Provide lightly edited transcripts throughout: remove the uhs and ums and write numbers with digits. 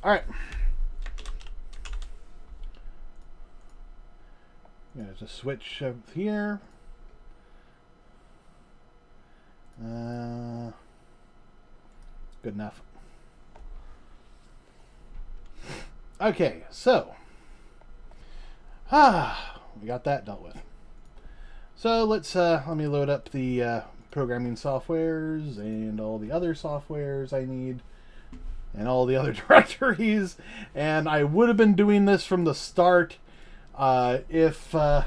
Alright. Yeah, just switch up here. Good enough. Okay, so we got that dealt with. So let's let me load up the programming softwares and all the other softwares I need and all the other directories. And I would have been doing this from the start if I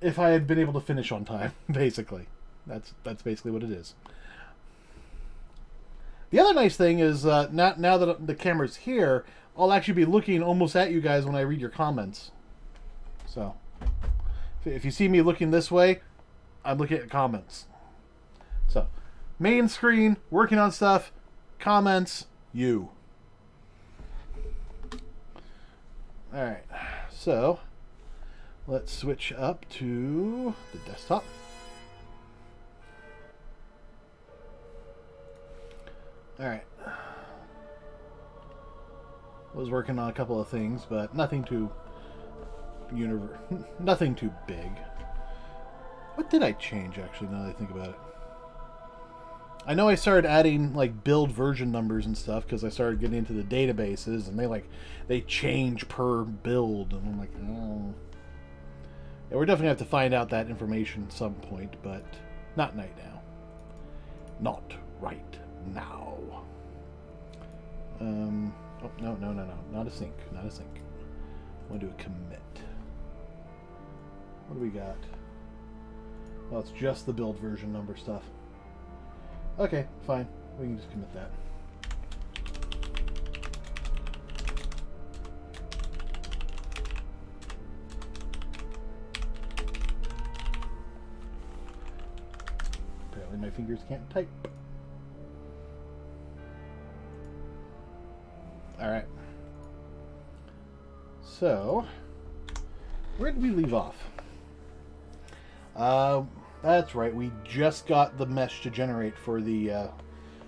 had been able to finish on time. Basically, that's basically what it is. The other nice thing is now that the camera's here, I'll actually be looking almost at you guys when I read your comments. So if you see me looking this way, I'm looking at comments. So main screen, working on stuff, comments, you. Alright, so let's switch up to the desktop. Alright. Was working on a couple of things, but nothing too nothing too big. What did I change, actually, now that I think about it? I know I started adding like build version numbers and stuff because I started getting into the databases, and they change per build, and I'm like, oh. Yeah, we're definitely have to find out that information at some point, but not right now. Not right now. Oh, no, not a sync, not a sync. I want to do a commit. What do we got? Well, it's just the build version number stuff. Okay, fine. We can just commit that. Apparently my fingers can't type. Alright. So, where did we leave off? That's right, we just got the mesh to generate for the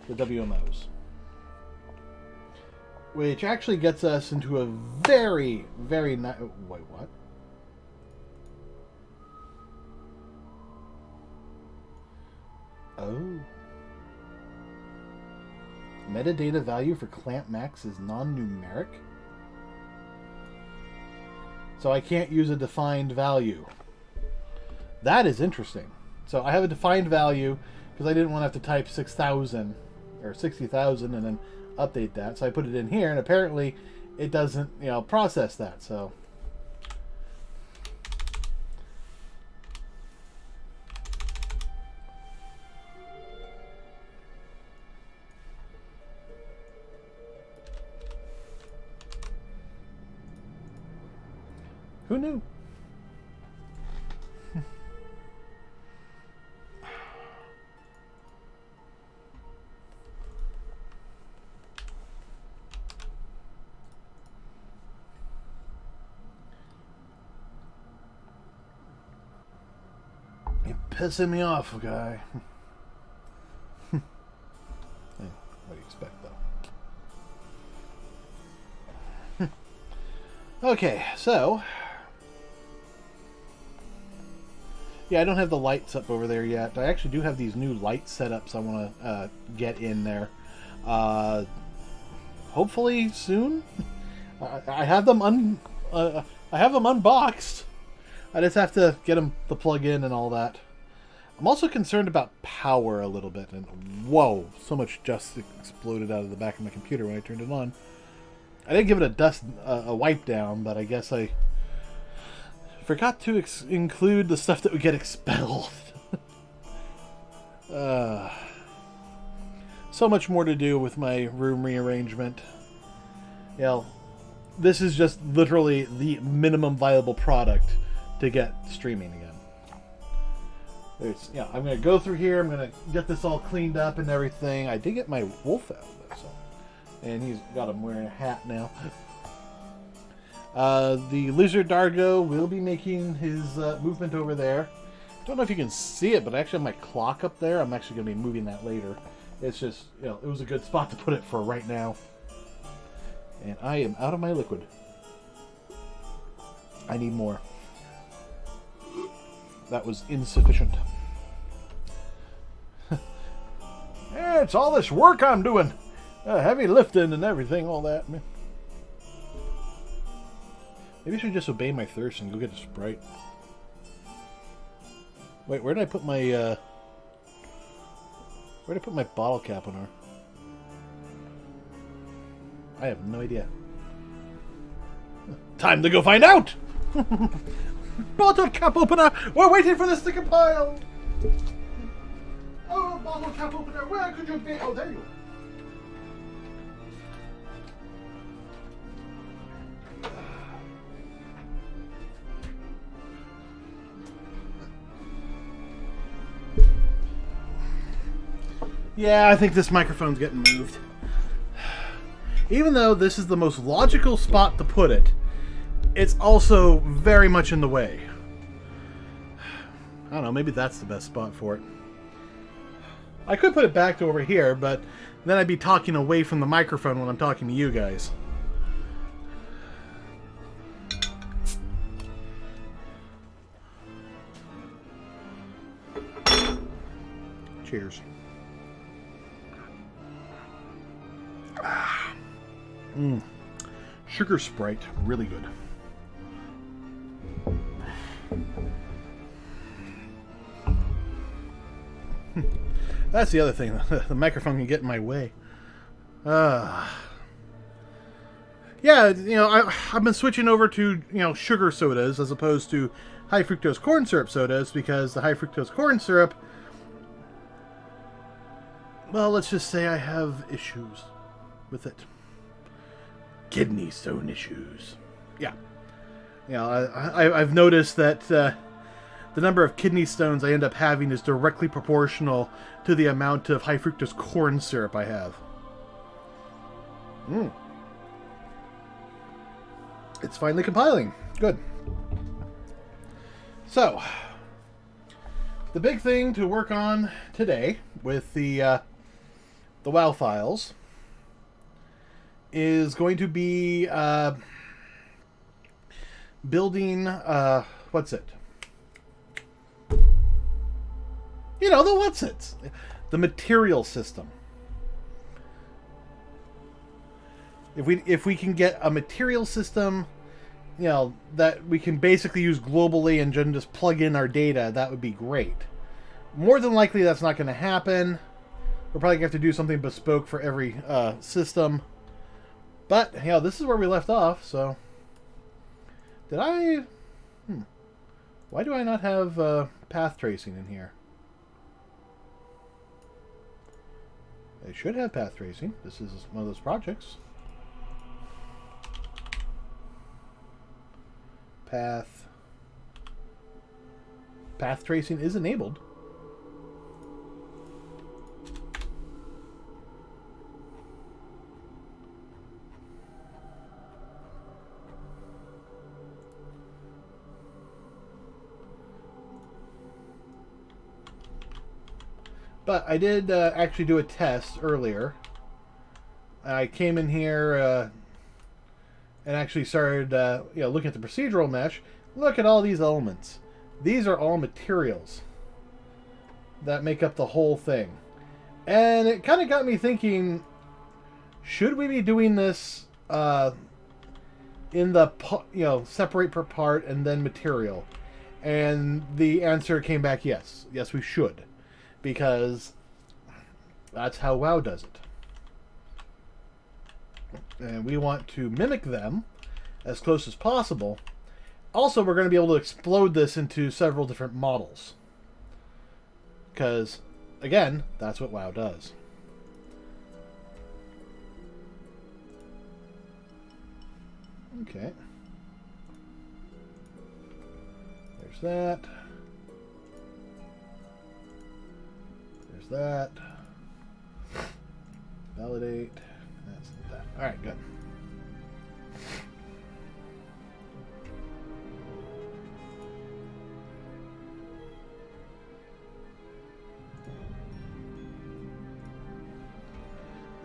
WMOs. Which actually gets us into a very, very nice... Wait, what? Oh. Metadata value for clamp max is non-numeric? So I can't use a defined value. That is interesting. So I have a defined value because I didn't want to have to type 6,000 or 60,000 and then update that. So I put it in here, and apparently it doesn't, process that. So who knew? You're pissing me off, guy. Hey, what do you expect, though? Okay, so... Yeah, I don't have the lights up over there yet. I actually do have these new light setups I want to get in there. Hopefully soon. I have them unboxed. I just have to get them to plug in and all that. I'm also concerned about power a little bit. And whoa, so much dust exploded out of the back of my computer when I turned it on. I didn't give it a wipe down, but I guess I forgot to include the stuff that would get expelled. So much more to do with my room rearrangement. This is just literally the minimum viable product to get streaming again. I'm going to go through here. I'm going to get this all cleaned up and everything. I did get my wolf out of there, and he's got him wearing a hat now. The lizard Dargo will be making his movement over there. Don't know if you can see it, but I actually have my clock up there. I'm actually going to be moving that later. It's just, it was a good spot to put it for right now. And I am out of my liquid. I need more. That was insufficient. Yeah, it's all this work I'm doing. Heavy lifting and everything, all that. Maybe I should just obey my thirst and go get a Sprite. Wait, where did I put my bottle cap on her? I have no idea. Time to go find out! Bottle cap opener! We're waiting for this to compile! Oh, bottle cap opener, where could you be? Oh, there you are. Yeah, I think this microphone's getting moved. Even though this is the most logical spot to put it, it's also very much in the way. I don't know, maybe that's the best spot for it. I could put it back to over here, but then I'd be talking away from the microphone when I'm talking to you guys. Cheers. Sugar Sprite, really good. That's the other thing. The microphone can get in my way. Yeah, you know, I've been switching over to, you know, sugar sodas as opposed to high fructose corn syrup sodas because the high fructose corn syrup, well, let's just say I have issues with it. Kidney stone issues. Yeah. You know, I've noticed that the number of kidney stones I end up having is directly proportional to the amount of high fructose corn syrup I have. It's finally compiling. Good. So, the big thing to work on today with the WoW files is going to be building, what's it? You know, the what's-its. The material system. If we can get a material system, you know, that we can basically use globally and just plug in our data, that would be great. More than likely, that's not going to happen. We're probably going to have to do something bespoke for every system. But, you know, this is where we left off, so... Did I... Why do I not have path tracing in here? I should have path tracing. This is one of those projects. Path tracing is enabled. But I did actually do a test earlier. I came in here and actually started you know, looking at the procedural mesh. Look at all these elements. These are all materials that make up the whole thing. And it kind of got me thinking, should we be doing this in the, you know, separate per part and then material? And the answer came back yes. Yes, we should. Because that's how WoW does it. And we want to mimic them as close as possible. Also, we're going to be able to explode this into several different models. Because, again, that's what WoW does. Okay. There's that. There's that. Validate. That's that. Alright, good.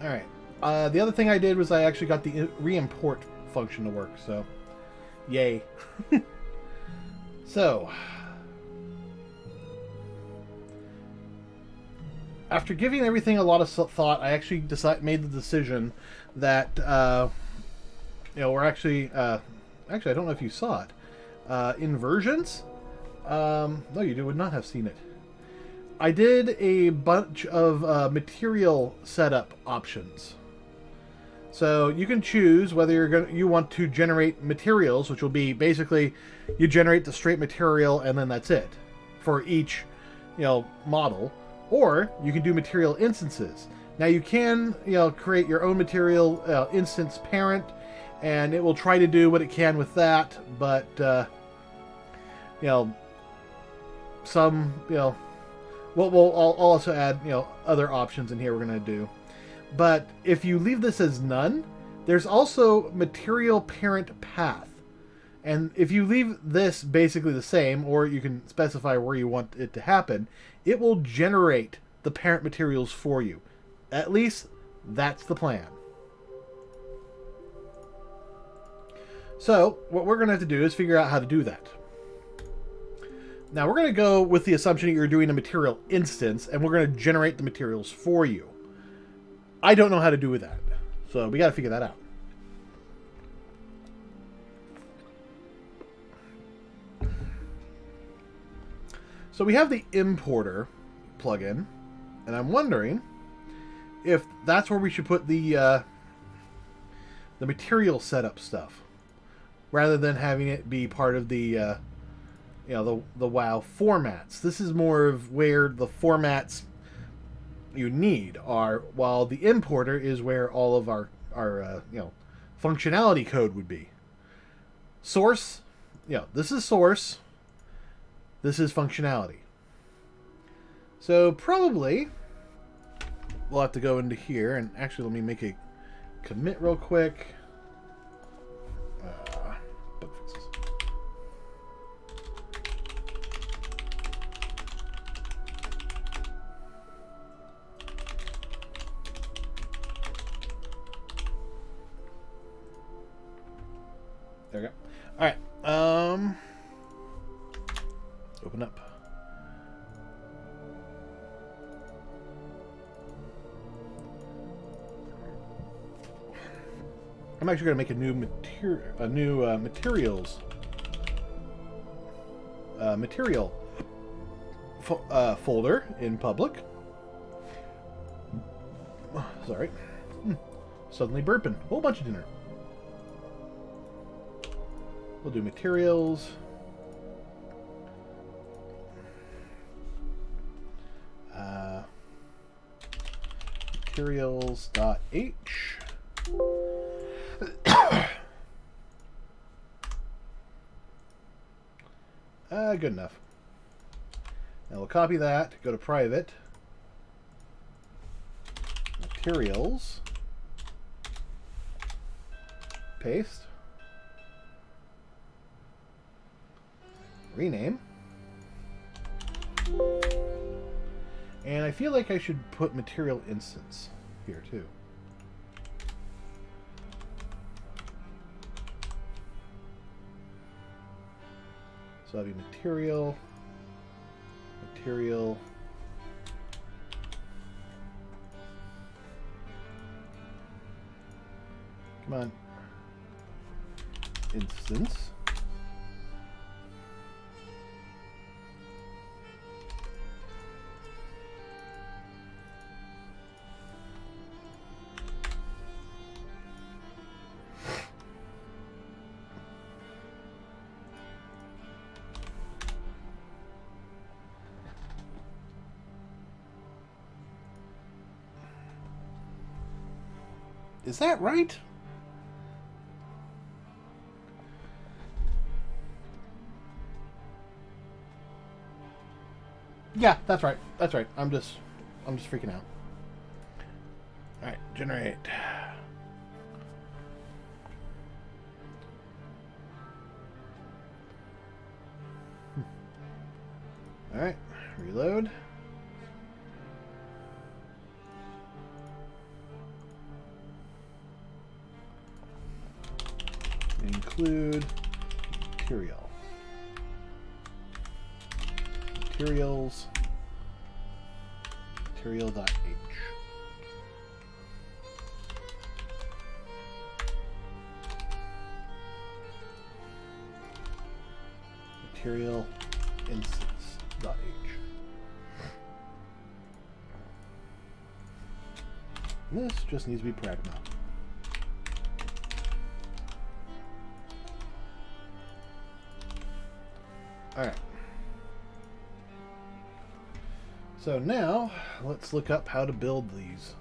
Alright. The other thing I did was I actually got the re-import function to work, so yay. So, after giving everything a lot of thought, I actually made the decision that, we're actually I don't know if you saw it. In versions, no, you would not have seen it. I did a bunch of material setup options. So you can choose whether you want to generate materials, which will be basically you generate the straight material and then that's it for each, model, or you can do material instances. Now you can, create your own material instance parent, and it will try to do what it can with that, but some, I'll also add, other options in here we're going to do. But if you leave this as none, there's also material parent path. And if you leave this basically the same, or you can specify where you want it to happen, it will generate the parent materials for you. At least that's the plan. So what we're going to have to do is figure out how to do that. Now we're going to go with the assumption that you're doing a material instance, and we're going to generate the materials for you. I don't know how to do that, so we got to figure that out. So we have the importer plugin, and I'm wondering if that's where we should put the material setup stuff, rather than having it be part of the the WoW formats. This is more of where the formats you need are, while the importer is where all of our functionality code would be. Source, this is source. This is functionality. So probably we'll have to go into here, and actually let me make a commit real quick. Bug fixes. There we go. All right. Open up. I'm actually going to make a new materials material folder in public. Sorry. Suddenly burping. Whole bunch of dinner. We'll do materials. Materials.h. Good enough. Now we'll copy that, go to private. Materials. Paste. Rename. And I feel like I should put material instance here too. So that'd be material, material, come on, instance. Is that right? Yeah, that's right. That's right. I'm just freaking out. All right, generate. All right, reload. include material. Materials. Material.h. Material instance.h. This just needs to be pragma. Alright. So now, let's look up how to build these.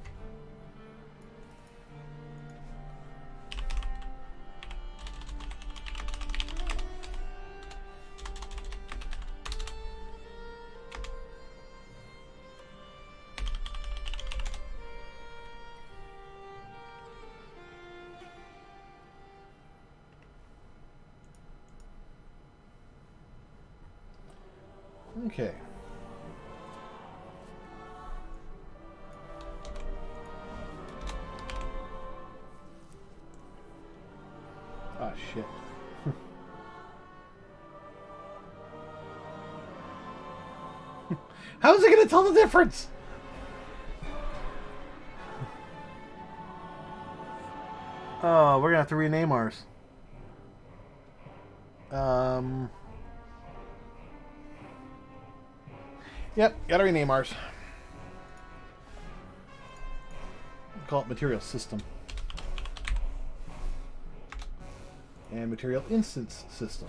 Okay. Oh, shit. How is it going to tell the difference? Oh, we're going to have to rename ours. Yep, gotta rename ours. Call it material system. And material instance system.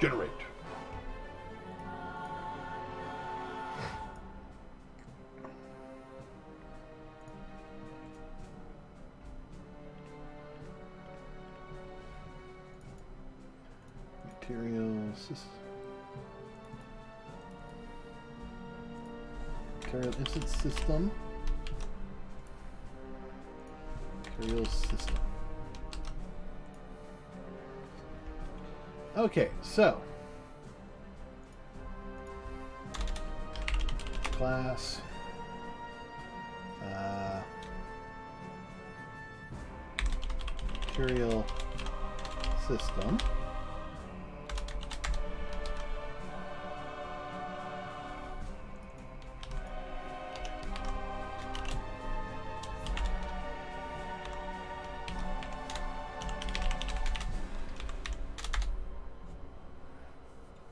Generate. Material system. Material instance system. Material system. Okay, so class material system.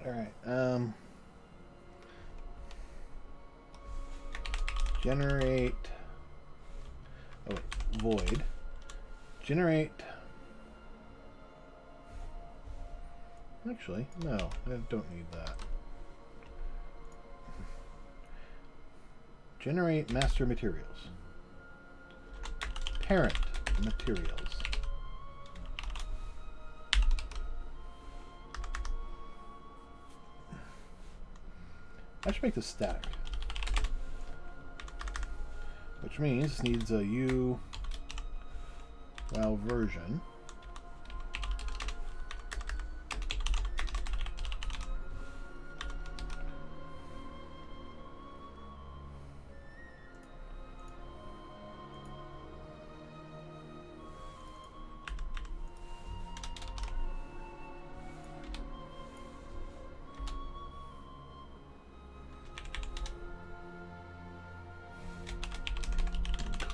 All right. Generate. Oh, wait, void. Generate. Actually, no, I don't need that. Generate master materials. Parent materials. I should make this static. Which means this needs a WoW version.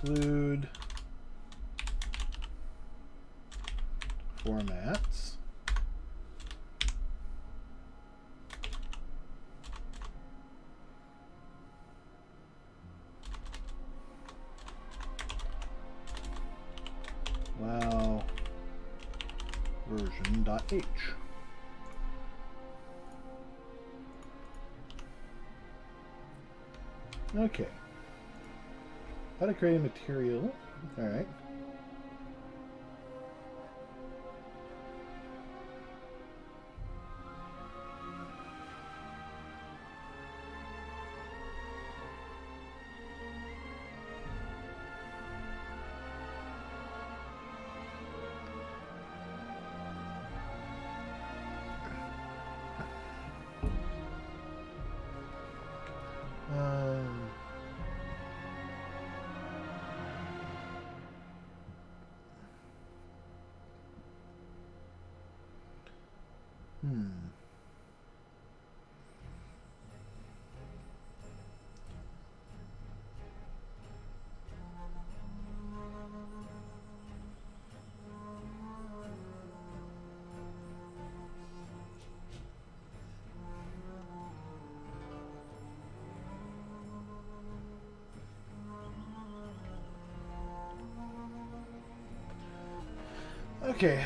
Include formats. WoW version.h. Okay. How to create a material. Alright. Okay.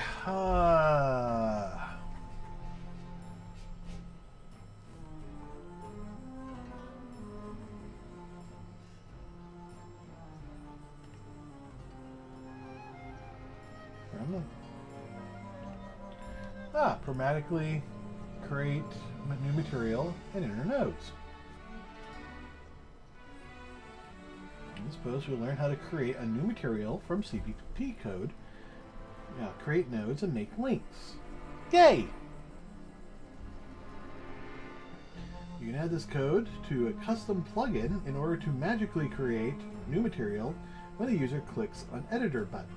Chromatically create new material and inner nodes. I suppose we'll learn how to create a new material from CPP code. Create nodes and make links. Yay! You can add this code to a custom plugin in order to magically create new material when the user clicks on editor button.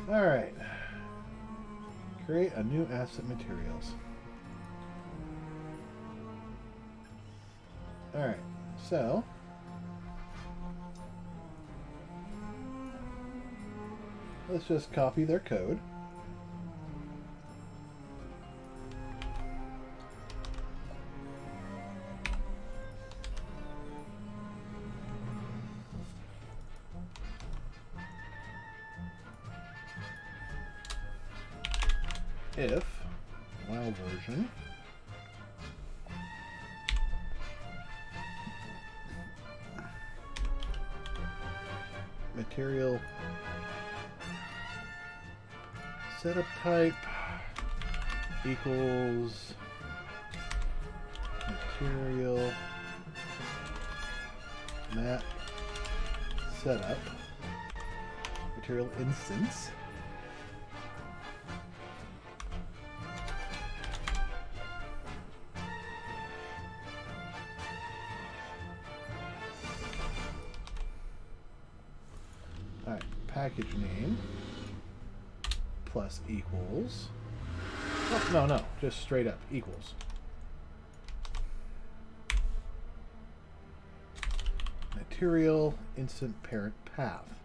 Alright. Create a new asset materials. Alright, so let's just copy their code. If WoW version material setup type equals material map setup material instance package name plus equals. Oh, no, just straight up equals. Material instant parent path.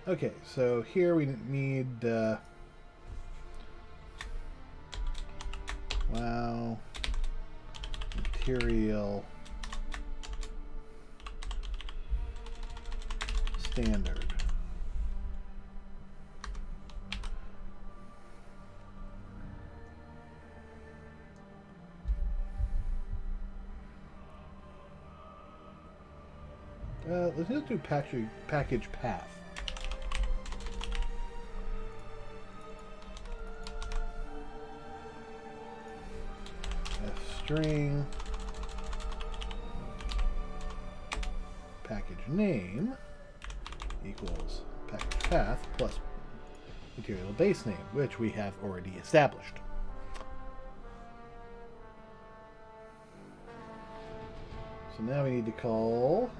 Okay, so here we need WoW material standard. Let's just do package path. String package name equals package path plus material base name, which we have already established. So now we need to call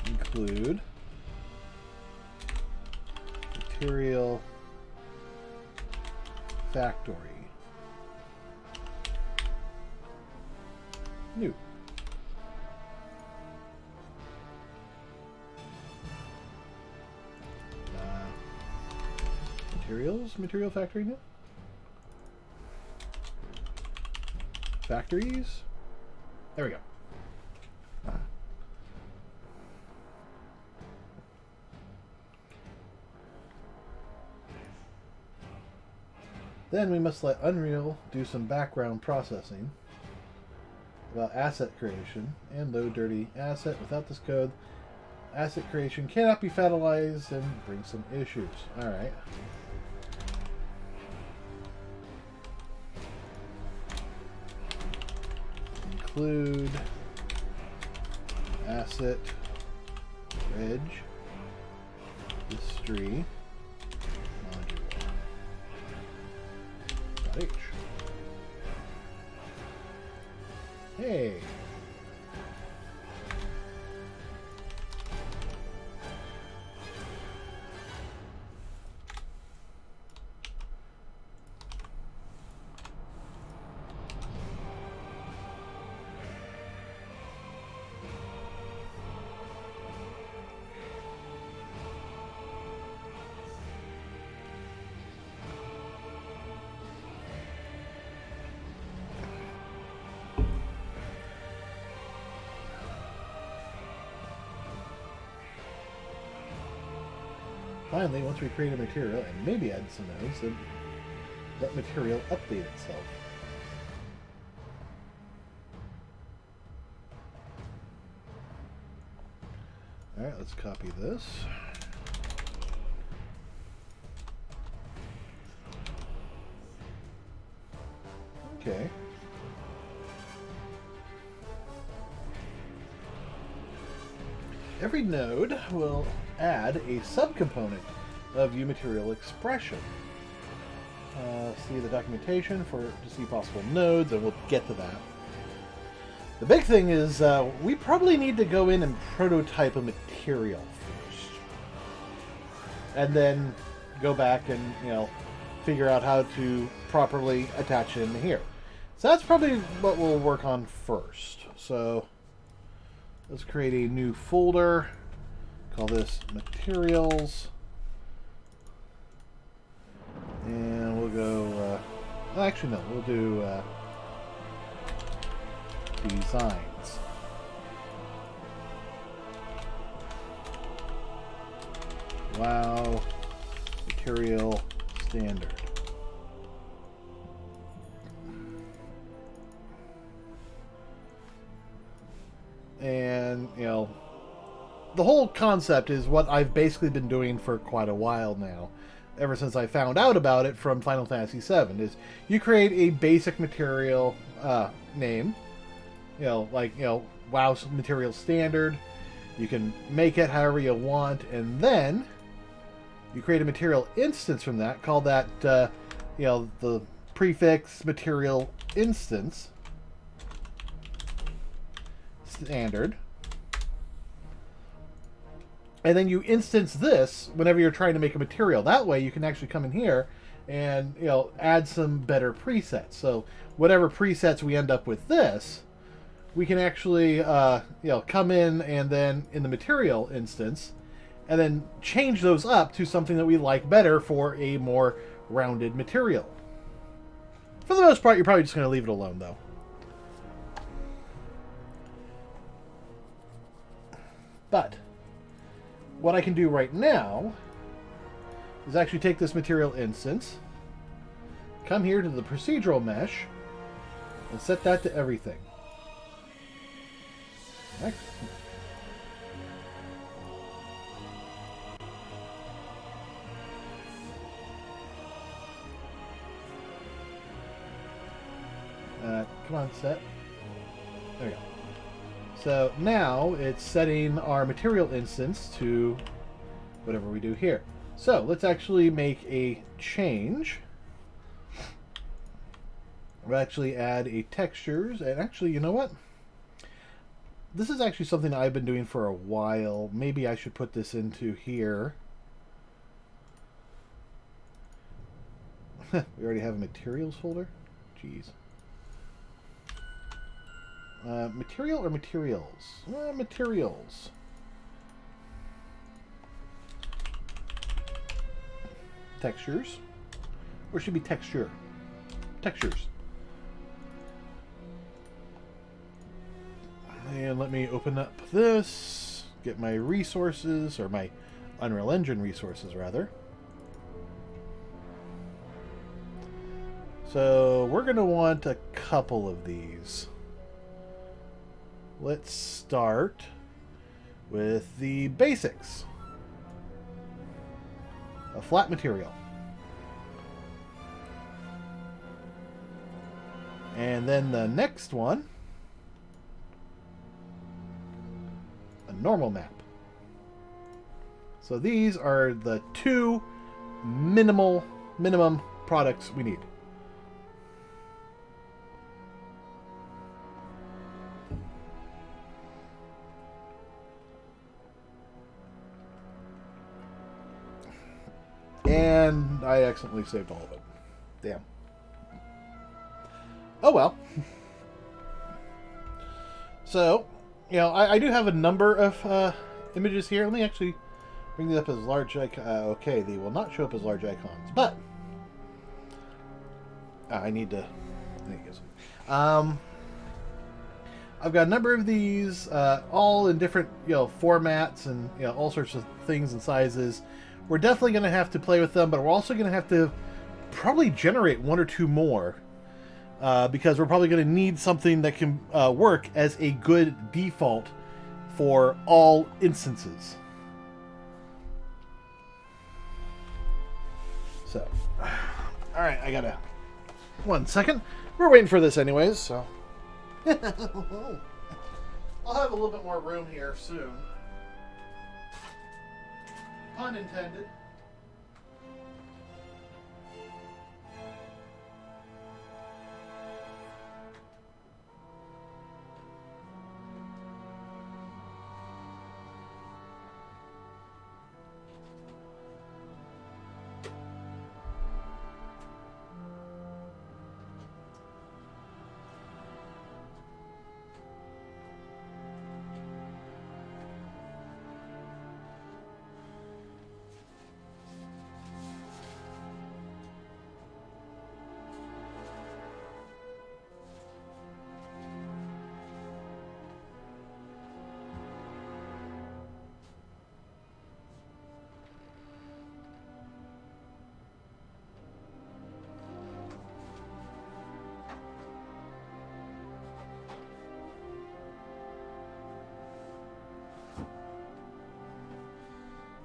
include material factory new. Material factory new. Factories. There we go. Then we must let Unreal do some background processing about asset creation and load dirty asset. Without this code, asset creation cannot be finalized and bring some issues. Alright. Include asset reg history module. H. Hey. Finally, once we create a material and maybe add some nodes, then let material update itself. Alright, let's copy this. Okay. Every node will add a subcomponent of UMaterial expression. See the documentation to see possible nodes, and we'll get to that. The big thing is we probably need to go in and prototype a material first, and then go back and figure out how to properly attach it in here. So that's probably what we'll work on first. So let's create a new folder. Call this materials, and we'll go. Actually, no, we'll do designs. WoW material standard. And the whole concept is what I've basically been doing for quite a while now, ever since I found out about it from Final Fantasy VII, is you create a basic material name, like WoW material standard. You can make it however you want, and then you create a material instance from that, call that the prefix material instance standard. And then you instance this whenever you're trying to make a material. That way you can actually come in here and add some better presets. So whatever presets we end up with this, we can actually come in and then in the material instance and then change those up to something that we like better for a more rounded material. For the most part, you're probably just going to leave it alone though. But what I can do right now is actually take this material instance, come here to the procedural mesh, and set that to everything. Next. Come on, set. There we go. So now it's setting our material instance to whatever we do here. So let's actually make a change. We'll actually add a textures, and actually, you know what? This is actually something I've been doing for a while. Maybe I should put this into here. We already have a materials folder? Jeez. Material or materials? Materials. Textures. Or should be texture. Textures. And let me open up this. Get my resources, or my Unreal Engine resources, rather. So we're going to want a couple of these. Let's start with the basics. A flat material. And then the next one, a normal map. So these are the two minimum products we need. And I accidentally saved all of it. Damn. Oh well. So, I do have a number of images here. Let me actually bring these up as large icons. Okay, they will not show up as large icons, but I need to. I've got a number of these, all in different formats and all sorts of things and sizes. we're definitely going to have to play with them, but we're also going to have to probably generate one or two more. Because we're probably going to need something that can work as a good default for all instances. So, alright, I gotta... 1 second. We're waiting for this anyways, so... I'll have a little bit more room here soon. Pun intended.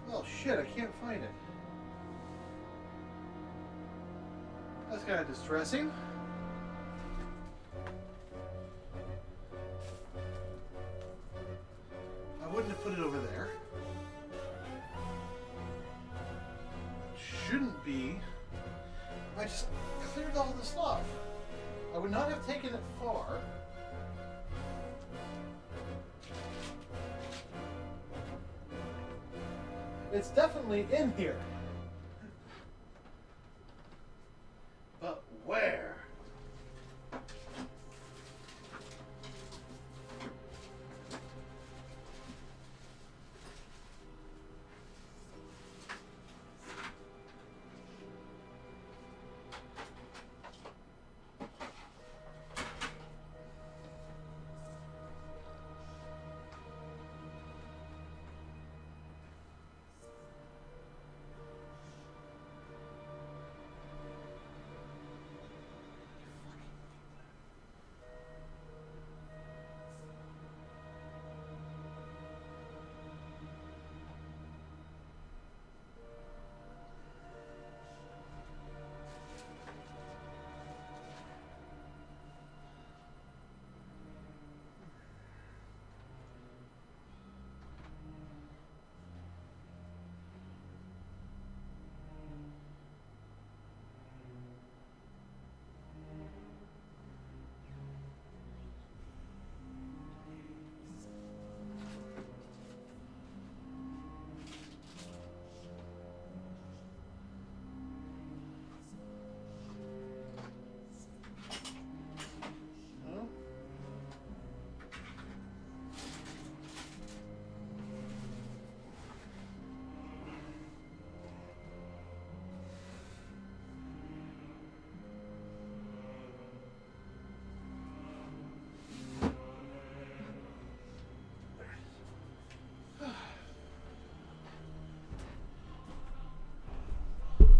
Oh shit, I can't find it. That's kind of distressing. I wouldn't have put it over there. It shouldn't be. I just cleared all the stuff. I would not have taken it far. It's definitely in here. But where?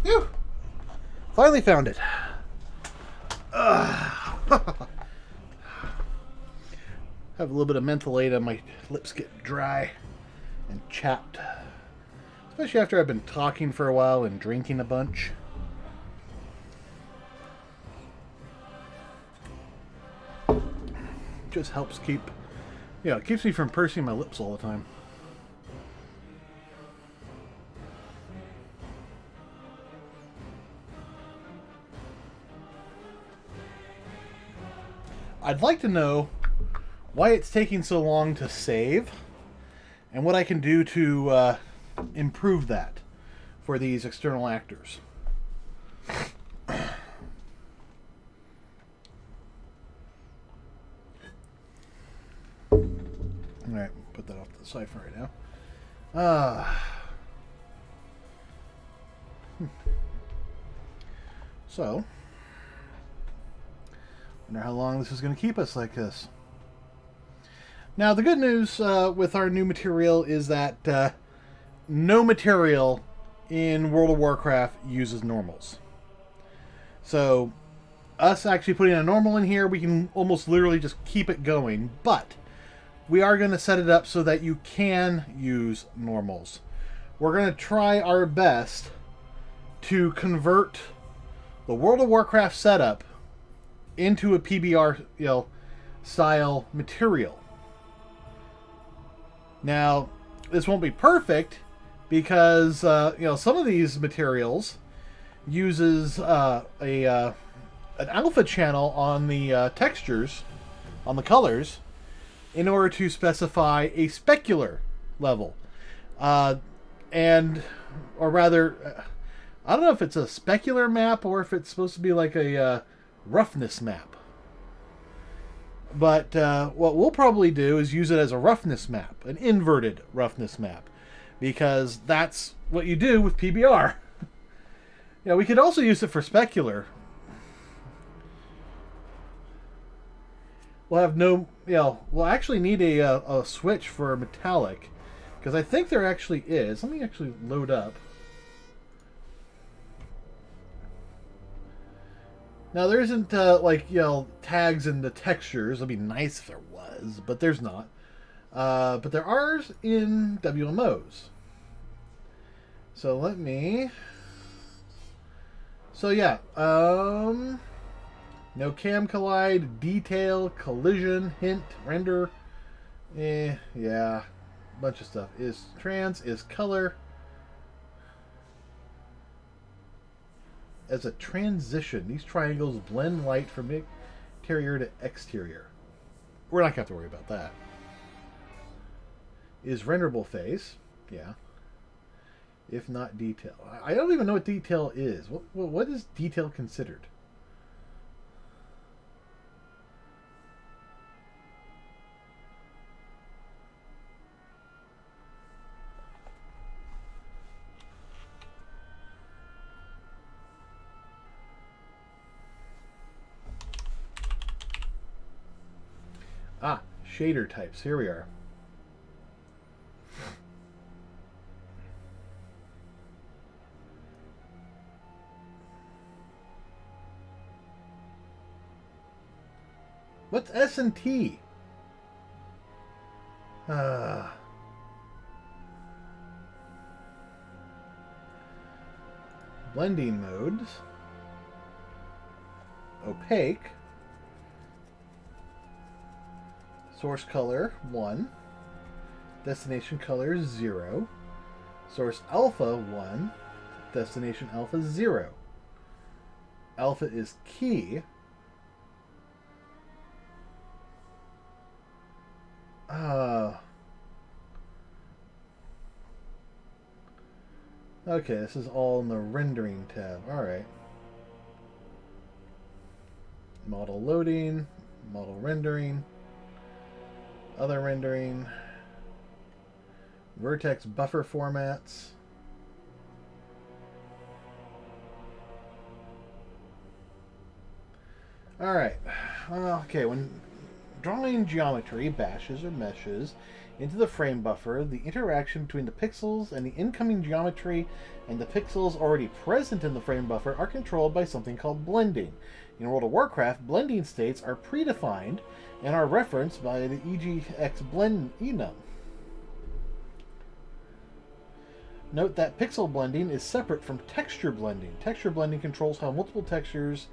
Phew! Finally found it. Have a little bit of mentholatum. My lips get dry and chapped. Especially after I've been talking for a while and drinking a bunch. Just helps keep, it keeps me from pursing my lips all the time. I'd like to know why it's taking so long to save and what I can do to improve that for these external actors. Alright, put that off to the side for right now. So, wonder how long this is going to keep us like this. Now, the good news with our new material is that no material in World of Warcraft uses normals. So us actually putting a normal in here, we can almost literally just keep it going, but we are going to set it up so that you can use normals. We're going to try our best to convert the World of Warcraft setup into a PBR, style material. Now, this won't be perfect because some of these materials uses an alpha channel on the textures, on the colors, in order to specify a specular level, or rather, I don't know if it's a specular map or if it's supposed to be like a roughness map. But what we'll probably do is use it as a roughness map, an inverted roughness map, because that's what you do with PBR. We could also use it for specular. We'll have we'll actually need a switch for metallic, because I think there actually is. Let me actually load up. Now there isn't tags in the textures. It'd be nice if there was, but there's not. But there are in WMOs. So let me. So yeah, no cam collide, detail, collision, hint, render. Yeah, bunch of stuff. Is trans, is color. As a transition, these triangles blend light from interior to exterior. We're not going to have to worry about that. Is renderable face. Yeah. If not detail. I don't even know what detail is. What is detail considered? Ah, shader types. Here we are. What's S and T? Blending modes. Opaque. Source color 1. Destination color 0. Source alpha 1. Destination alpha 0. Alpha is key. Okay, this is all in the rendering tab. Alright. Model loading, model rendering, other rendering, vertex buffer formats. Alright. Okay, when drawing geometry, bashes or meshes, into the frame buffer, the interaction between the pixels and the incoming geometry and the pixels already present in the frame buffer are controlled by something called blending. In World of Warcraft, blending states are predefined and are referenced by the EGX blend enum. Note that pixel blending is separate from texture blending. Texture blending controls how multiple textures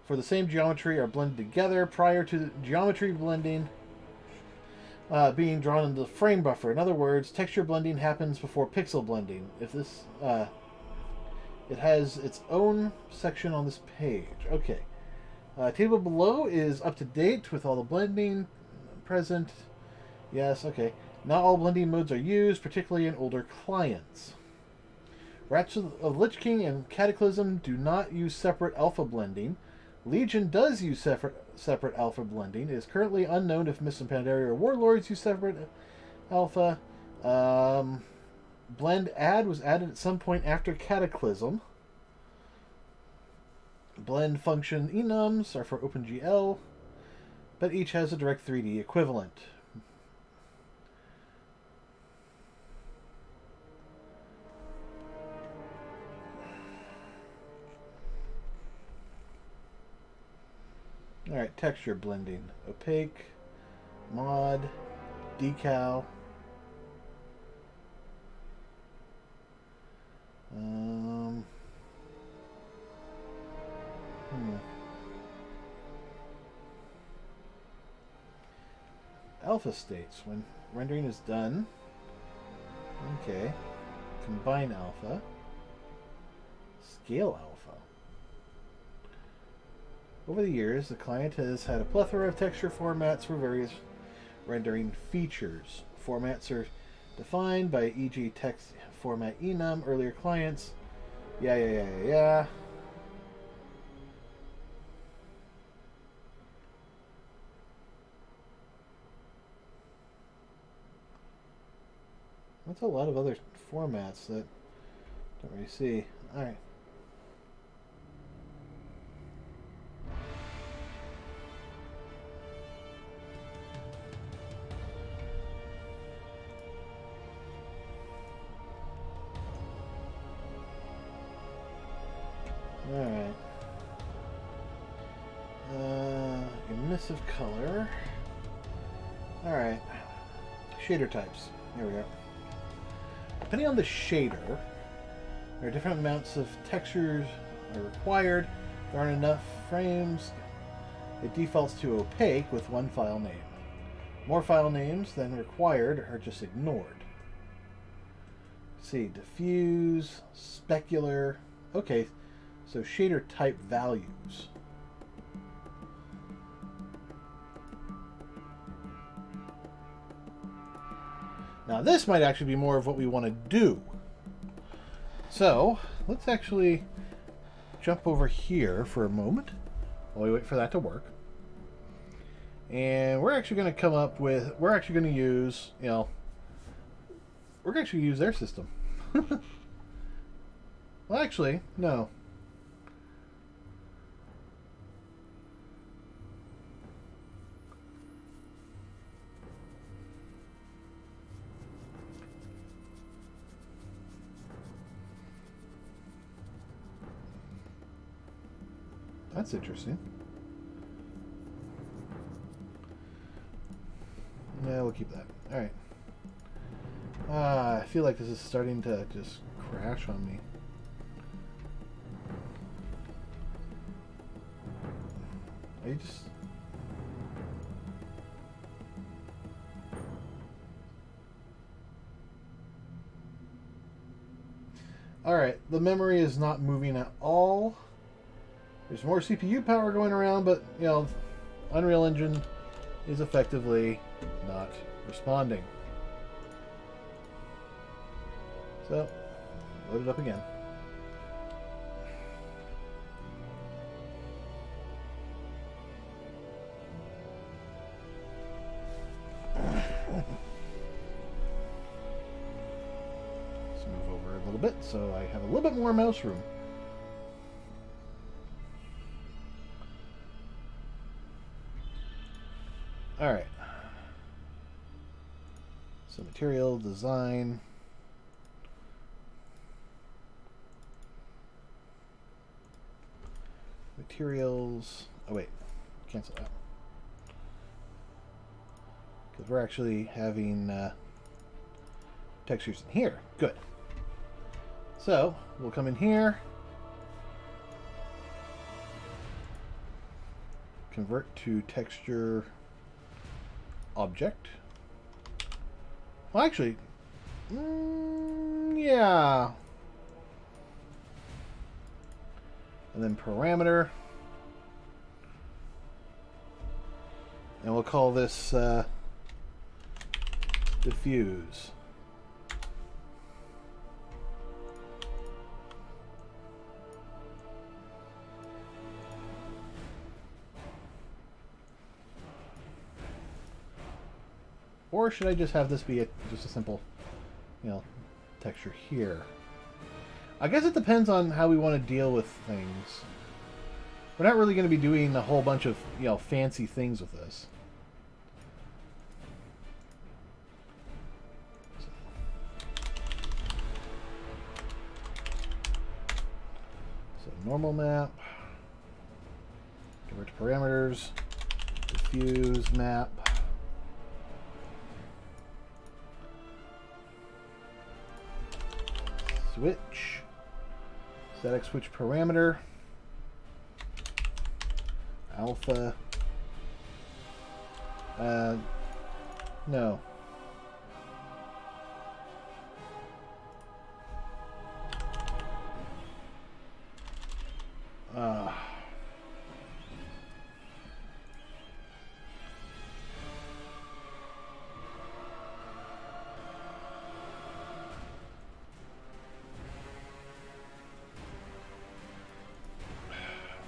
for the same geometry are blended together prior to the geometry blending being drawn into the frame buffer. In other words, texture blending happens before pixel blending. If this, it has its own section on this page. Okay. Table below is up to date with all the blending present. Yes, okay. Not all blending modes are used, particularly in older clients. Wrath of Lich King and Cataclysm do not use separate alpha blending. Legion does use separate alpha blending. It is currently unknown if Mists of Pandaria or Warlords use separate alpha. Blend add was added at some point after Cataclysm. Blend function enums are for OpenGL, but each has a direct 3D equivalent. texture blending. Opaque, mod, decal. Alpha states. When rendering is done. Okay. Combine alpha. Scale alpha. Over the years, the client has had a plethora of texture formats for various rendering features. Formats are defined by e.g. text format enum, earlier clients. Yeah. That's a lot of other formats that don't really see. Alright. Alright. Emissive color. Alright. Shader types. Here we go. Depending on the shader, there are different amounts of textures are required. There aren't enough frames. It defaults to opaque with one file name. More file names than required are just ignored. Let's see, diffuse, specular. Okay, so shader type values. Now this might actually be more of what we want to do. So let's actually jump over here for a moment while we wait for that to work. And we're actually going to come up with, we're actually going to use, we're going to actually use their system. Well, actually, no. That's interesting. Yeah, we'll keep that. Alright. I feel like this is starting to just crash on me. Are you just... Alright, the memory is not moving at all. There's more CPU power going around, but, Unreal Engine is effectively not responding. So, load it up again. Let's move over a little bit so I have a little bit more mouse room. Alright. So material, design. Materials. Oh wait, cancel that. Because we're actually having textures in here. Good. So, we'll come in here. Convert to texture object. Well, actually, yeah. And then parameter. And we'll call this diffuse. Or should I just have this be just a simple, texture here? I guess it depends on how we want to deal with things. We're not really going to be doing a whole bunch of, fancy things with this. So normal map. Convert to parameters. diffuse map. Switch. Static switch parameter. Alpha. No.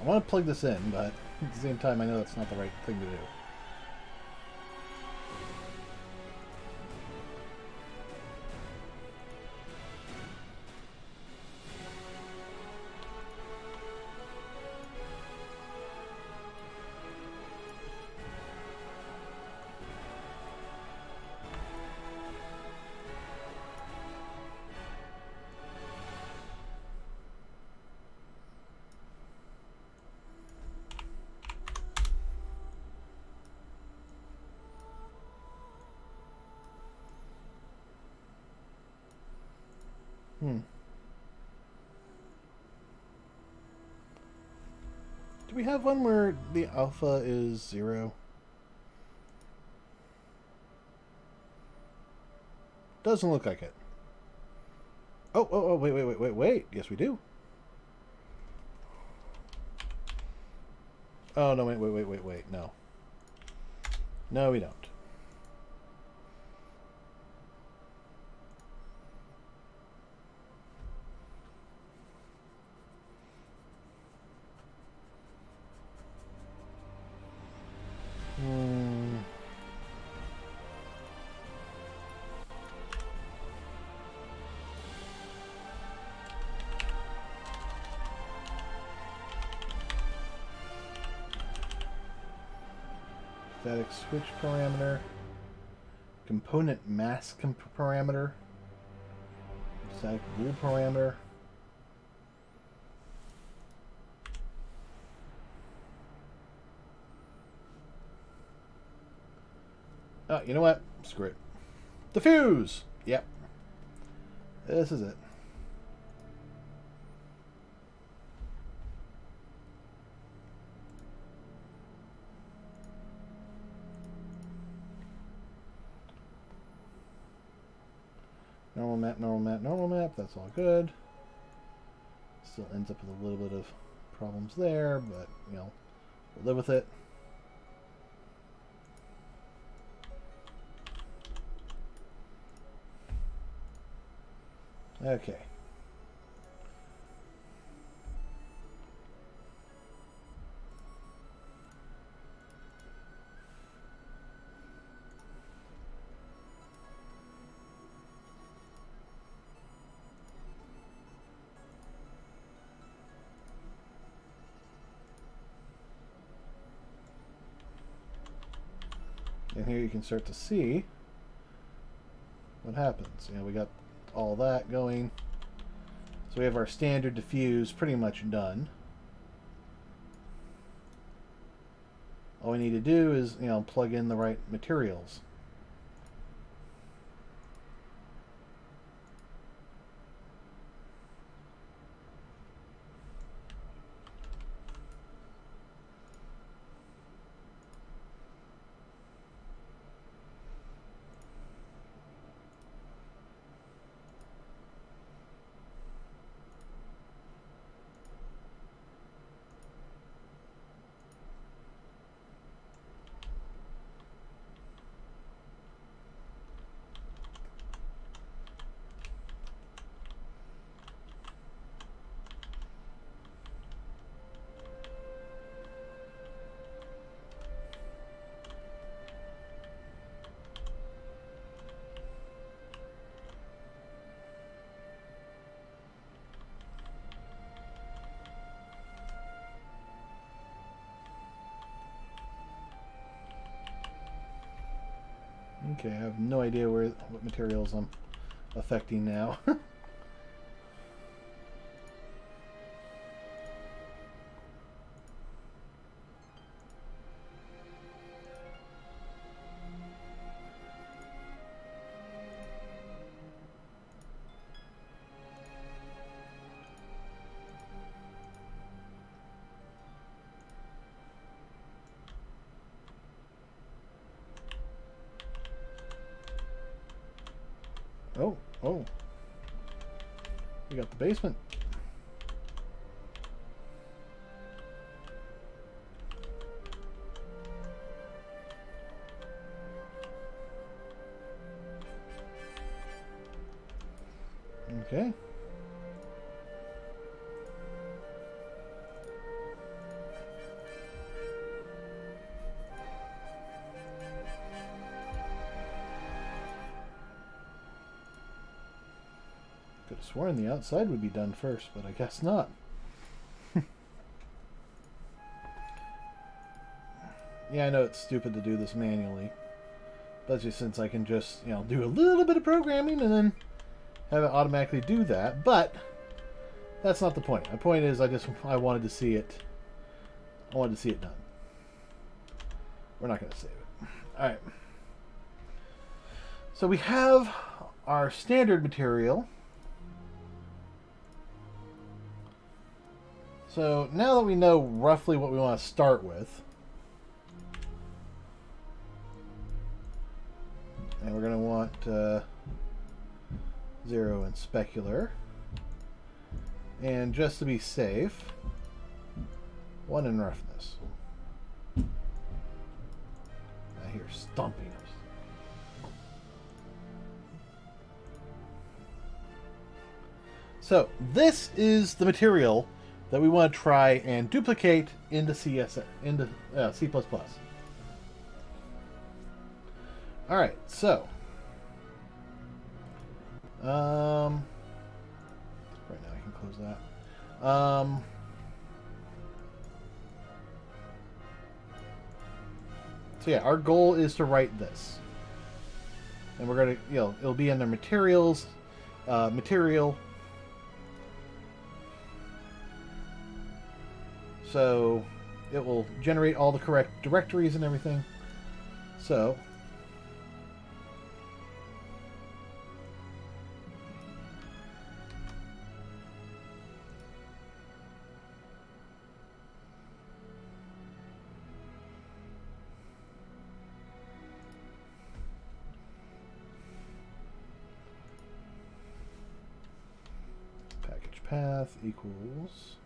I want to plug this in, but at the same time I know that's not the right thing to do. Do we have one where the alpha is 0? Doesn't look like it. Oh, wait. Yes, we do. Oh, no, wait. No. No, we don't. Static switch parameter. Component mask parameter. Static bool parameter. Oh, you know what? Screw it. Diffuse! Yep. This is it. Normal map. That's all good. Still ends up with a little bit of problems there, but, you know, we'll live with it. Okay. And here you can start to see what happens. You know, we got all that going. So we have our standard diffuse pretty much done. All we need to do is, you know, plug in the right materials. Okay, I have no idea what materials I'm affecting now. Oh, oh. We got the basement. Okay. Could have sworn the outside would be done first, but I guess not. Yeah, I know it's stupid to do this manually. Especially since I can just, you know, do a little bit of programming and then have it automatically do that. But that's not the point. My point is I wanted to see it. I wanted to see it done. We're not going to save it. Alright. So we have our standard material. So now that we know roughly what we want to start with, and we're going to want 0 in specular, and just to be safe, 1 in roughness. I hear stomping. So this is the material that we want to try and duplicate into C++. All right, so right now I can close that. So yeah, our goal is to write this, and we're gonna, you know, it'll be under materials, material. So it will generate all the correct directories and everything. So package path equals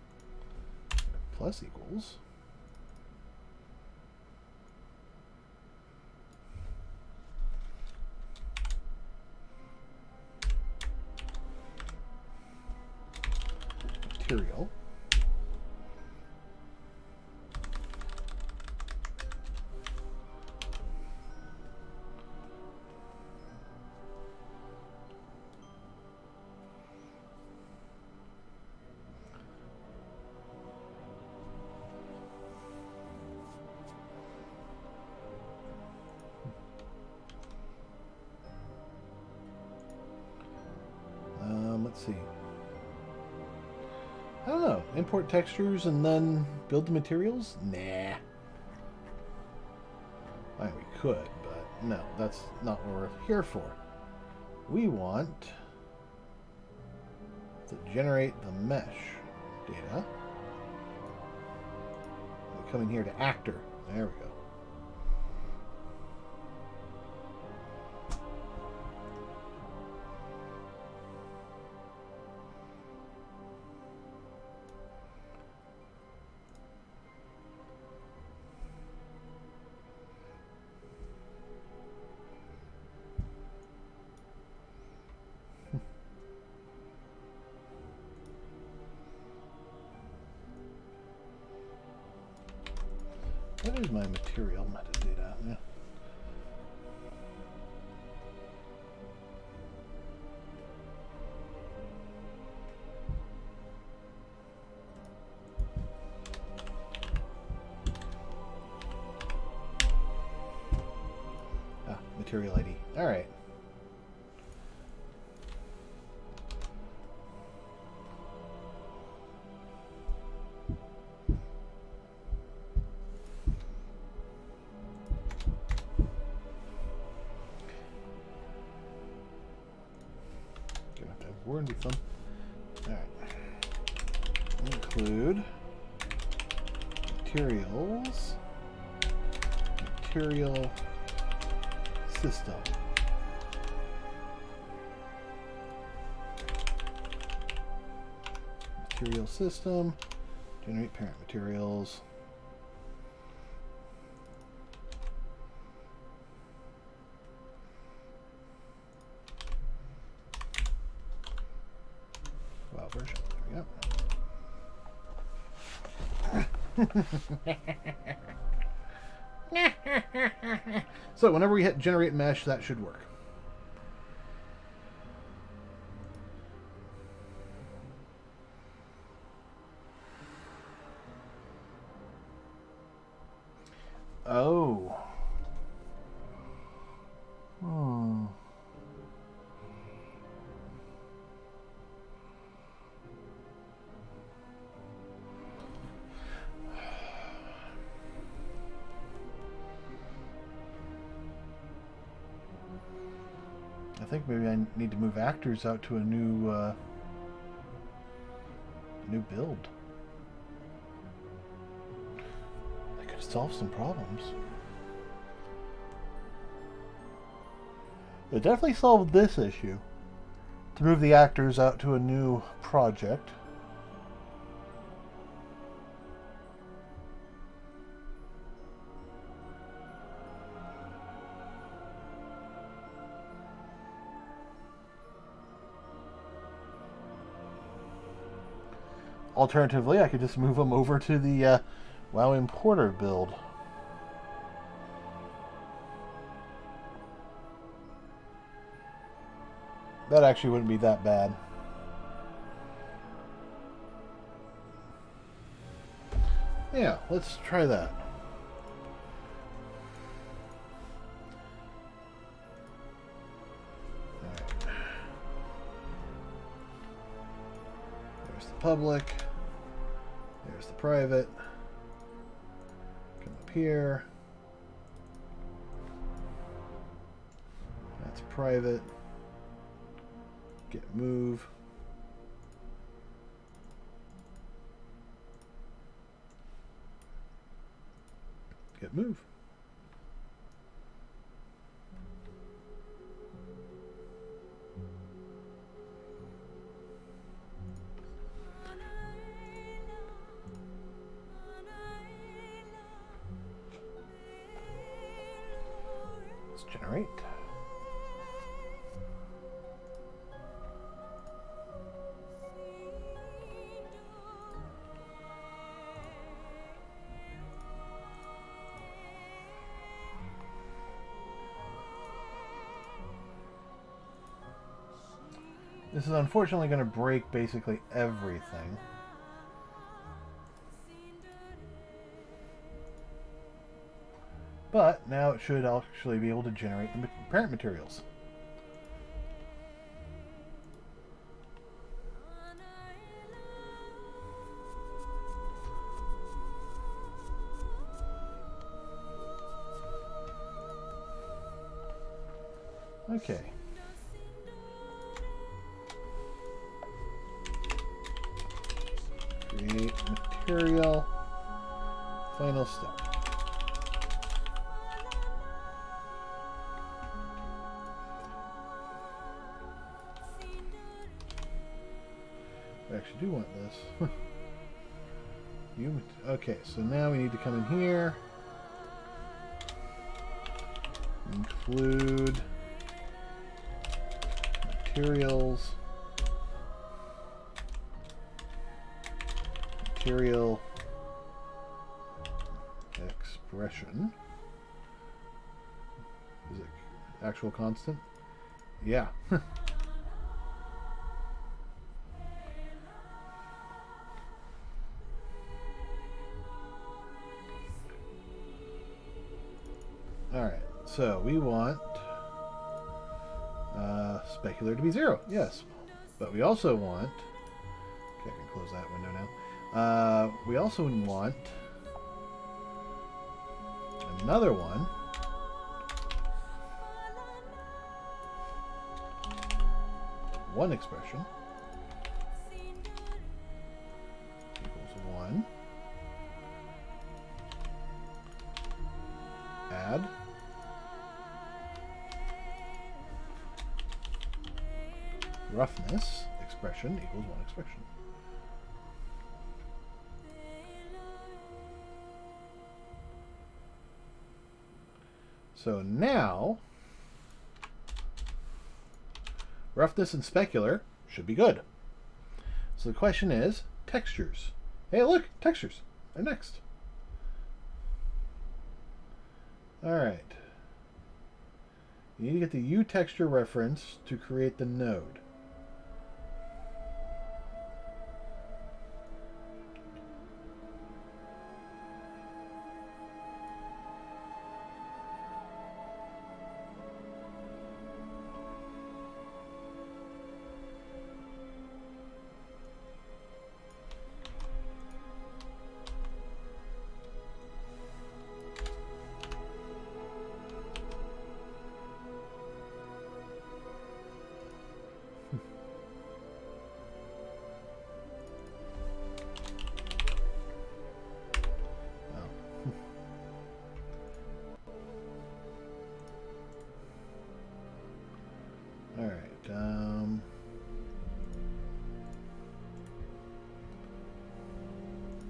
plus equals material let's see. I don't know. Import textures and then build the materials? Nah. I mean, we could, but no, that's not what we're here for. We want to generate the mesh data. We come in here to actor. There we go. What is my material metadata? Yeah. Ah, material ID. All right. Word be fun. Alright. Include materials, material system. Material system. Generate parent materials. WoW version. There we go. So whenever we hit generate mesh, that should work. Oh. Hmm. I think maybe I need to move actors out to a new build. That could solve some problems. It definitely solved this issue. To move the actors out to a new project. Alternatively, I could just move them over to the WoW Importer build. That actually wouldn't be that bad. Yeah, let's try that. Alright. There's the public. There's the private. Come up here. That's private. Get move. Get move. Let's generate. This is unfortunately going to break basically everything. But now it should actually be able to generate the parent materials. Okay. Create material. Final step. I actually do want this. Okay, so now we need to come in here. Include materials. Material expression. Is it actual constant? Yeah. Alright, so we want specular to be 0. Yes. But we also want... Okay, I can close that window now. We also want another one. One expression equals 1. Add. Roughness expression equals 1 expression. So now, roughness and specular should be good. So the question is, textures. Hey, look, textures are next. Alright. You need to get the U texture reference to create the node.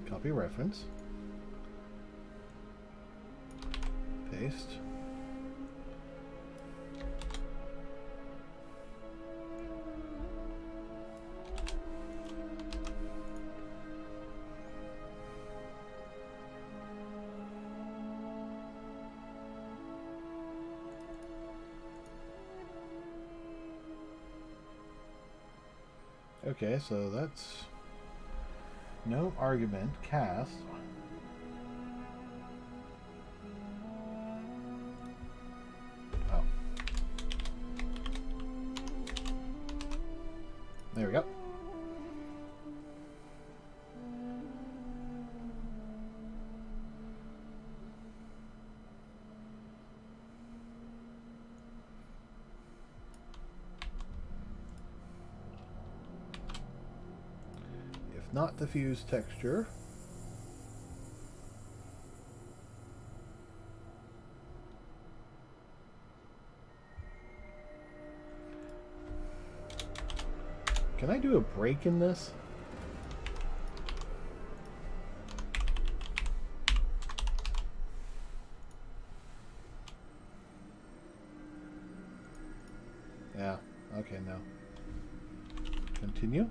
Copy reference. Paste. Okay, so that's no argument cast. Oh. There we go. Not diffuse texture. Can I do a break in this? Yeah, okay, no. Continue.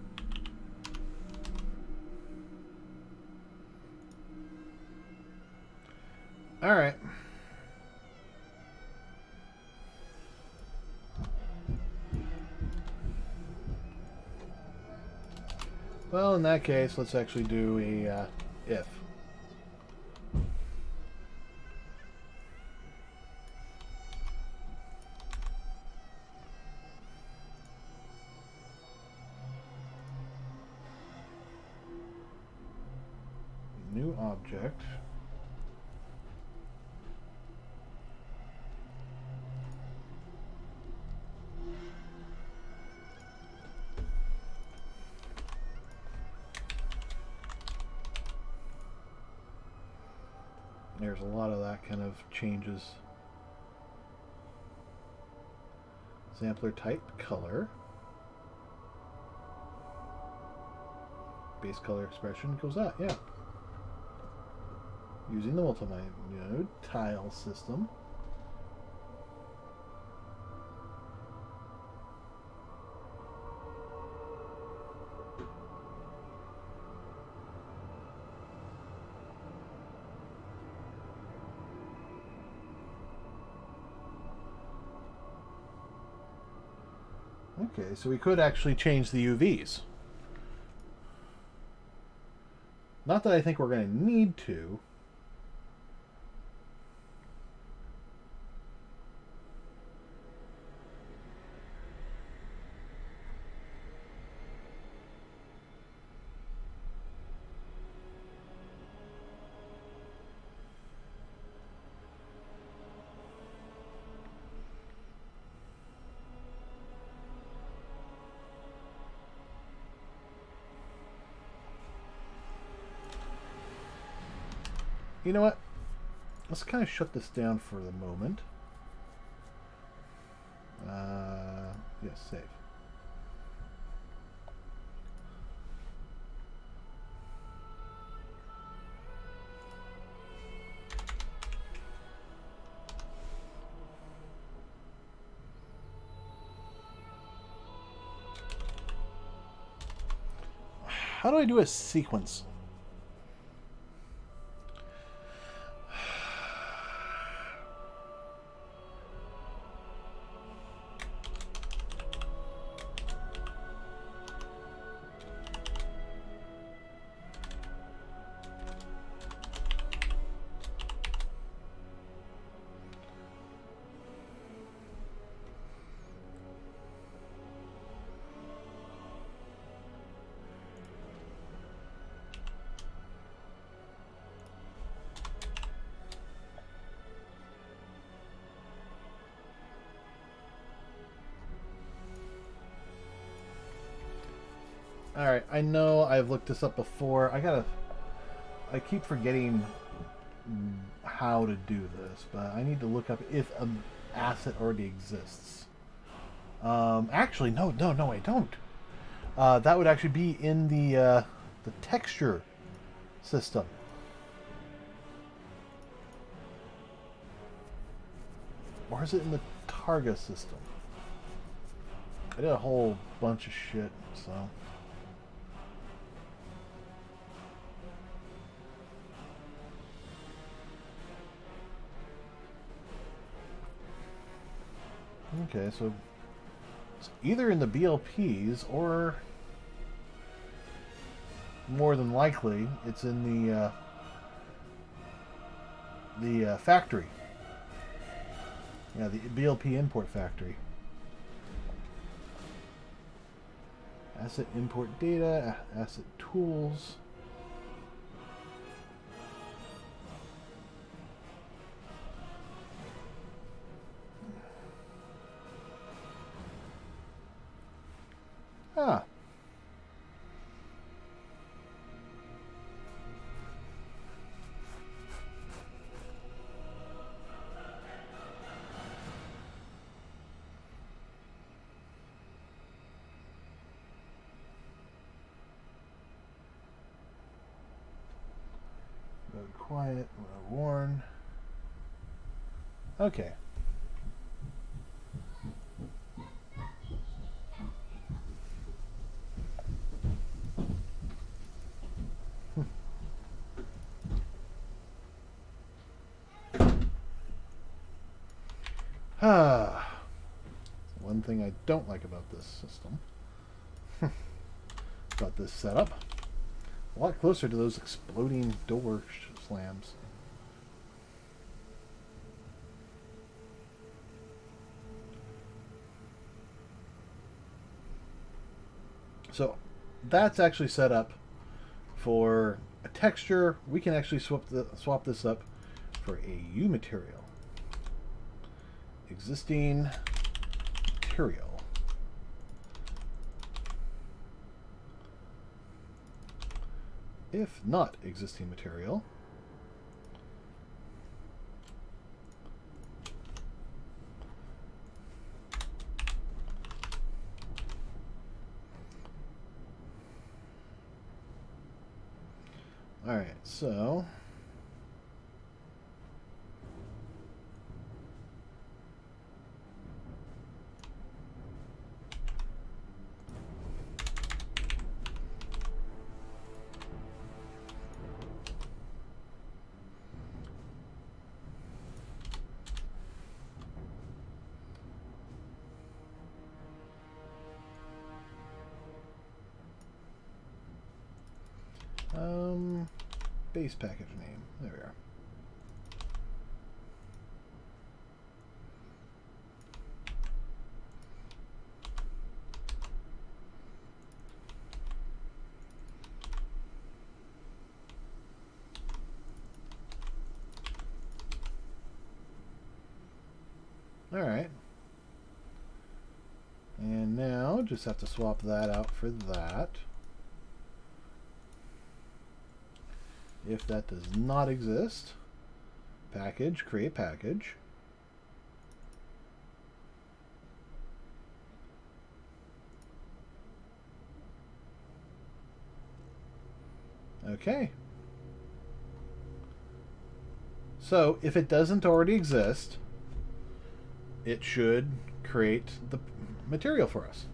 All right. Well, in that case, let's actually do a if. New object. There's a lot of that kind of changes. Sampler type, color. Base color expression goes that, yeah. Using the multi-node tile system. Okay, so we could actually change the UVs. Not that I think we're going to need to. You know what? Let's kind of shut this down for the moment. Yes, save. How do I do a sequence? Alright, I know I've looked this up before. I keep forgetting how to do this, but I need to look up if an asset already exists. Actually, no, I don't. That would actually be in the texture system. Or is it in the Targa system? I did a whole bunch of shit, so... Okay, so it's either in the BLPs or more than likely it's in the factory. Yeah, the BLP import factory. Asset import data, asset tools. Ah. Mode quiet, mode worn. Okay. One thing I don't like about this system, about this setup, a lot closer to those exploding door slams. So that's actually set up for a texture. We can actually swap this up for a U material. Existing material. If not existing material, all right, so base package name. There we are. All right. And now just have to swap that out for that. If that does not exist, package, create package. Okay. So if it doesn't already exist, it should create the material for us.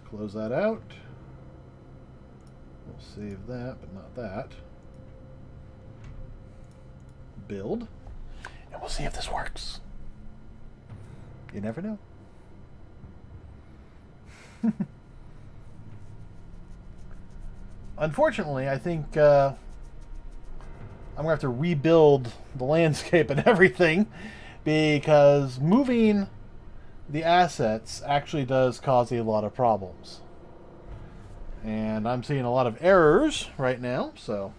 close that out. We'll save that, but not that. Build. And we'll see if this works. You never know. Unfortunately, I think I'm going to have to rebuild the landscape and everything, because moving the assets actually does cause a lot of problems. And I'm seeing a lot of errors right now, so...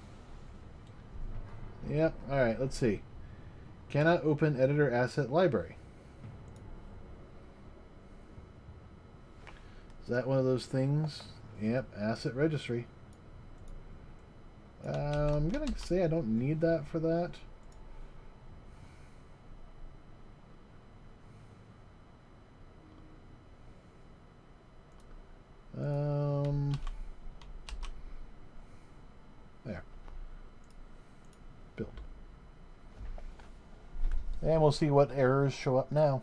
Yep, alright, let's see. Cannot open editor asset library. Is that one of those things? Yep, asset registry. I'm going to say I don't need that for that. There. Build. And we'll see what errors show up now.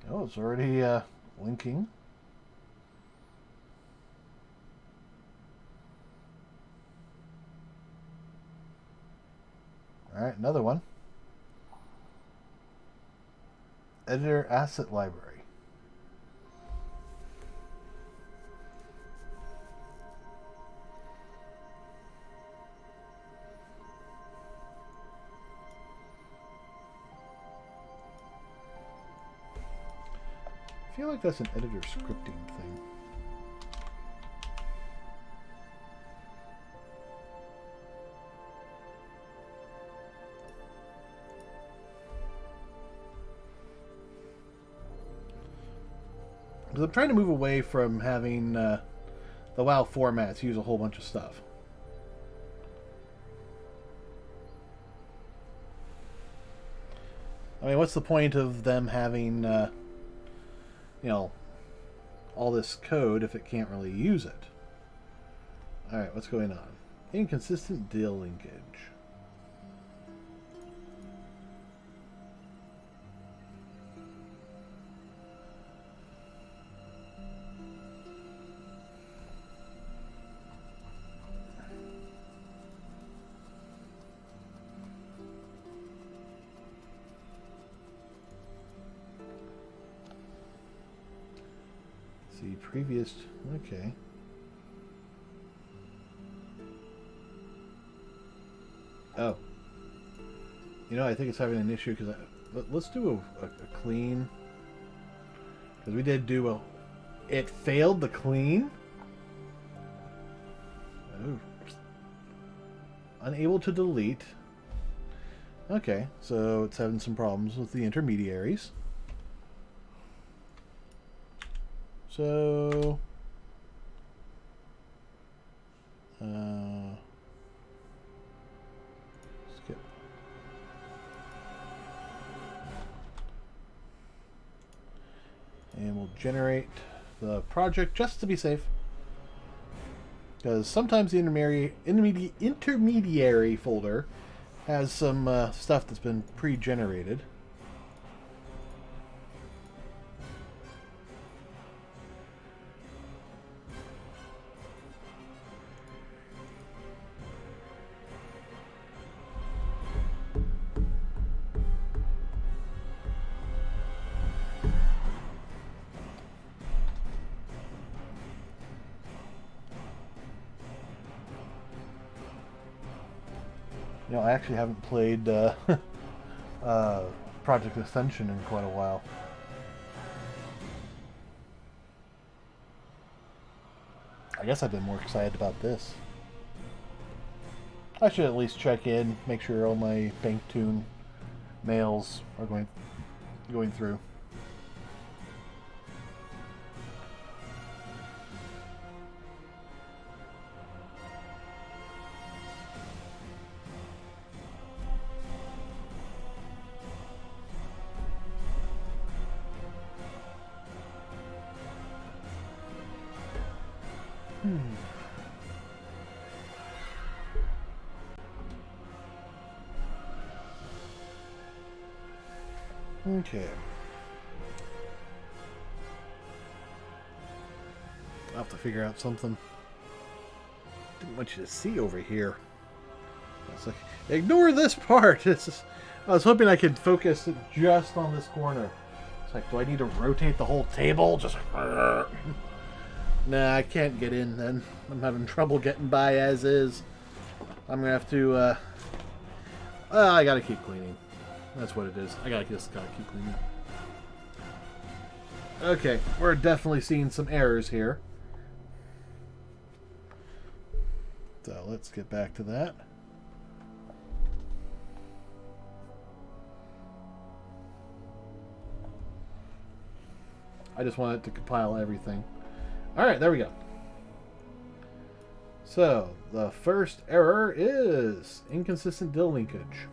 Oh, it's already linking. Alright, another one. Editor asset library. I feel like that's an editor scripting thing. Because I'm trying to move away from having the WoW formats use a whole bunch of stuff. I mean, what's the point of them having... you know, all this code if it can't really use it. Alright, what's going on? Inconsistent deal linkage. See, previous... Okay. Oh. You know, I think it's having an issue because let's do a clean. Because we did do a... It failed the clean? Oh. Unable to delete. Okay, so it's having some problems with the intermediaries. So... skip. And we'll generate the project just to be safe. Because sometimes the intermediary folder has some stuff that's been pre-generated. You know, I actually haven't played Project Ascension in quite a while. I guess I've been more excited about this. I should at least check in, make sure all my bank tune mails are going through. Okay. I'll have to figure out something. Didn't want you to see over here. It's like, ignore this part. I was hoping I could focus it just on this corner. It's like, do I need to rotate the whole table? Just like, nah, I can't get in then. I'm having trouble getting by as is. I'm gonna have to. I gotta keep cleaning. That's what it is. I just gotta keep cleaning. Okay, we're definitely seeing some errors here. So let's get back to that. I just wanted to compile everything. Alright, there we go. So, the first error is inconsistent dill linkage.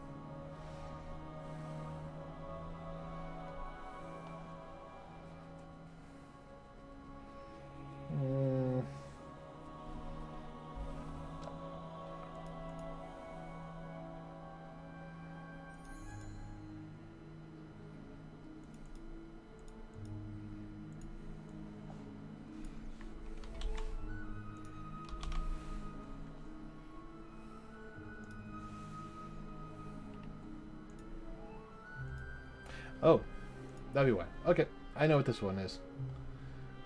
Oh, that'd be why. Okay, I know what this one is.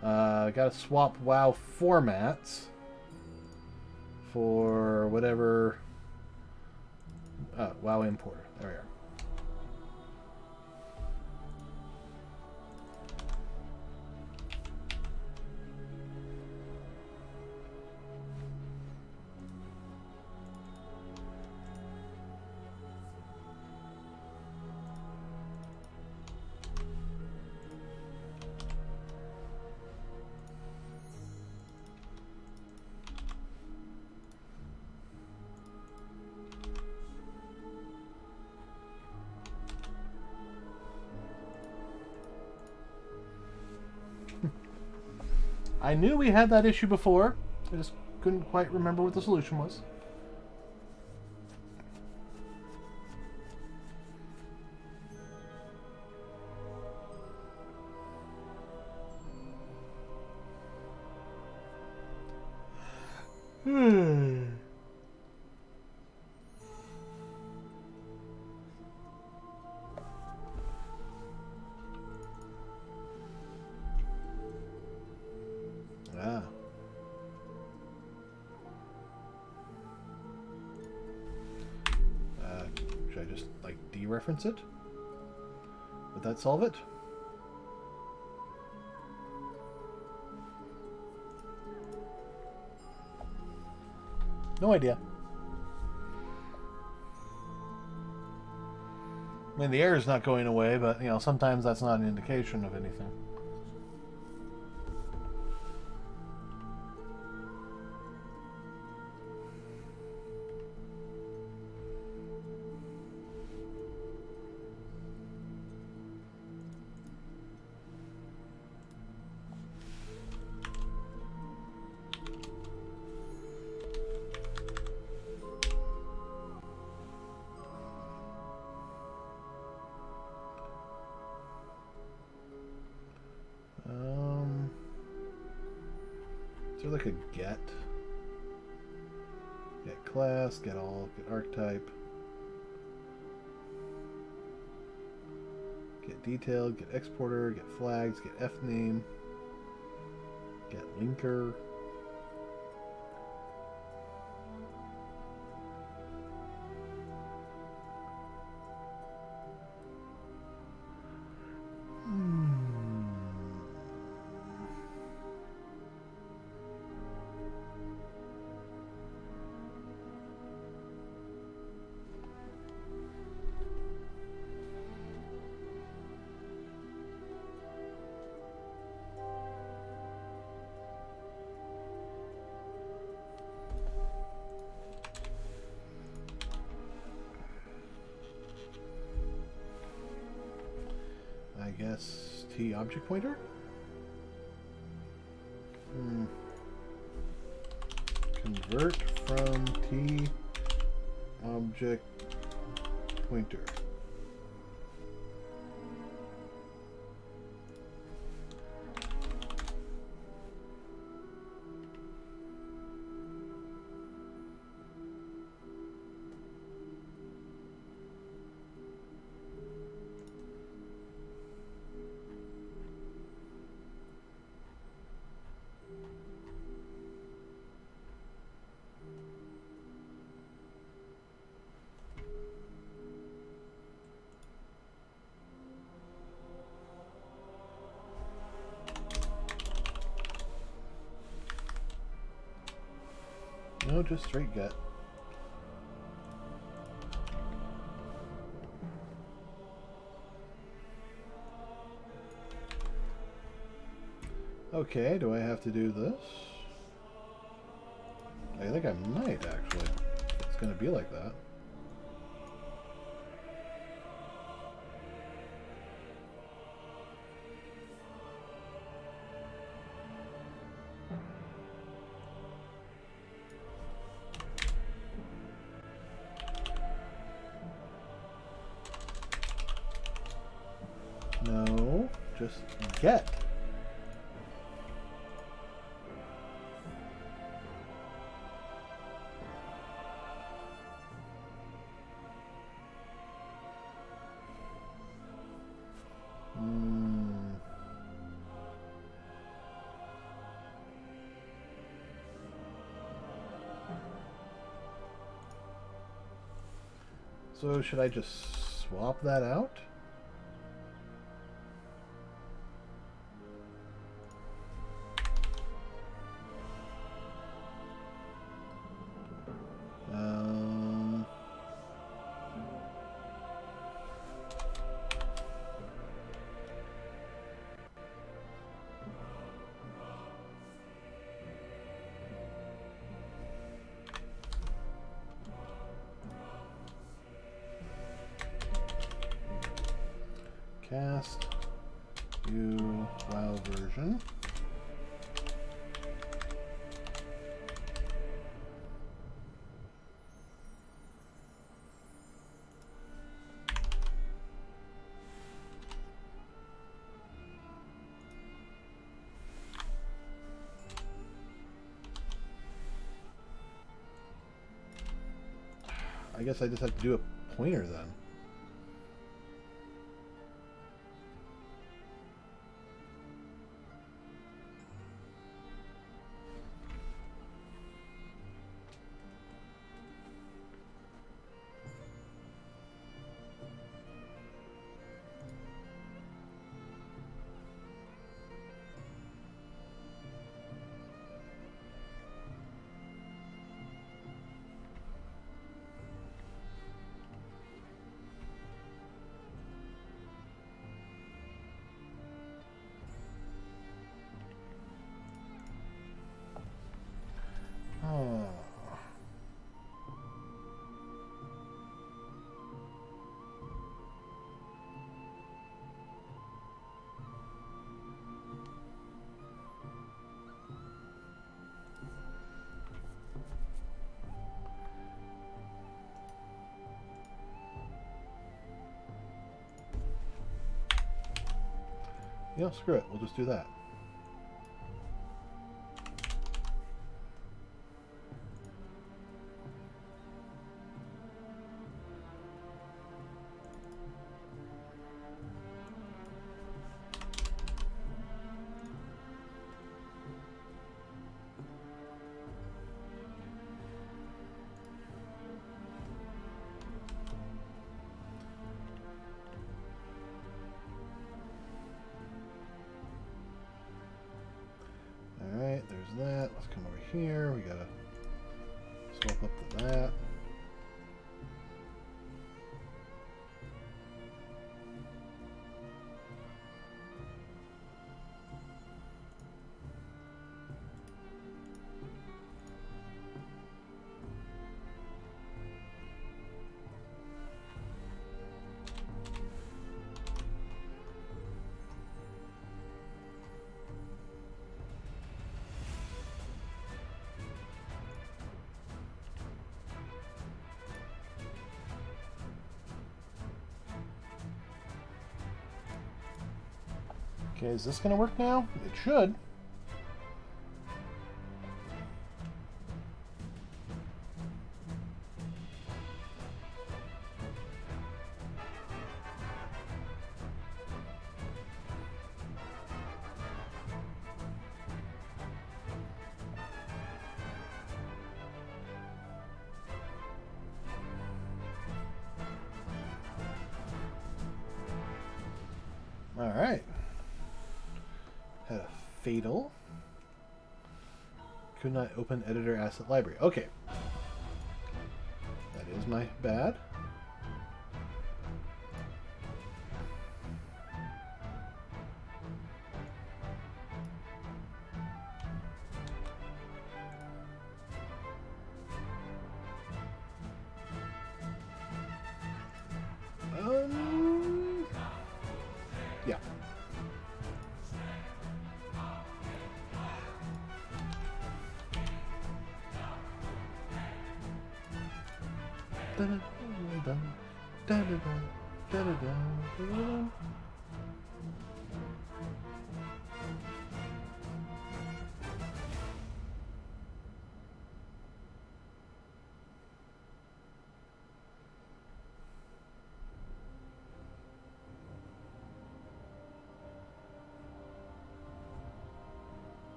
Gotta swap WoW formats for whatever. WoW importer. There we are. I knew we had that issue before. I just couldn't quite remember what the solution was. Ah. Should I just, like, dereference it? Would that solve it? No idea. I mean, the error's not going away, but, you know, sometimes that's not an indication of anything. Is there like a get class, get all, get archetype, get detailed, get exporter, get flags, get f name, get linker. I guess T object pointer? Convert from T object pointer. No, just straight get. Okay, do I have to do this? I think I might, actually. It's going to be like that. No, just get. So should I just swap that out? Cast WoW version. I guess I just have to do a pointer then. Oh. Yeah, screw it. We'll just do that. Alright, there's that. Let's come over here. We gotta swap up to that. Okay, is this gonna work now? It should. Alright. Had a fatal. Could not open editor asset library. Okay. That is my bad. Yeah.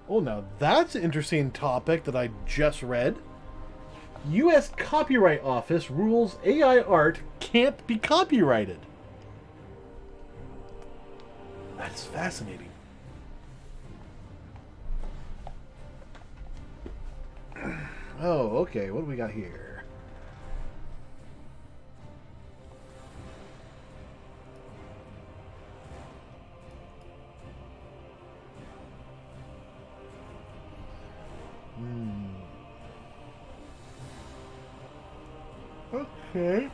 Oh, now that's an interesting topic that I just read. U.S. Copyright Office rules AI art can't be copyrighted. That's fascinating. Oh, okay. What do we got here? Okay.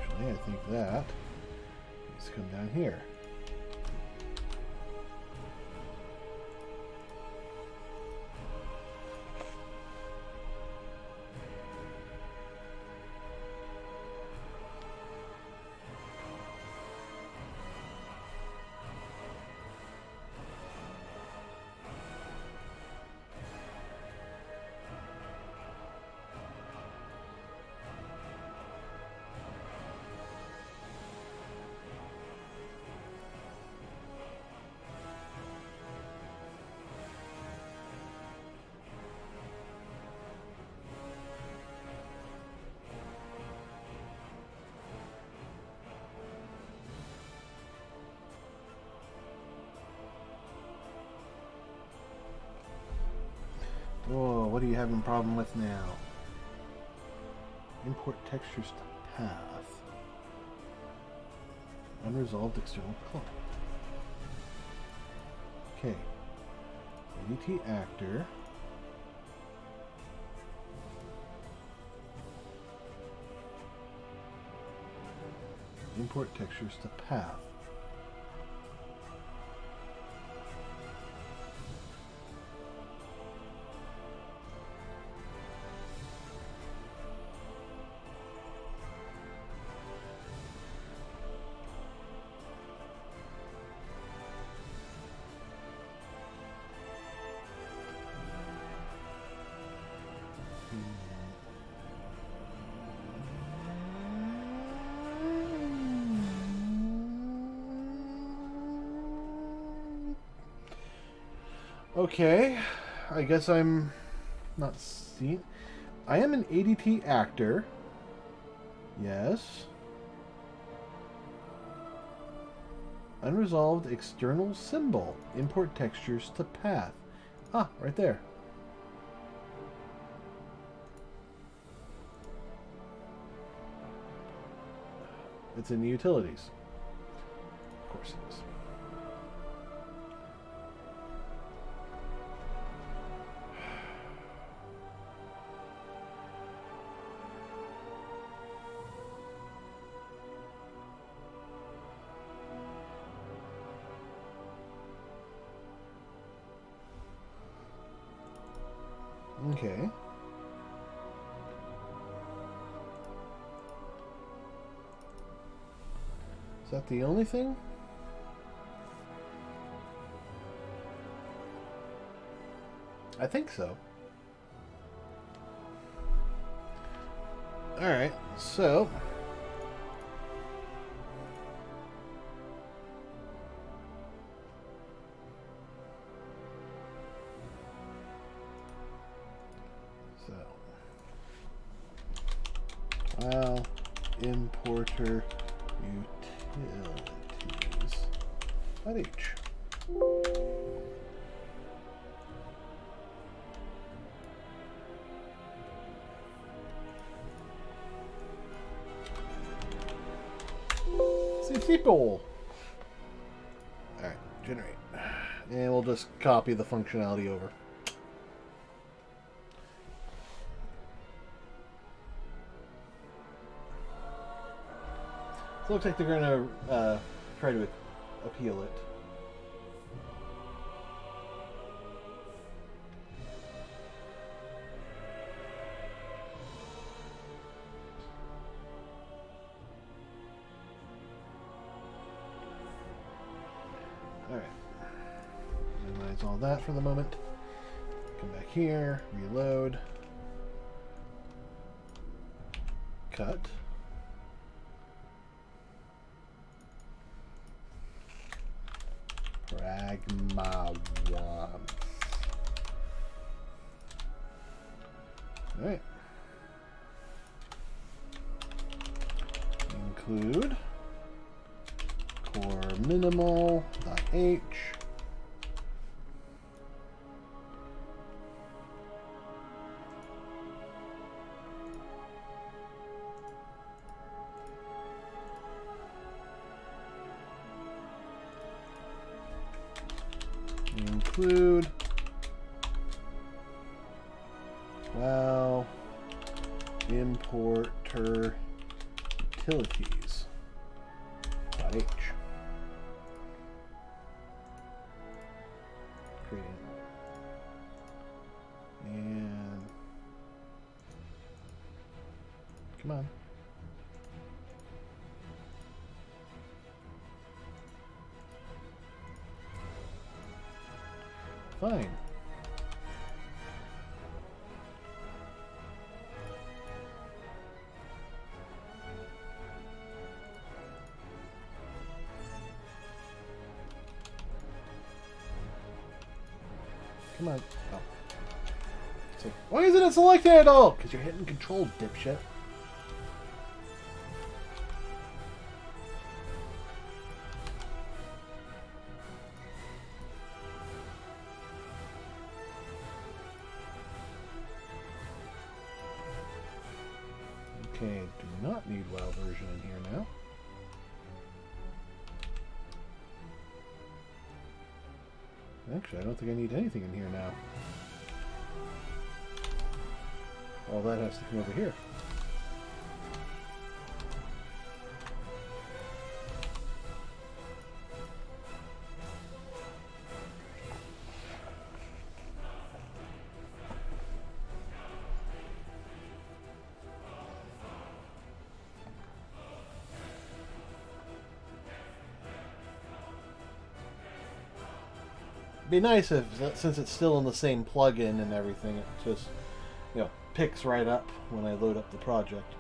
Actually, I think that needs to come down here. Oh, what are you having a problem with now? Import textures to path. Unresolved external clock. Okay. ADT actor. Import textures to path. Okay, I guess I'm not seeing. I am an ADT actor. Yes. Unresolved external symbol. Import textures to path. Ah, right there. It's in the utilities. Of course it is. Okay. Is that the only thing? I think so. Alright, so WoW importer utilities at H. People. Alright, generate. And we'll just copy the functionality over. So it looks like they're going to try to appeal it. Alright. Minimize all that for the moment. Come back here, reload. Cut. Pragma 1. Alright. Include core minimal.h. Include WoW importer utilities .h. Create and come on. Fine. Come on. Oh. It's like, why isn't it selected at all? Because you're hitting control, dipshit. Okay, do not need WoW version in here now. Actually, I don't think I need anything in here now. All that has to come over here. Be nice if, since it's still in the same plugin and everything, it just, you know, picks right up when I load up the project.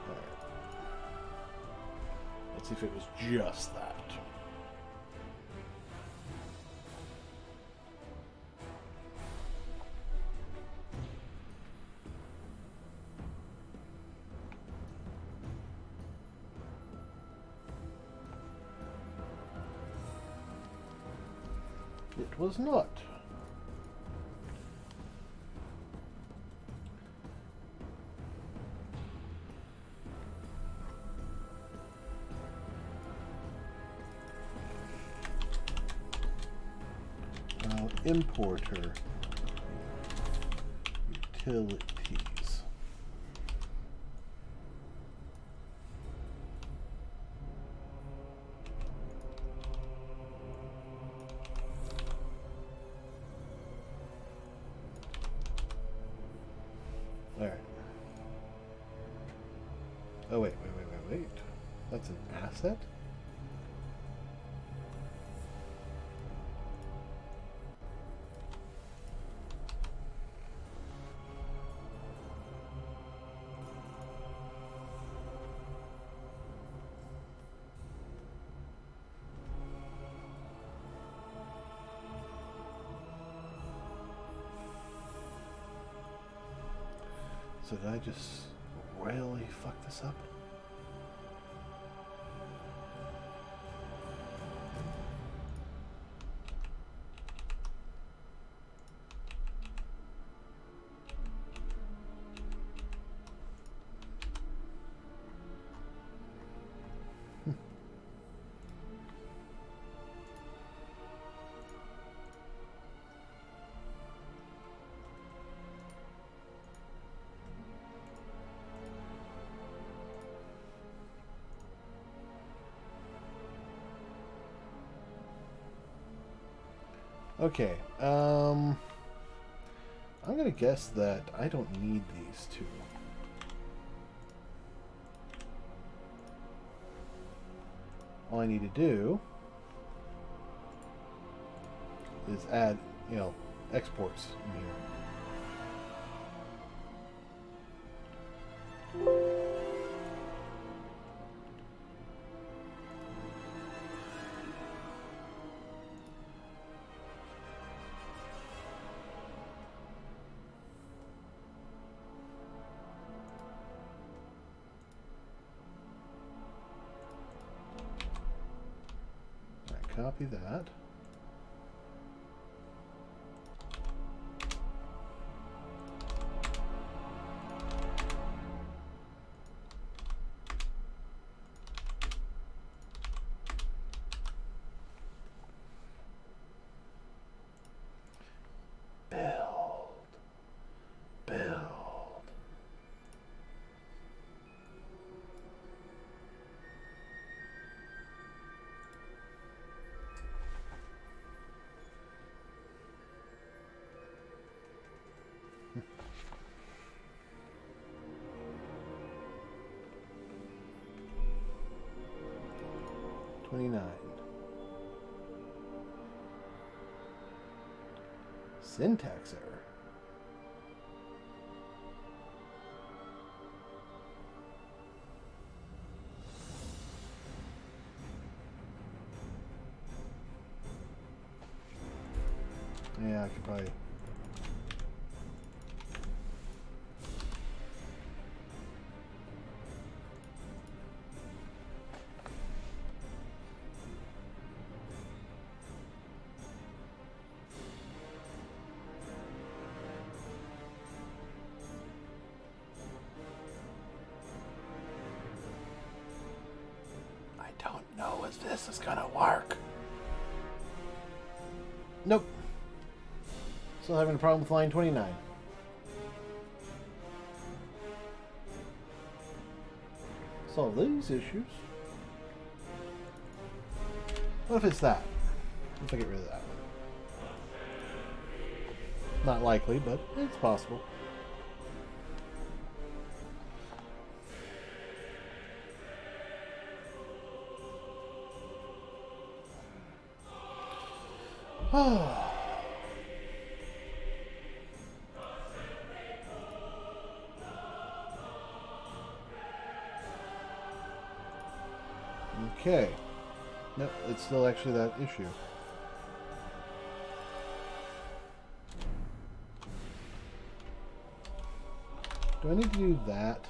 All right. Let's see if it was just that. It was not. Importer utilities. fix that? So did I just royally fuck this up? Okay, I'm gonna guess that I don't need these two. All I need to do is add, exports in here. Copy that. Build. 29. Syntax error. Yeah, I could probably... I don't know if this is gonna work. Nope. Still having a problem with line 29. Solve these issues. What if it's that? What if I get rid of that? Not likely, but it's possible. Okay. Nope, it's still actually that issue. Do I need to do that?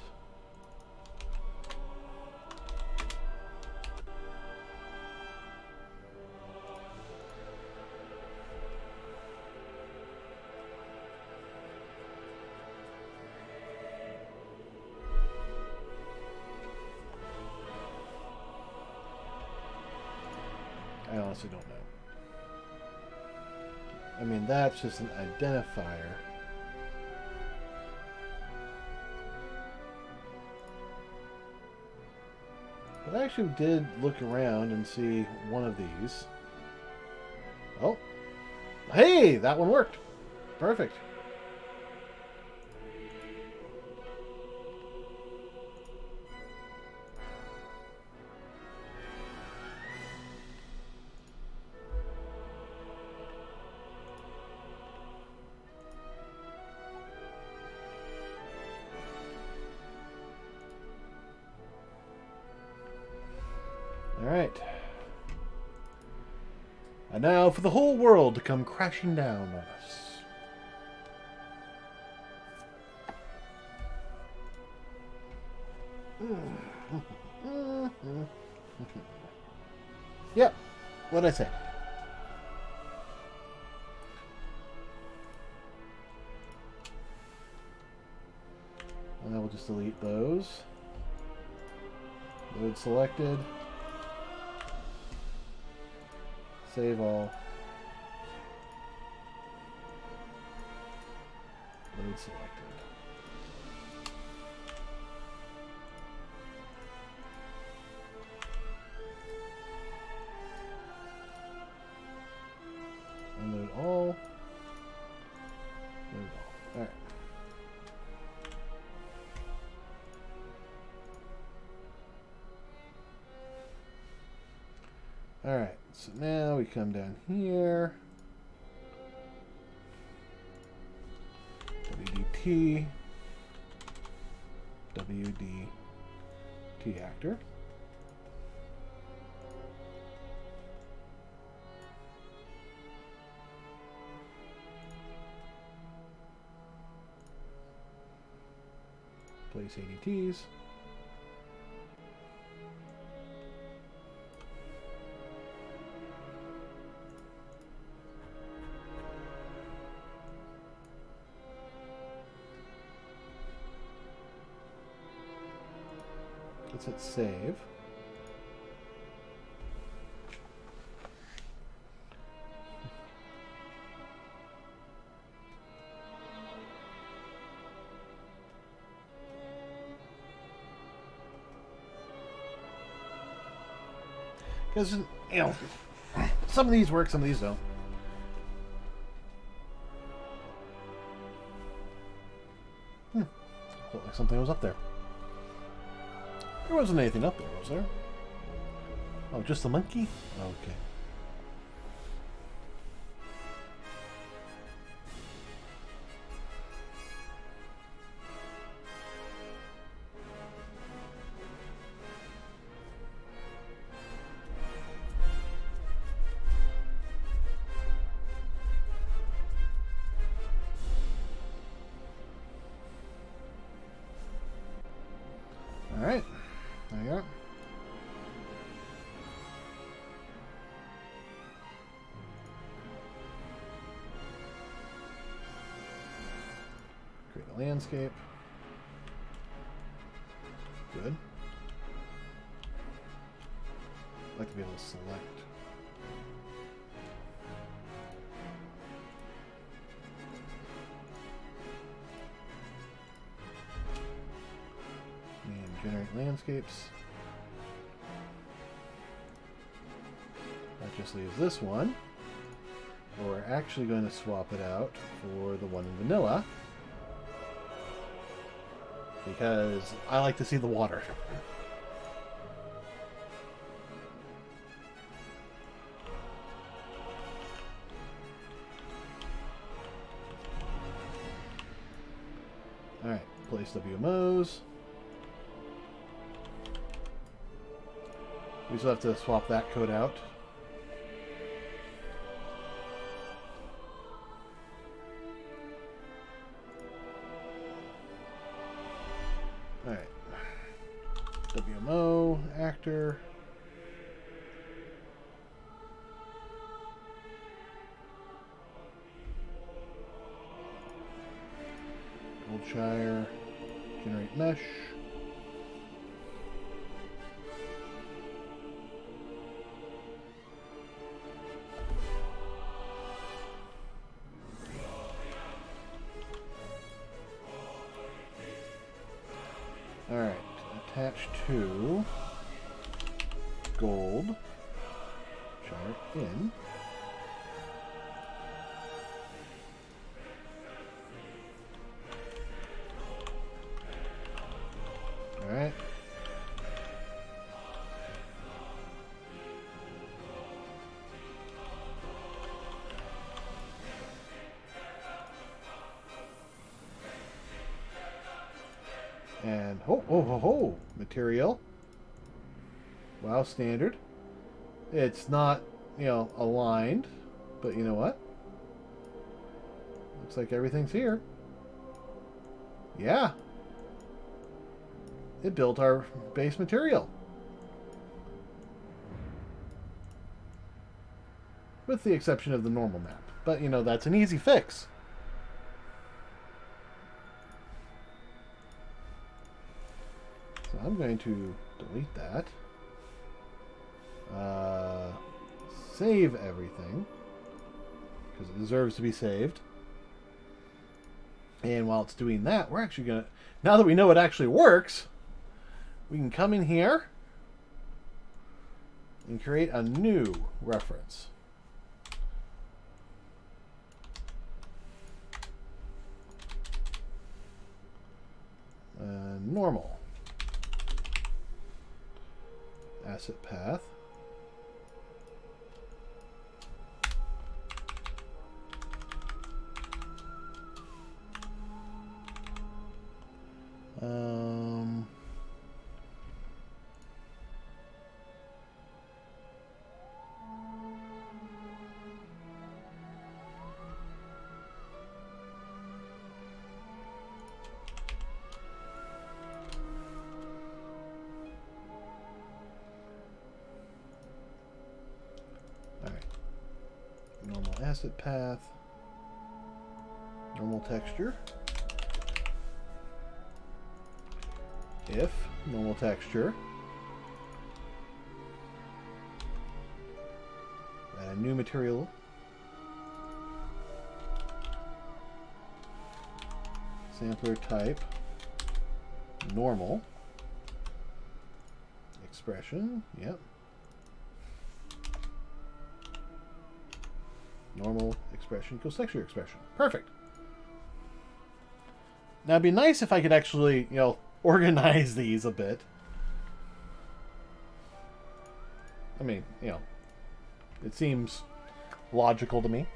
I honestly don't know. I mean, that's just an identifier. But I actually did look around and see one of these. Oh. Hey, that one worked. Perfect. And now for the whole world to come crashing down on us. Yep. What'd I say? And then we'll just delete those. Load selected. Save all. Load selected. Unload all. Load all. Alright. Alright, so now we come down here. WDT. WDT actor. Place ADTs. Let's hit save. Because, you know, some of these work, some of these don't. Felt like something was up there. There wasn't anything up there, was there? Oh, just the monkey? Okay. Alright. There you go. Create a landscape. Good. I'd like to be able to select. Generate landscapes. That just leaves this one. But we're actually going to swap it out for the one in vanilla. Because I like to see the water. Alright, place WMOs. We still have to swap that code out. Alright. WMO, actor. Goldshire. Generate mesh. Alright, attach to gold, chart in. Alright. And material. WoW standard. It's not, aligned. But you know what? Looks like everything's here. Yeah. It built our base material. With the exception of the normal map. But, that's an easy fix. So I'm going to delete that. Save everything. Because it deserves to be saved. And while it's doing that, we're actually going to... Now that we know it actually works, we can come in here and create a new reference. Normal. Asset path. Normal asset path. Normal texture. If normal texture. Add a new material. Sampler type. Normal. Expression. Yep. Normal expression equals texture expression. Perfect. Now it'd be nice if I could actually, organize these a bit. I mean, it seems logical to me.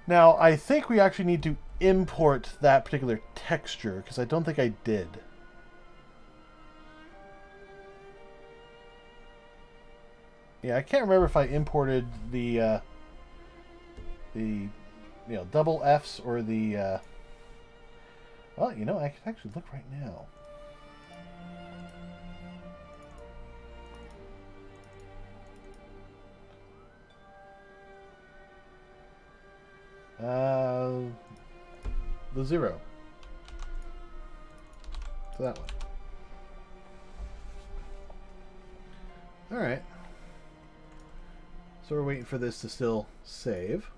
Now, I think we actually need to import that particular texture, because I don't think I did. Yeah, I can't remember if I imported the double Fs or the... Well, I can actually look right now. The 0. So that one. Alright. So we're waiting for this to still save.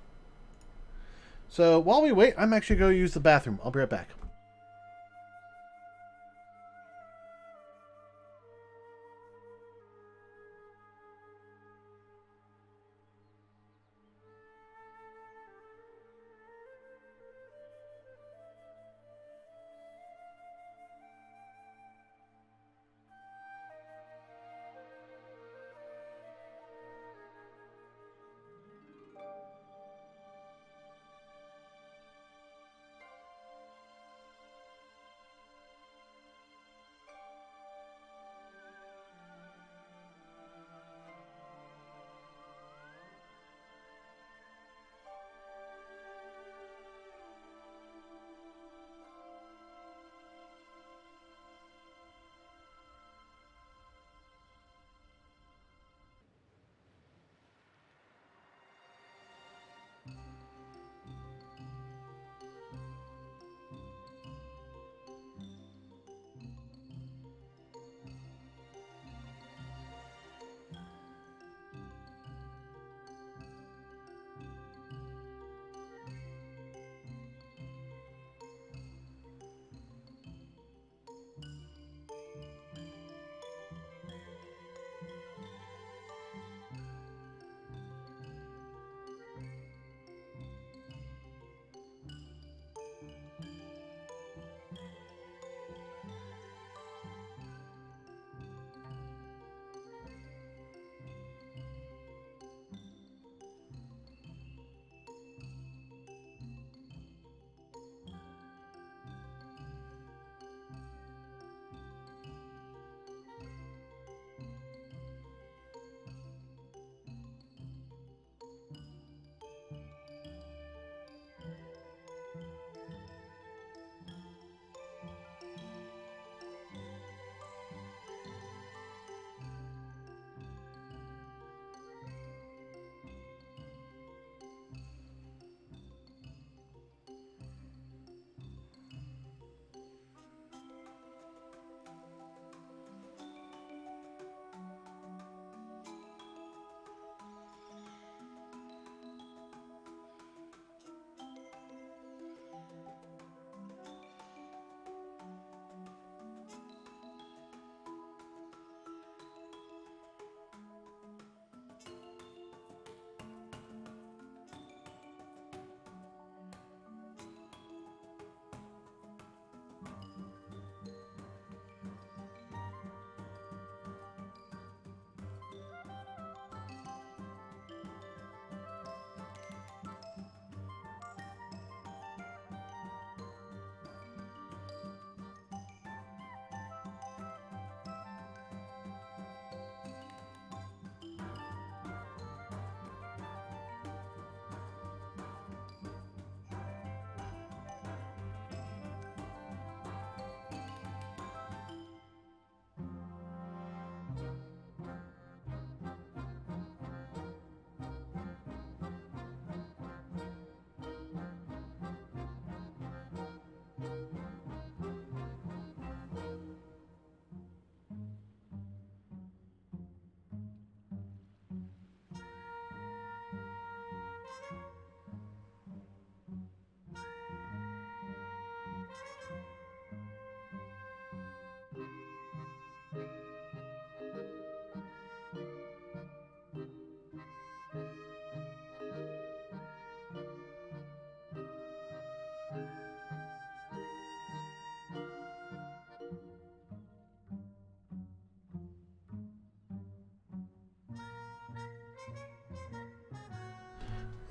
So while we wait, I'm actually going to use the bathroom. I'll be right back.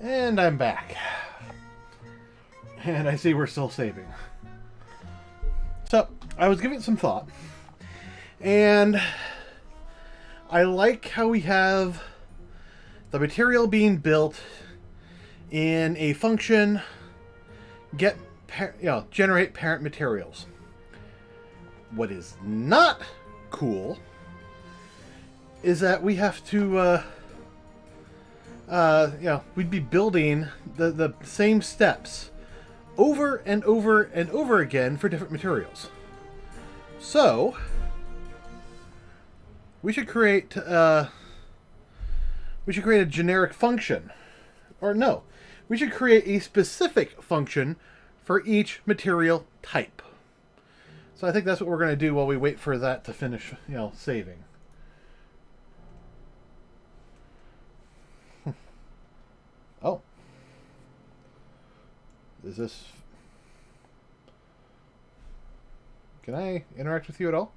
And I'm back. And I see we're still saving. So, I was giving it some thought. And I like how we have the material being built in a function, generate parent materials. What is not cool is that we have to, we'd be building the same steps over and over and over again for different materials. So, we should create a generic function. Or no, we should create a specific function for each material type. So I think that's what we're going to do while we wait for that to finish, saving. Oh. Is this... Can I interact with you at all?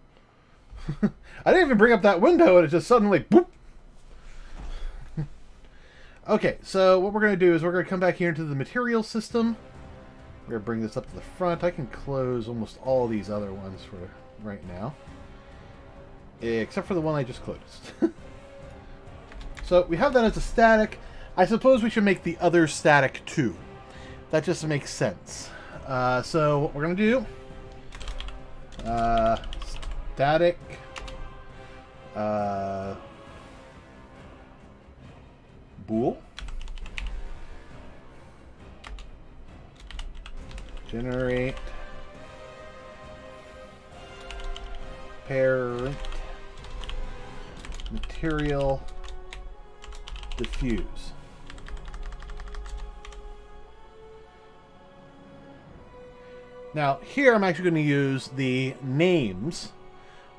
I didn't even bring up that window and it just suddenly... Boop! Okay, so what we're going to do is we're going to come back here into the material system. We're going to bring this up to the front. I can close almost all these other ones for right now. Except for the one I just closed. So we have that as a static. I suppose we should make the other static too. That just makes sense. So what we're going to do... static... bool. Generate parent material diffuse. Now here I'm actually going to use the names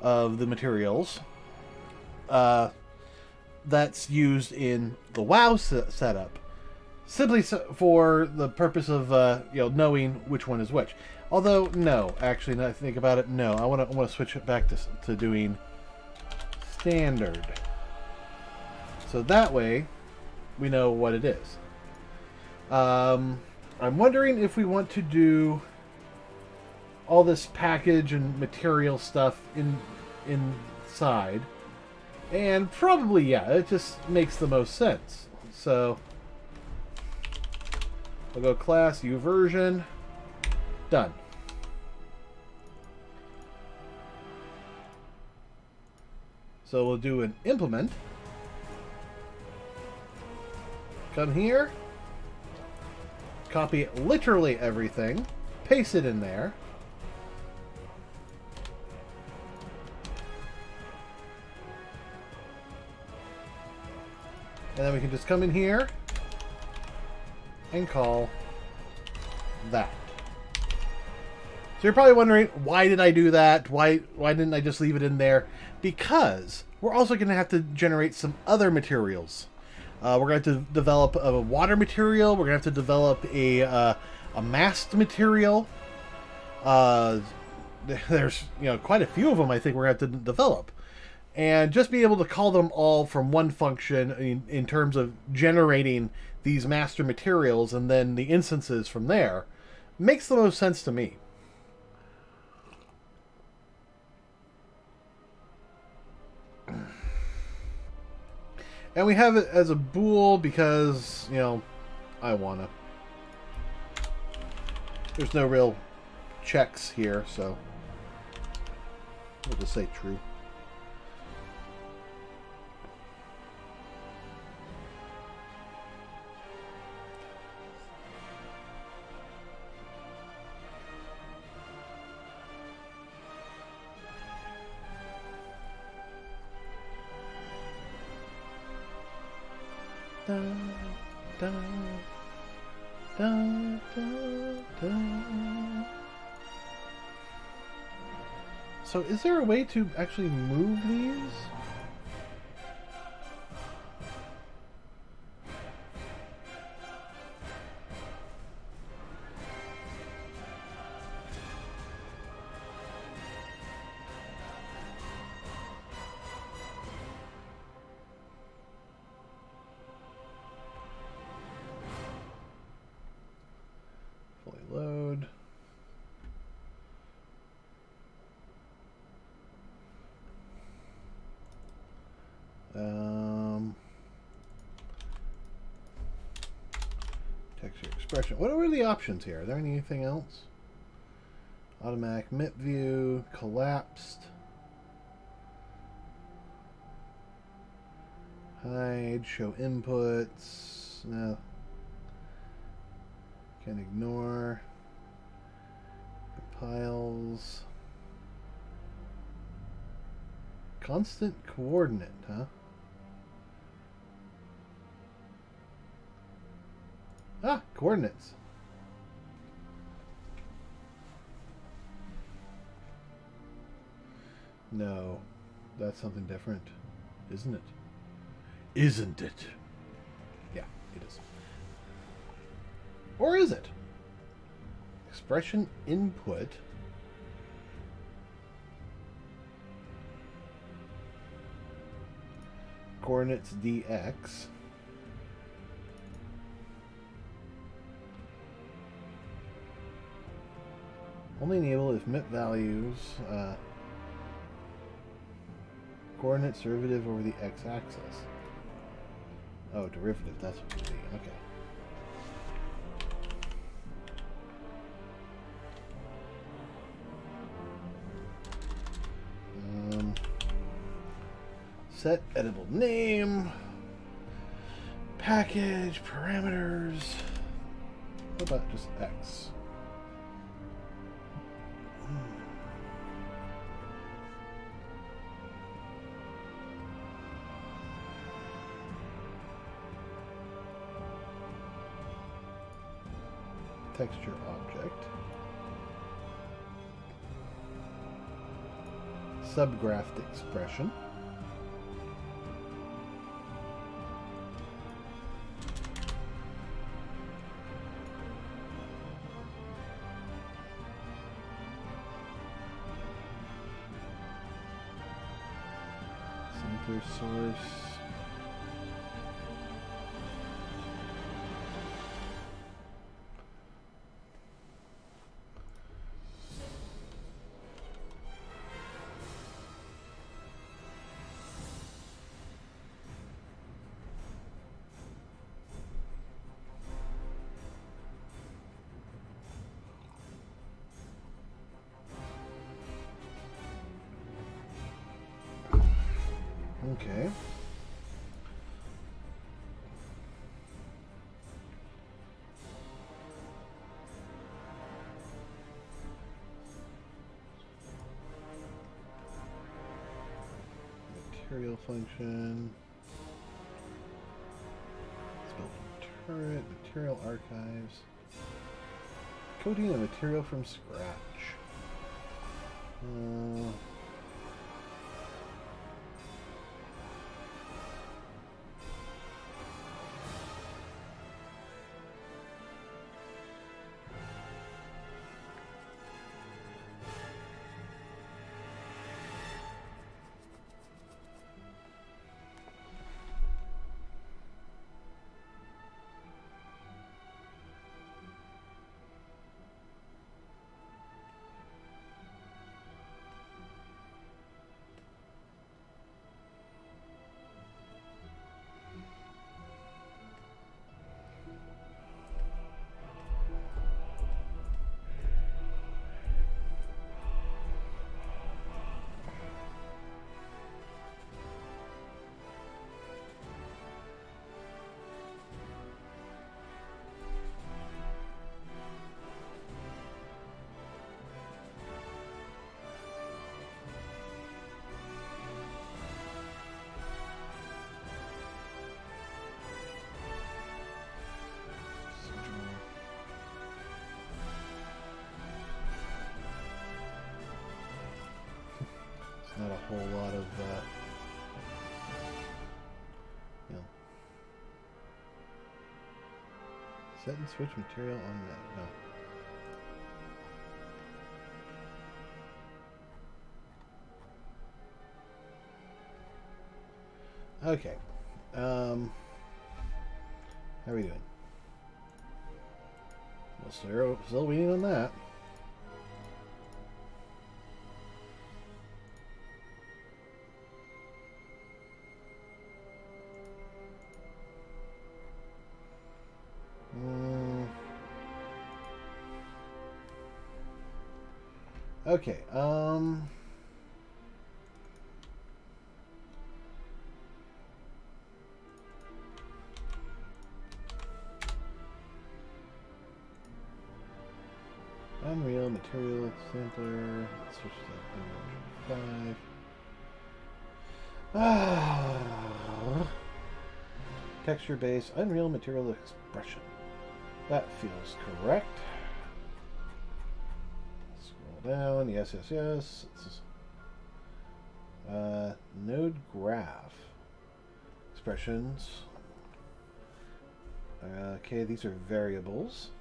of the materials that's used in the WoW setup, simply for the purpose of knowing which one is which. Although no, actually, now that I think about it, no, I want to switch it back to doing standard, so that way we know what it is. I'm wondering if we want to do all this package and material stuff inside. And probably, yeah, it just makes the most sense. So, we'll go class, uversion, done. So we'll do an implement. Come here, copy literally everything, paste it in there. And then we can just come in here and call that. So you're probably wondering, why did I do that? Why didn't I just leave it in there? Because we're also going to have to generate some other materials. We're going to have to develop a water material. We're going to have to develop a mast material. There's quite a few of them I think we're going to have to develop. And just be able to call them all from one function in terms of generating these master materials and then the instances from there makes the most sense to me. And we have it as a bool because, I wanna. There's no real checks here, so we'll just say true. Da, da, da, da, da. So is there a way to actually move these? Texture expression. What are the options here? Are there anything else? Automatic MIP view, collapsed. Hide, show inputs. No. Can ignore. Compiles. Constant coordinate, huh? Ah, coordinates. No, that's something different, isn't it? Isn't it? Yeah, it is. Or is it? Expression input. Coordinates dx. Only enable if MIP values coordinate derivative over the x-axis. Oh, derivative, that's what it would be. Okay. Set editable name, package, parameters. What about just X? Texture object. Subgraphed expression. Center source. Okay. Material function. Let's build a turret. Material archives. Coding a material from scratch. Not a whole lot of, you know. Set and switch material on that. No. Okay. How are we doing? Well, still waiting on that. Okay, Unreal Material Sampler. Switch to Unreal 5. Texture base, Unreal Material Expression. That feels correct. Scroll down. Yes, yes, yes. Node graph. Expressions. Okay, these are variables.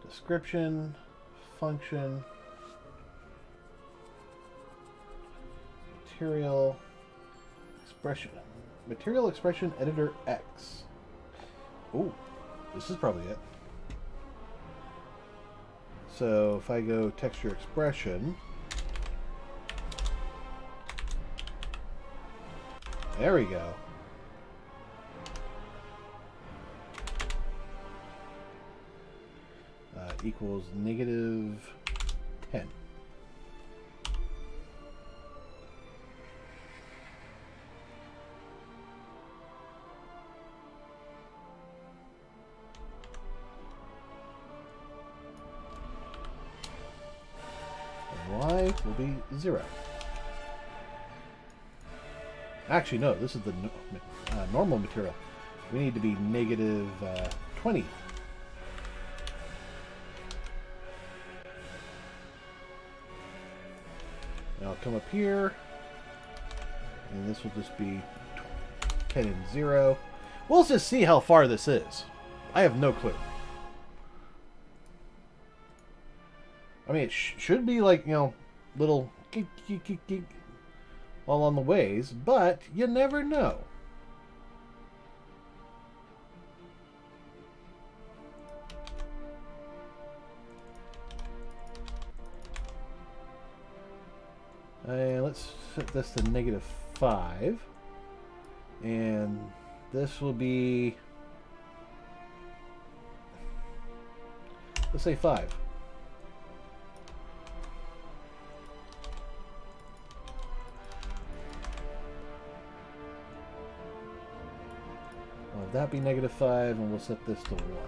Description, function, material, expression. Material expression editor X. Oh, this is probably it. So if I go texture expression, there we go. Equals -10. And y will be 0. Actually, no, this is the normal material. We need to be -20. I'll come up here, and this will just be 10 and 0. We'll just see how far this is. I have no clue. I mean, it should be like, you know, little geek, geek, geek, geek all on the ways, but you never know. Let's set this to -5, and this will be, let's say 5. Well, that be -5, and we'll set this to 1.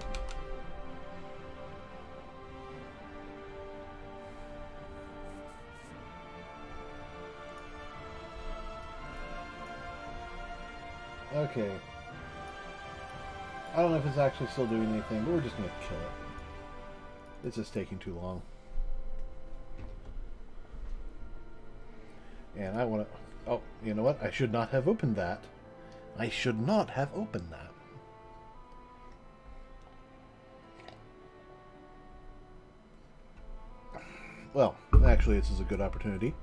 Okay. I don't know if it's actually still doing anything, but we're just going to kill it. It's just taking too long. And I want to... Oh, you know what? I should not have opened that. I should not have opened that. Well, actually, this is a good opportunity.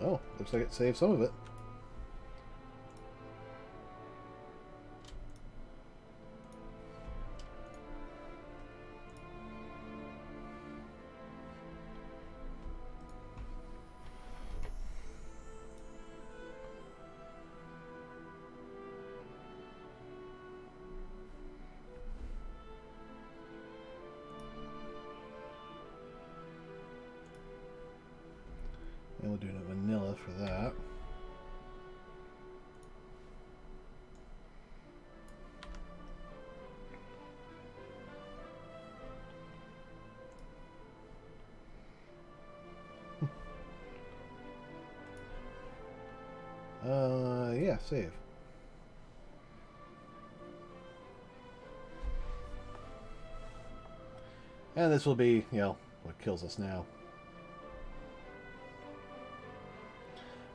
Oh, looks like it saved some of it. And we'll do a vanilla for that. Yeah, save. And this will be, you know, what kills us now.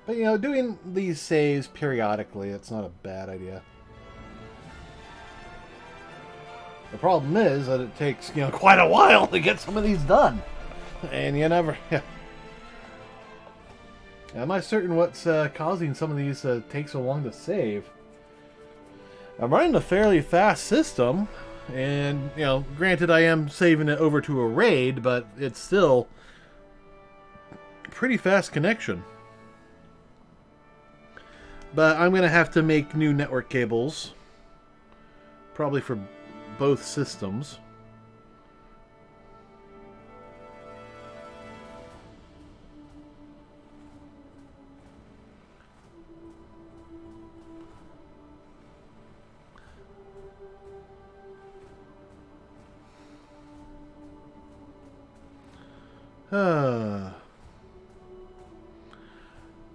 But, you know, doing these saves periodically, it's not a bad idea. The problem is that it takes, you know, quite a while to get some of these done. And you never... Yeah. Am I certain what's causing some of these to take so long to save? I'm running a fairly fast system, and, you know, granted I am saving it over to a RAID, but it's still a pretty fast connection. But I'm going to have to make new network cables probably for both systems.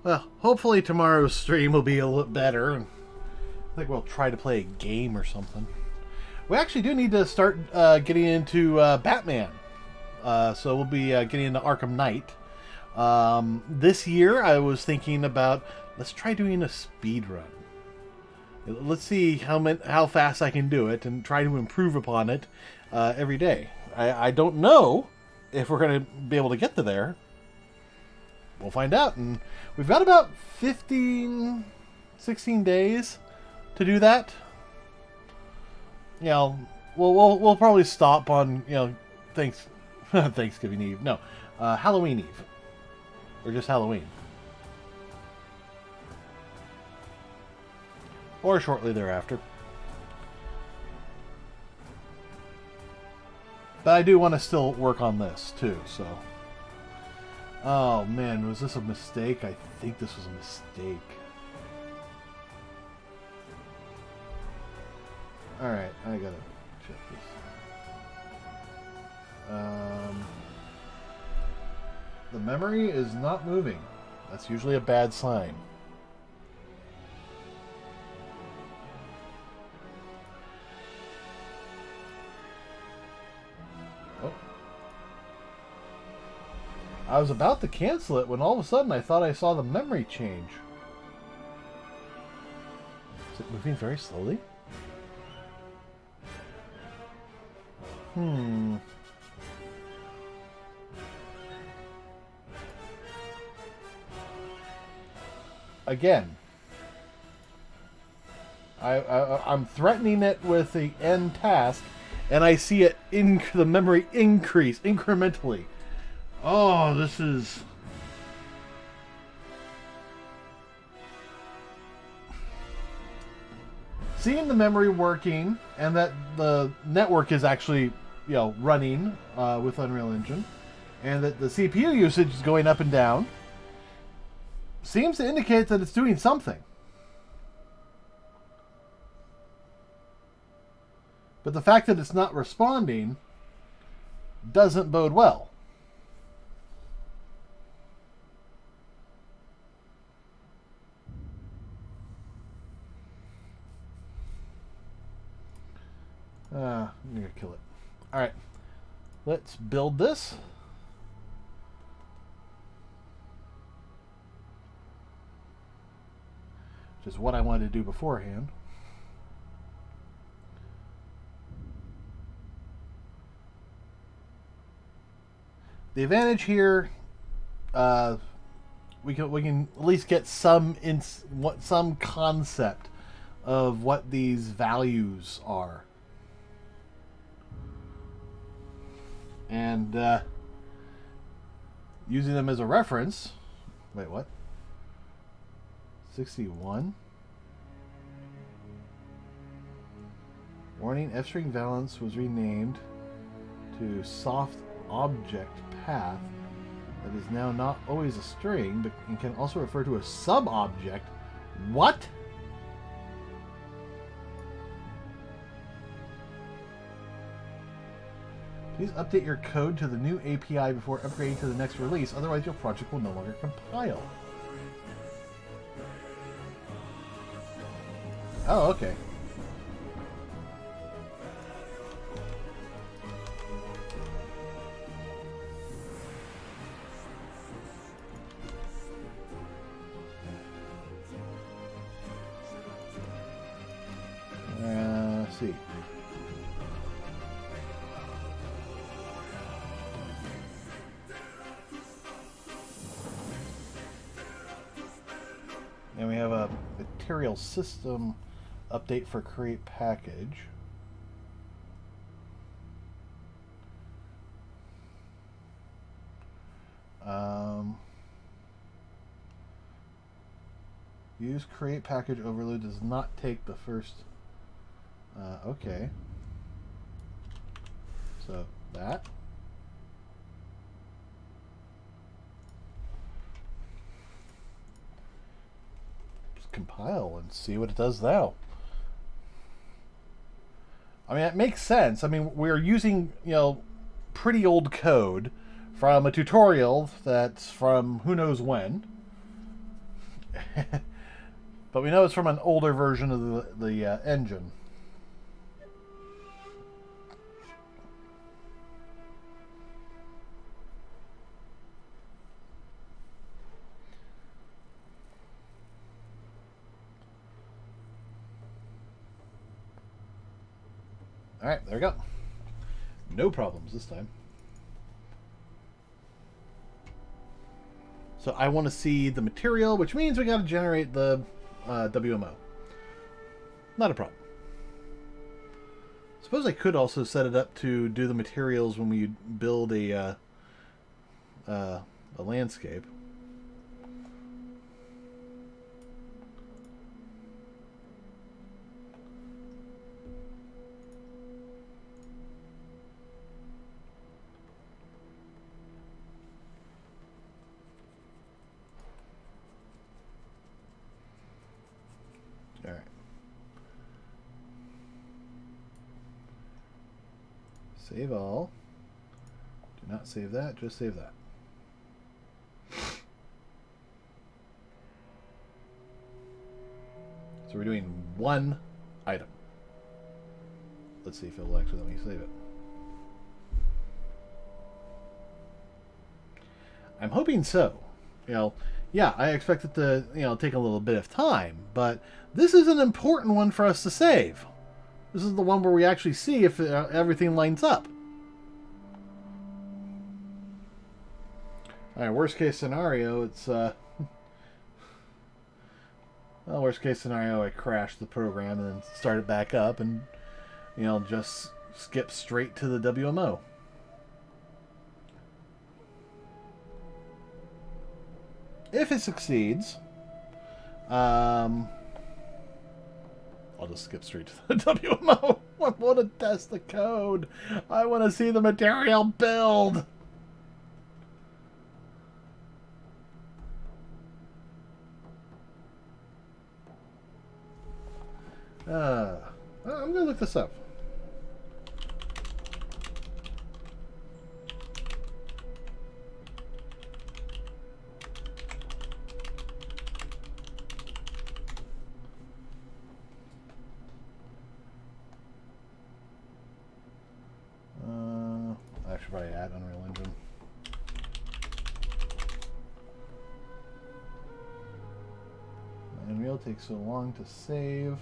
Well, hopefully tomorrow's stream will be a little better. I think we'll try to play a game or something. We actually do need to start getting into Batman. So we'll be getting into Arkham Knight. This year I was thinking about, let's try doing a speed run. Let's see how fast I can do it and try to improve upon it every day. I don't know if we're going to be able to get to there. We'll find out. And we've got about 16 days to do that. You know, we'll probably stop on, you know, Thanksgiving Eve. No, Halloween Eve. Or just Halloween. Or shortly thereafter. But I do want to still work on this, too, so... Oh, man, was this a mistake? I think this was a mistake. Alright, I gotta check this. The memory is not moving. That's usually a bad sign. Oh. I was about to cancel it when all of a sudden I thought I saw the memory change. Is it moving very slowly? Again, I'm threatening it with the end task, and I see it the memory increase incrementally. Oh, this is... Seeing the memory working, and that the network is actually, you know, running with Unreal Engine, and that the CPU usage is going up and down, seems to indicate that it's doing something. But the fact that it's not responding doesn't bode well. I'm gonna kill it. Alright. Let's build this. Which is what I wanted to do beforehand. The advantage here, we can at least get some concept of what these values are. And using them as a reference. Wait, what? 61. Warning, F-string valence was renamed to soft object path that is now not always a string, but and can also refer to a sub-object. What? Please update your code to the new API before upgrading to the next release, otherwise your project will no longer compile. Oh, okay. Let's see. And we have a material system update for create package. Use create package overload does not take the first Okay. So that. Just compile and see what it does now. I mean, it makes sense. I mean, we're using, pretty old code from a tutorial that's from who knows when. But we know it's from an older version of the engine. Alright, there we go. No problems this time. So I want to see the material, which means we got to generate the WMO. Not a problem. Suppose I could also set it up to do the materials when we build a landscape. Alright. Save all. Do not save that, just save that. So we're doing one item. Let's see if it'll actually let me save it. I'm hoping so. Yeah, I expect it to, take a little bit of time, but this is an important one for us to save. This is the one where we actually see if everything lines up. Alright, worst case scenario, it's, well, worst case scenario, I crash the program and then start it back up and, just skip straight to the WMO. If it succeeds, I'll just skip straight to the WMO. I want to test the code. I want to see the material build. I'm going to look this up. I should probably add Unreal Engine. Unreal takes so long to save.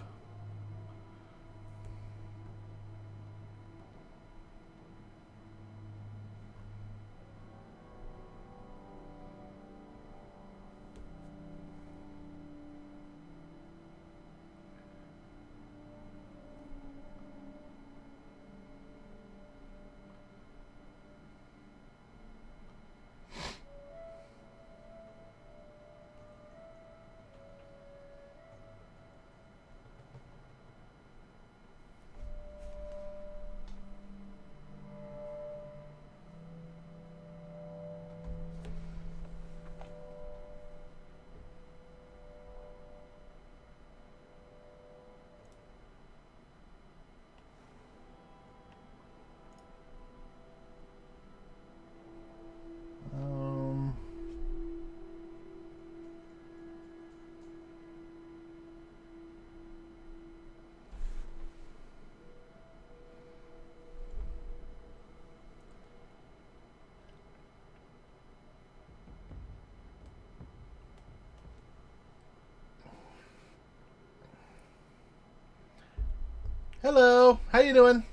Hello, how you doing?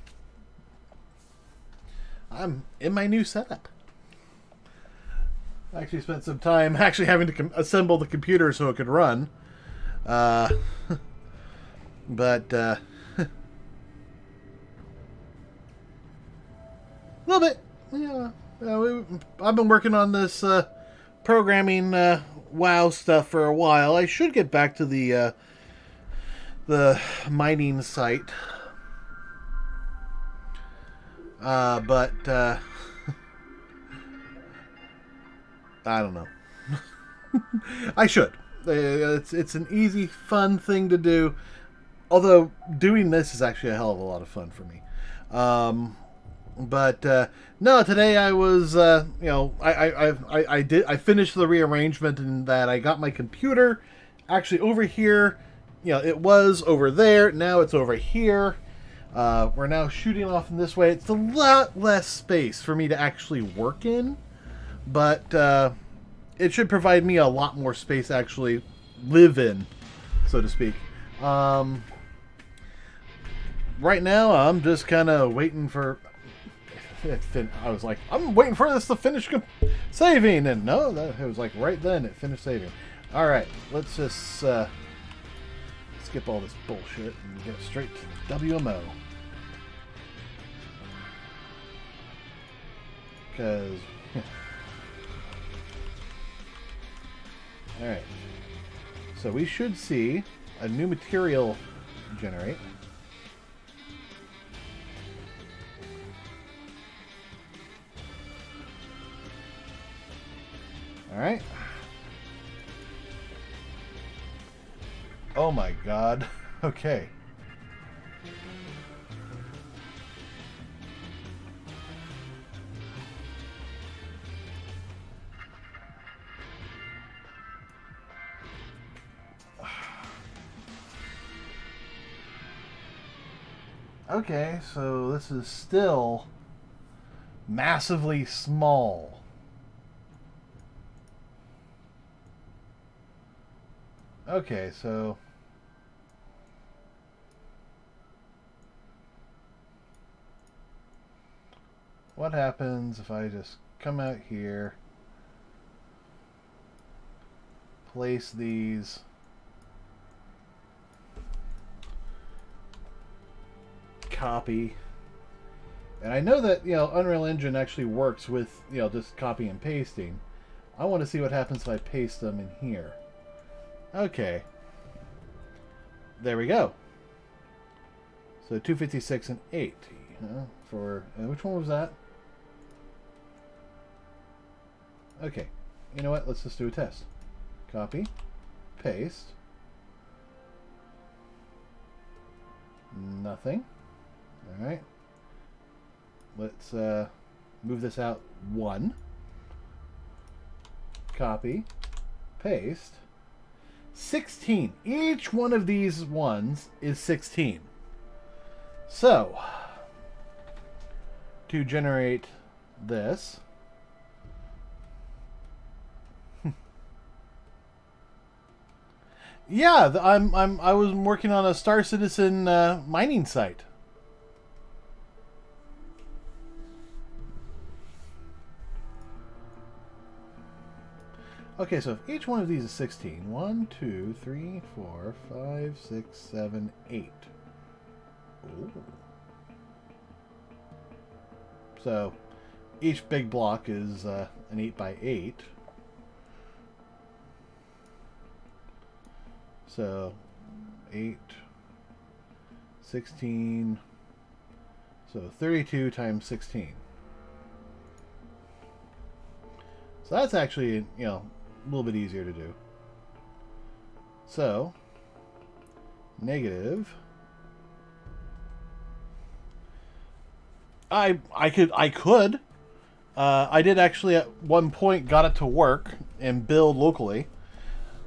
I'm in my new setup. I actually spent some time actually having to assemble the computer so it could run. But a little bit. Yeah. I've been working on this programming WoW stuff for a while. I should get back to the mining site. But I don't know. I should. It's an easy, fun thing to do. Although doing this is actually a hell of a lot of fun for me. But no, today I was, I finished the rearrangement in that I got my computer actually over here. It was over there. Now it's over here. We're now shooting off in this way. It's a lot less space for me to actually work in, but it should provide me a lot more space to actually live in, so to speak. Right now, I'm just kind of waiting for... I was like, I'm waiting for this to finish saving, and no, it was like right then it finished saving. Alright, let's just skip all this bullshit and get straight to WMO. Because... Alright. So we should see a new material generate. Alright. Oh my god. Okay. Okay, so this is still massively small. Okay, so what happens if I just come out here, place these, copy, and I know that Unreal Engine actually works with just copy and pasting. I want to see what happens if I paste them in here. Okay, there we go. So 256 and 80 for which one was that? Okay, you know what? Let's just do a test. Copy, paste, nothing. All right. Let's move this out one. Copy, paste. 16. Each one of these ones is 16. So, to generate this, yeah, I was working on a Star Citizen mining site. Okay, so if each one of these is 16, 1, 2, 3, 4, 5, 6, 7, 8. Ooh. So each big block is an 8 by 8. So 8, 16, so 32 times 16. So that's actually, a little bit easier to do. So, negative. I could. I did actually at one point got it to work and build locally.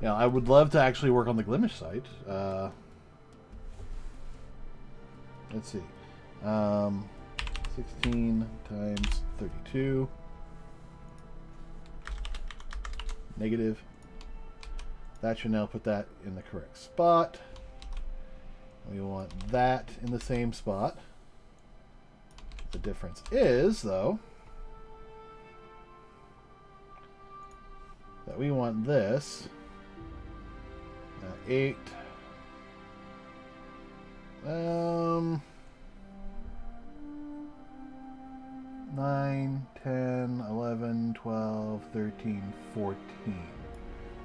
I would love to actually work on the Glimish site. Let's see. 16 times 32. Negative. That should now put that in the correct spot. We want that in the same spot. The difference is, though, that we want this 8 9, 10, 11, 12, 13, 14.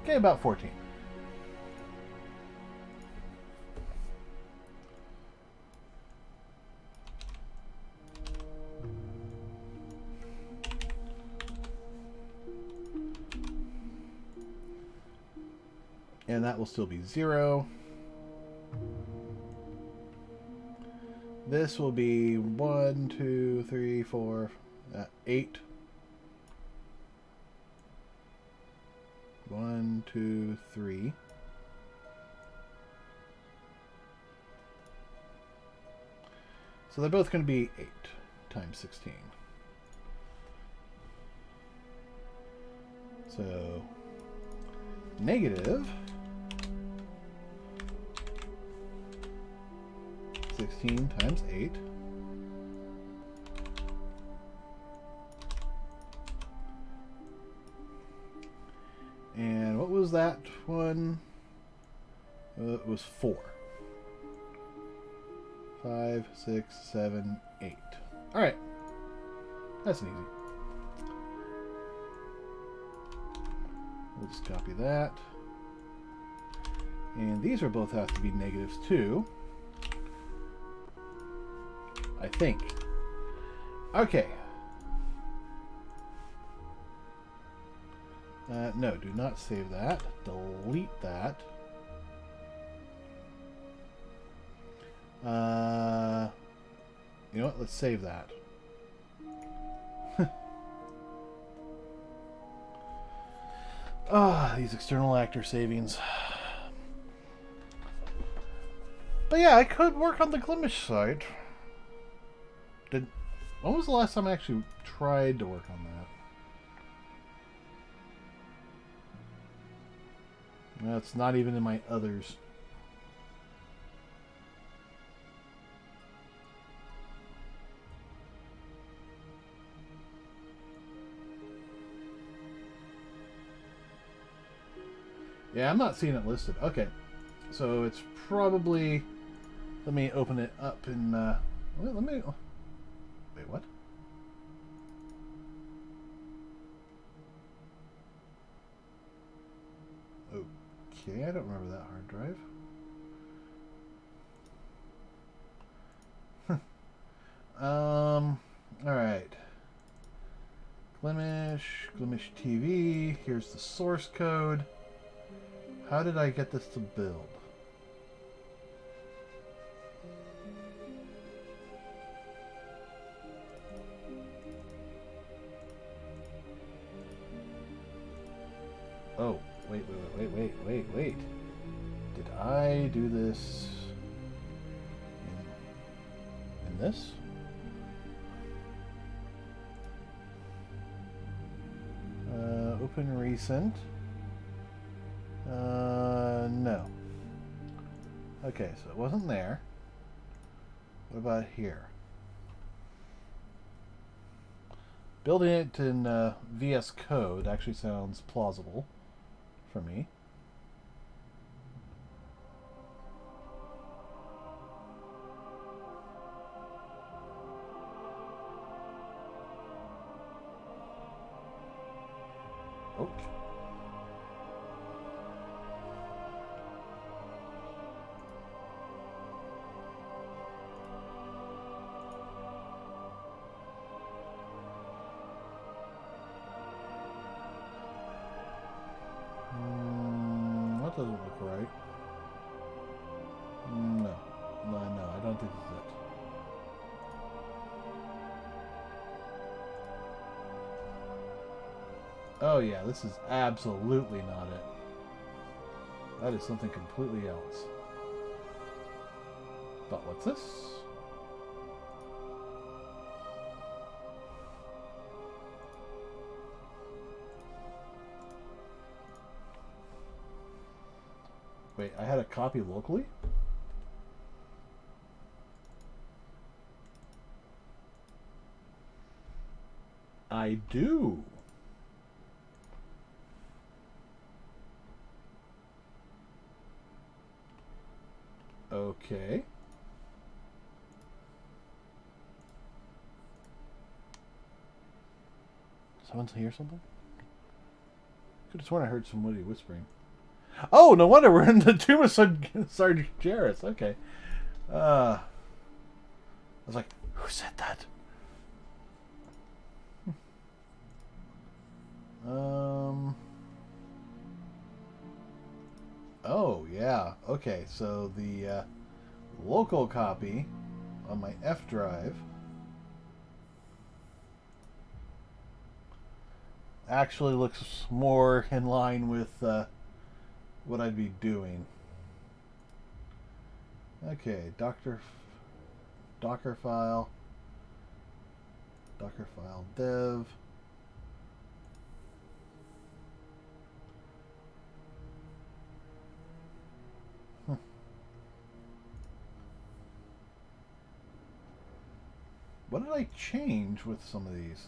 Okay, about 14. And that will still be 0. This will be 1, 2, 3, 4, 8. 1, 2, 3. So they're both going to be 8 times 16. So negative 16 times 8. And what was that one? It was 4. 5, 6, 7, 8. Alright. That's an easy. We'll just copy that. And these are both have to be negatives too. I think. Okay. No, do not save that. Delete that. You know what? Let's save that. These external actor savings. But yeah, I could work on the Glimish site. When was the last time I actually tried to work on that? That's not even in my others. Yeah, I'm not seeing it listed. Okay. So it's probably... Let me open it up in... let me... Wait, what? Okay, I don't remember that hard drive. Alright. Glimish TV. Here's the source code. How did I get this to build? Oh, wait. Did I do this in this? Open recent. No. Okay, so it wasn't there. What about here? Building it in VS Code actually sounds plausible for me. Oh. That doesn't look right. No, I don't think this is it. Oh yeah, this is absolutely not it. That is something completely else. But what's this? Wait, I had a copy locally? I do. Okay. Someone's hear something? Could have sworn I heard somebody whispering. Oh, no wonder we're in the tomb of Sergeant Jarrus. Okay. I was like, who said that? Oh, okay, so the local copy on my F drive actually looks more in line with what I'd be doing. Okay, Docker file, Docker file dev. What did I change with some of these?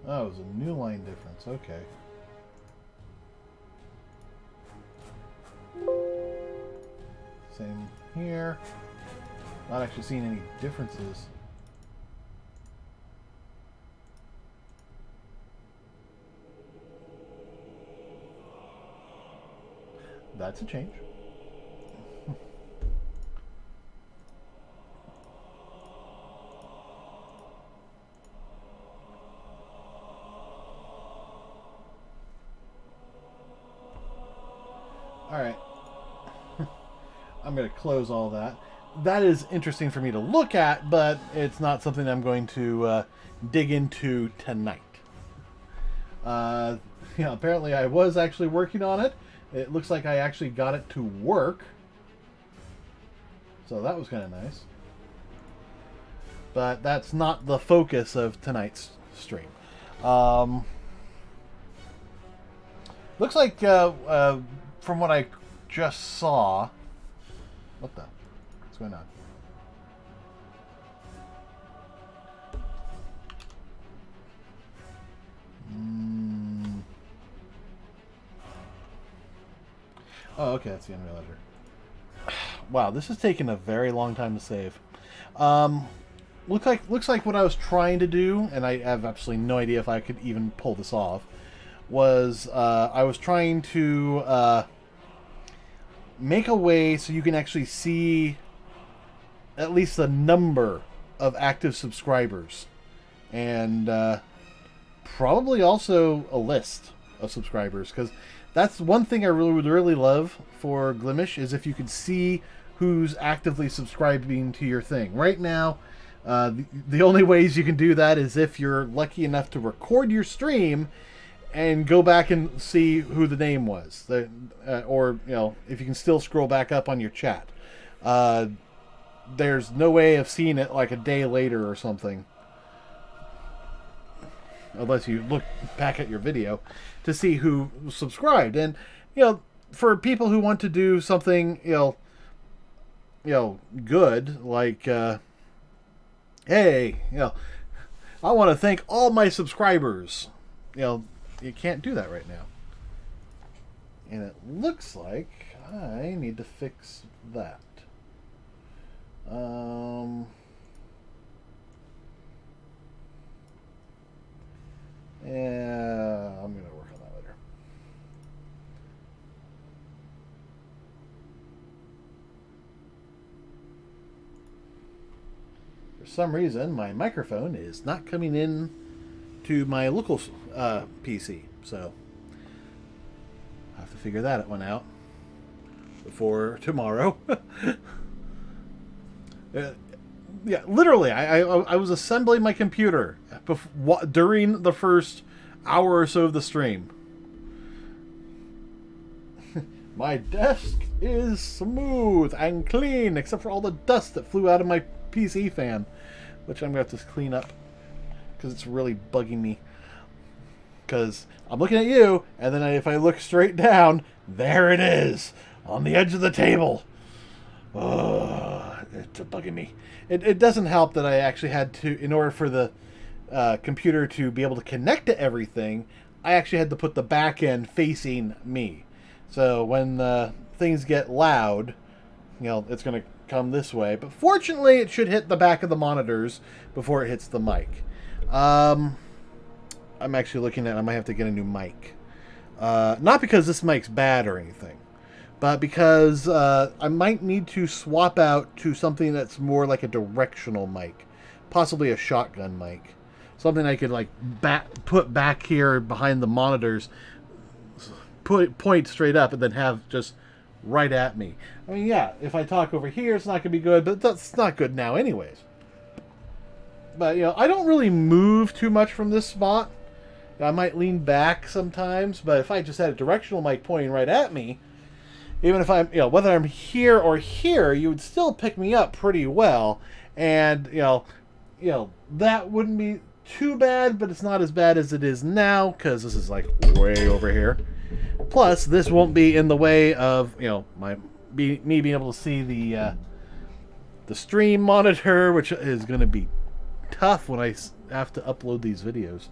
Oh, it was a new line difference. Okay. Same here. Not actually seeing any differences. That's a change. Alright. I'm going to close all that. That is interesting for me to look at, but it's not something I'm going to dig into tonight. Apparently I was actually working on it. It looks like I actually got it to work. So that was kind of nice. But that's not the focus of tonight's stream. Looks like, from what I just saw... What the? What's going on? Oh, okay, that's the Unreal Ledger. Wow, this is taking a very long time to save. Looks like what I was trying to do, and I have absolutely no idea if I could even pull this off, was I was trying to make a way so you can actually see at least the number of active subscribers, and probably also a list of subscribers, because that's one thing I would really love for Glimish, is if you could see who's actively subscribing to your thing. Right now, the only ways you can do that is if you're lucky enough to record your stream and go back and see who the name was, or if you can still scroll back up on your chat. There's no way of seeing it like a day later or something, unless you look back at your video to see who subscribed. And for people who want to do something good, like hey, I want to thank all my subscribers, you can't do that right now. And it looks like I need to fix that. Yeah, I'm going to work on that later. For some reason, my microphone is not coming in to my local PC, so I have to figure that one out before tomorrow. Yeah, literally, I was assembling my computer during the first hour or so of the stream. My desk is smooth and clean, except for all the dust that flew out of my PC fan, which I'm going to have to clean up because it's really bugging me. Because I'm looking at you, and then if I look straight down, there it is, on the edge of the table. Oh, it's bugging me. It doesn't help that I actually had to, in order for the computer to be able to connect to everything, I actually had to put the back end facing me. So when things get loud, it's going to come this way. But fortunately, it should hit the back of the monitors before it hits the mic. I'm actually looking at, I might have to get a new mic. Not because this mic's bad or anything, but because I might need to swap out to something that's more like a directional mic, possibly a shotgun mic, something I could like put back here behind the monitors, point straight up, and then have just right at me. I mean, yeah, if I talk over here, it's not going to be good, but that's not good now anyways. But, you know, I don't really move too much from this spot. I might lean back sometimes, but if I just had a directional mic pointing right at me, even if I'm, you know, whether I'm here or here, you would still pick me up pretty well. And, you know, that wouldn't be too bad, but it's not as bad as it is now, because this is, like, way over here. Plus, this won't be in the way of, you know, me being able to see the stream monitor, which is going to be tough when I have to upload these videos.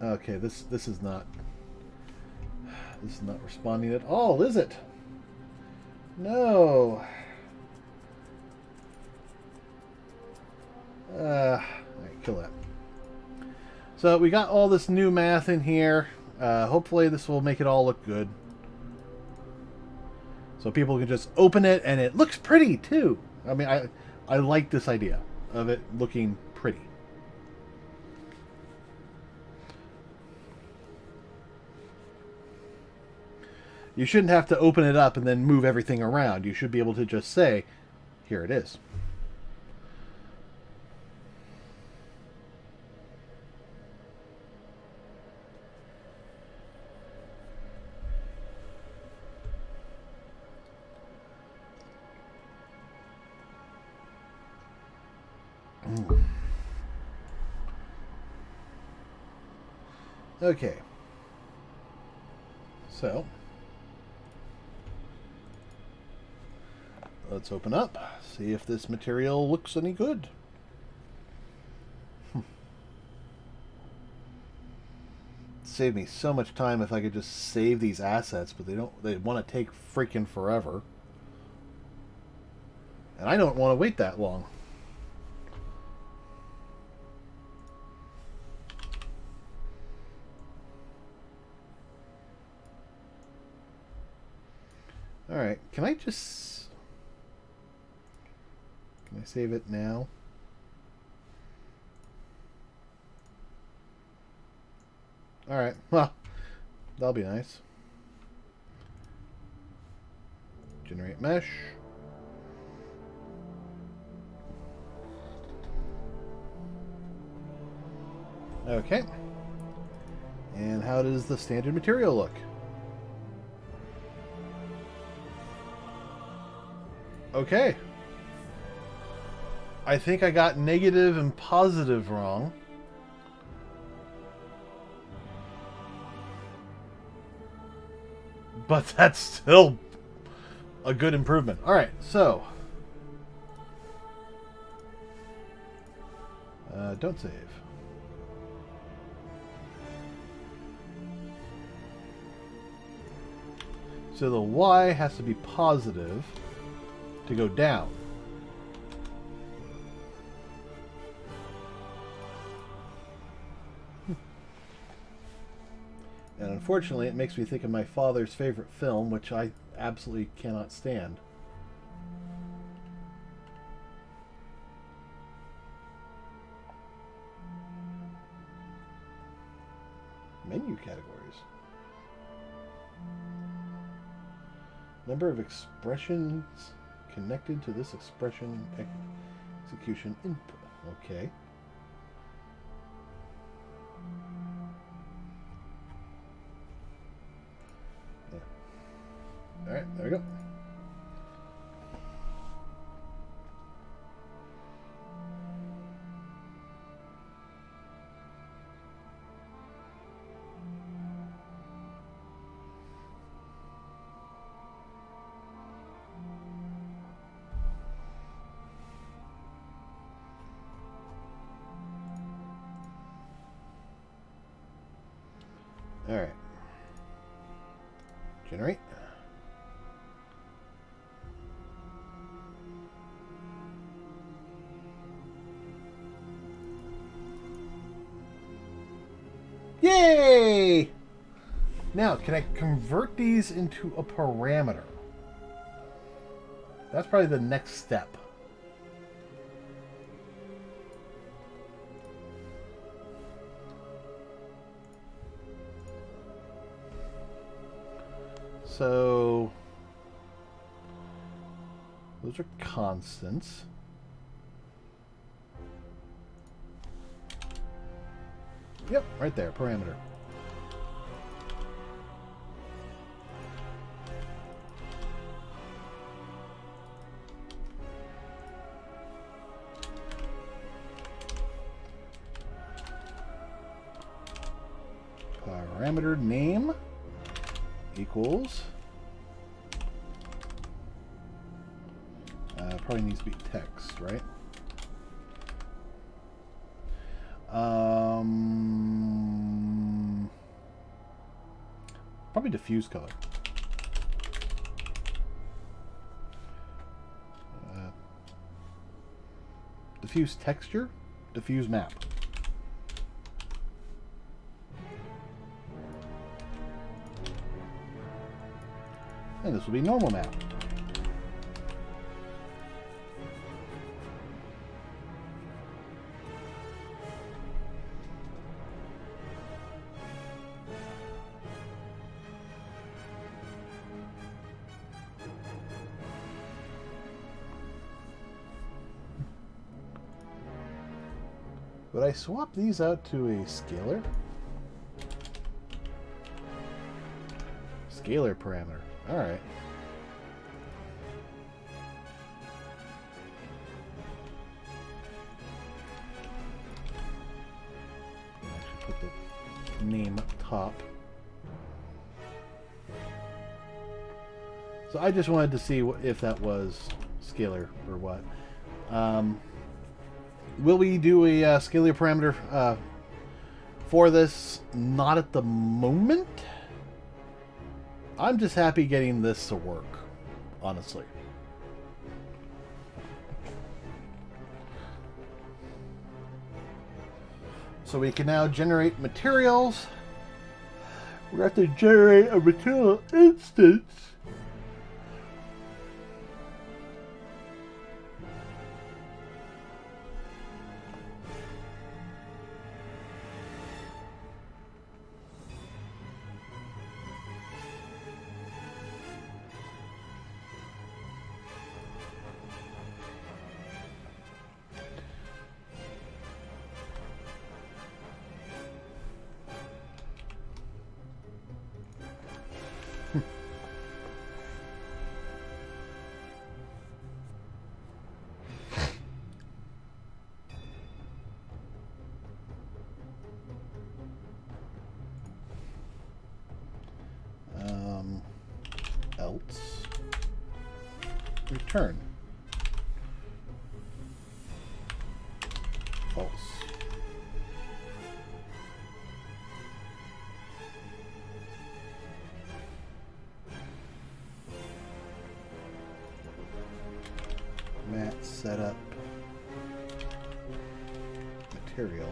Okay, this is not responding at all, is it? No. Alright, kill that. So we got all this new math in here. Hopefully this will make it all look good. So people can just open it and it looks pretty too. I mean, I like this idea of it looking pretty. You shouldn't have to open it up and then move everything around. You should be able to just say, here it is. Okay. So, let's open up, see if this material looks any good. Save me so much time if I could just save these assets, but they want to take freaking forever. And I don't want to wait that long. Alright, can I save it now? Alright, well, that'll be nice. Generate mesh. Okay. And how does the standard material look? Okay. I think I got negative and positive wrong. But that's still a good improvement. Alright, so. Don't save. So the Y has to be positive to go down. And unfortunately, it makes me think of my father's favorite film, which I absolutely cannot stand. Menu categories. Number of expressions connected to this expression execution input. Okay. Alright, there we go. Alright. Generate. Yay! Now, can I convert these into a parameter? That's probably the next step. So those are constants. Yep, right there, parameter. Parameter name equals probably needs to be text, right? Probably diffuse color. Diffuse texture, diffuse map. And this will be normal map. Would I swap these out to a scalar? Scalar parameter. All right. Actually put the name up top. So I just wanted to see if that was scalar or what. Will we do a scalar parameter for this? Not at the moment. I'm just happy getting this to work, honestly. So we can now generate materials. We're going to have to generate a material instance. Else return false. Mat setup material.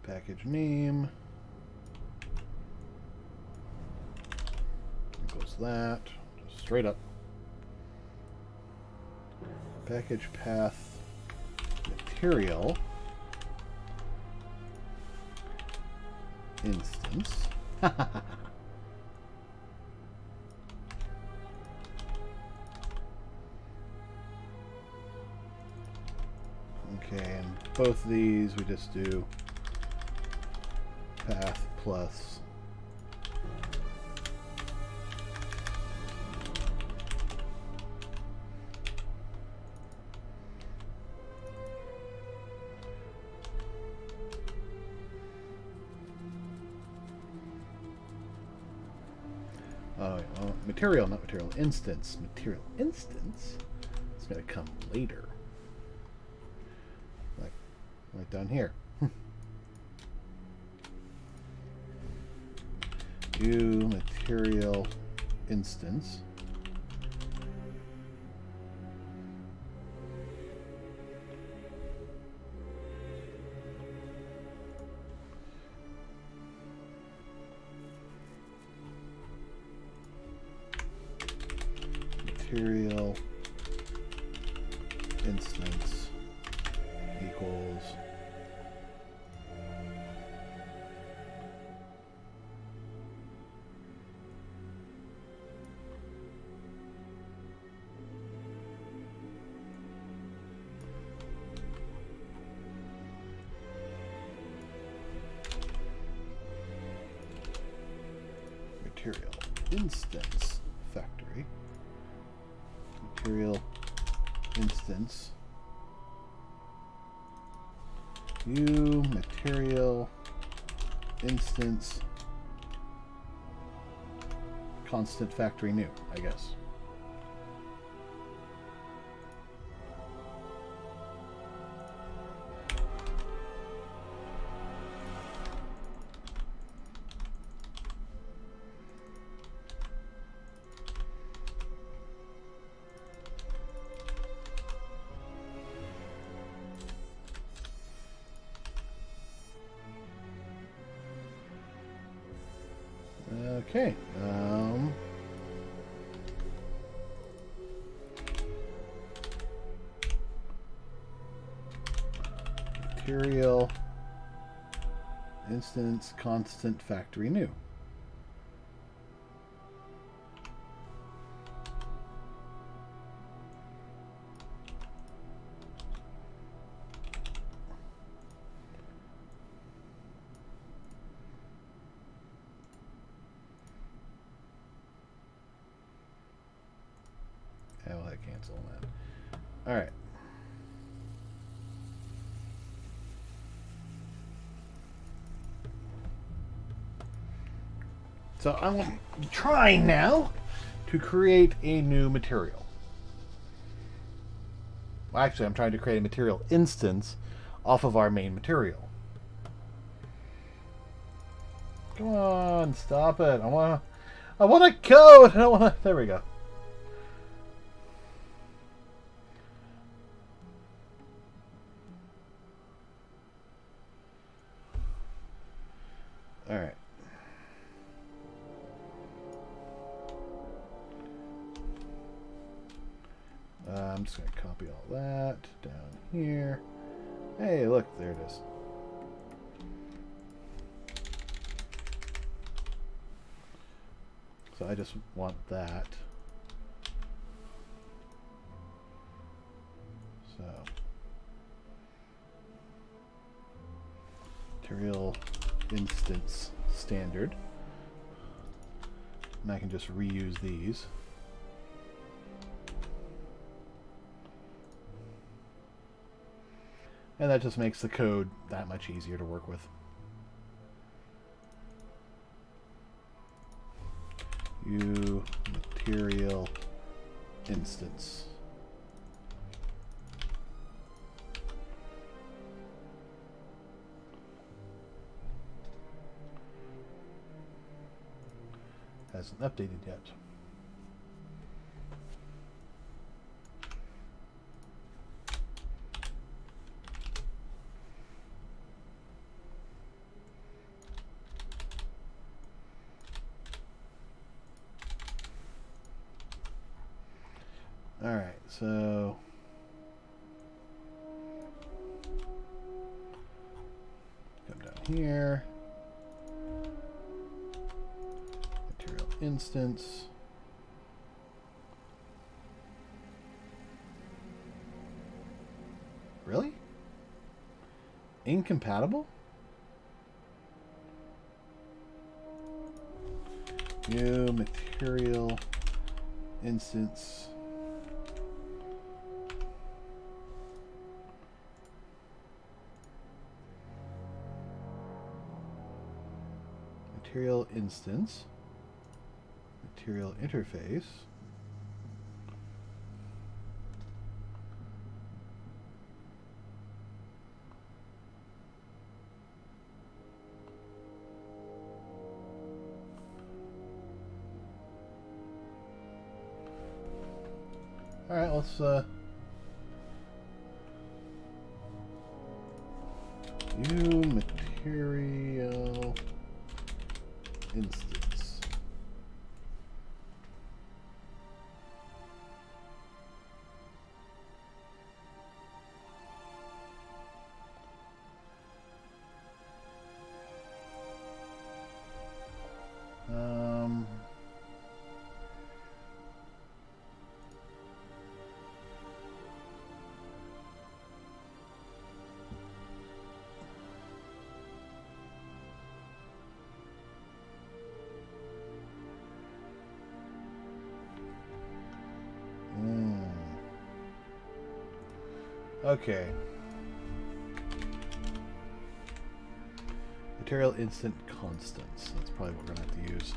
Package name equals that, just straight up. Package path material instance. Okay, and both these we just do path plus material, not material instance. Material instance is going to come later, like right down here. Do material instance material instance equals material instance factory, material instance new material instance constant factory new, I guess. Okay. Material instance constant factory new. I will hit cancel on that. All right. So I'm trying now to create a new material. Well, actually, I'm trying to create a material instance off of our main material. Come on, stop it. I want to code. I don't want to. There we go. All right. I'm just going to copy all that down here. Hey, look, there it is. So I just want that. So material instance standard. And I can just reuse these. And that just makes the code that much easier to work with. U material instance. Hasn't updated yet. All right, so come down here. Material instance. Really? Incompatible? New material instance. Material instance, material interface, all right, let's new material instance. Okay. Material instant constants. That's probably what we're going to have to use.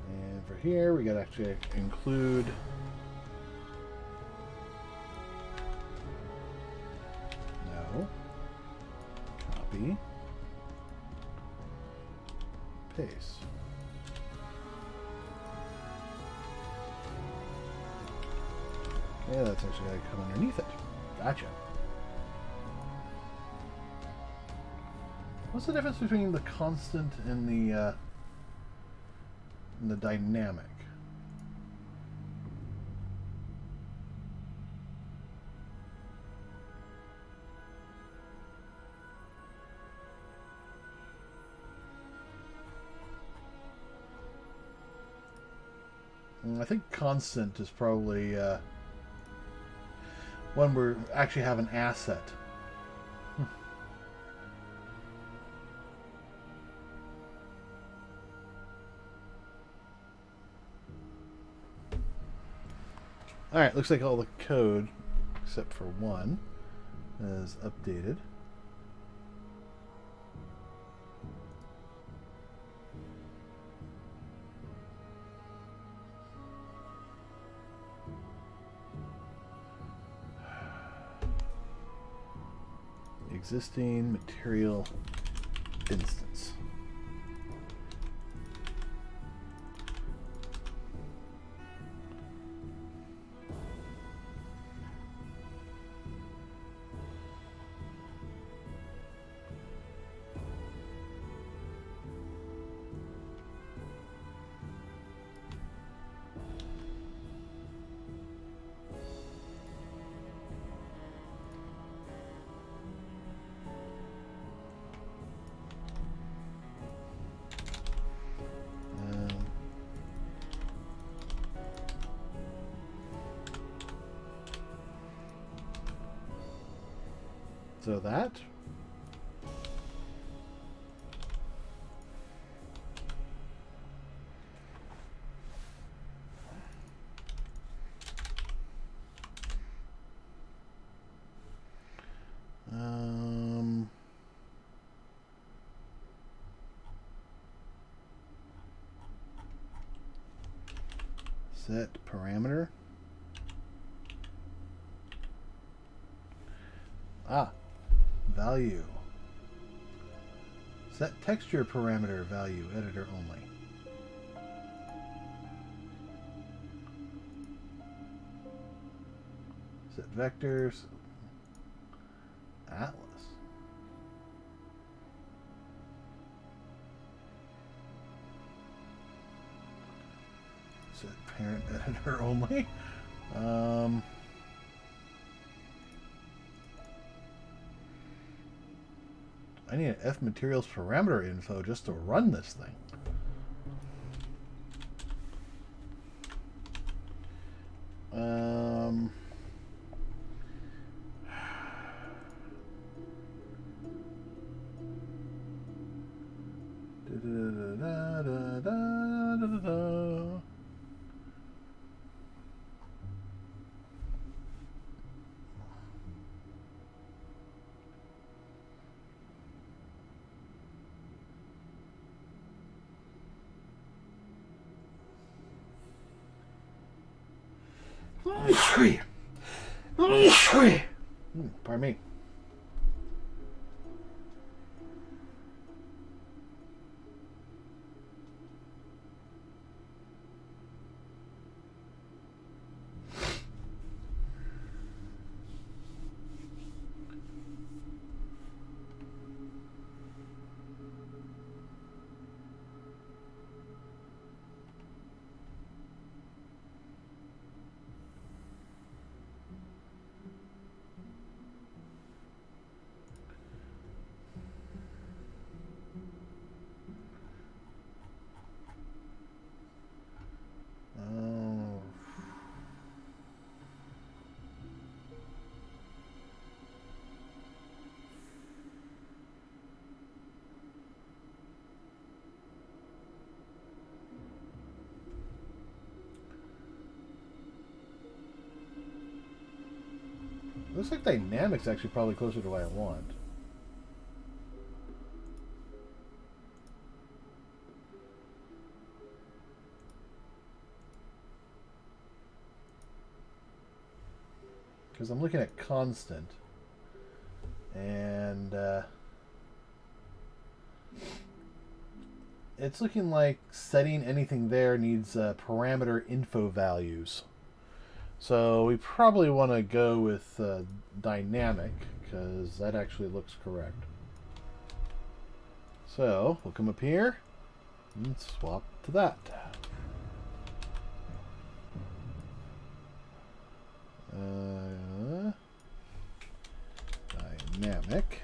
And for here, we got to actually include... No. Copy. Paste. Okay, that's actually got to come underneath it. Gotcha. What's the difference between the constant and the dynamic? I think constant is probably when we actually have an asset. Alright, looks like all the code, except for one, is updated. Existing material instance. So that. Set parameter. Value. Set texture parameter value, editor only. Set vectors. Atlas. Set parent editor only. I need an F materials parameter info just to run this thing. Pardon me. Looks like dynamic's actually probably closer to what I want. Because I'm looking at constant. And it's looking like setting anything there needs parameter info values. So we probably want to go with dynamic, because that actually looks correct. So we'll come up here and swap to that. Dynamic.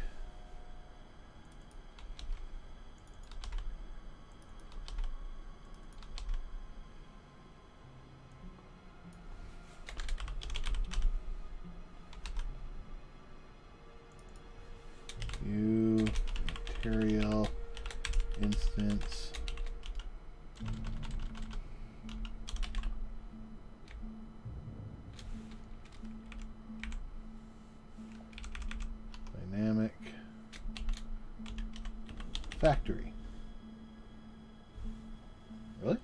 Material instance dynamic factory. Really?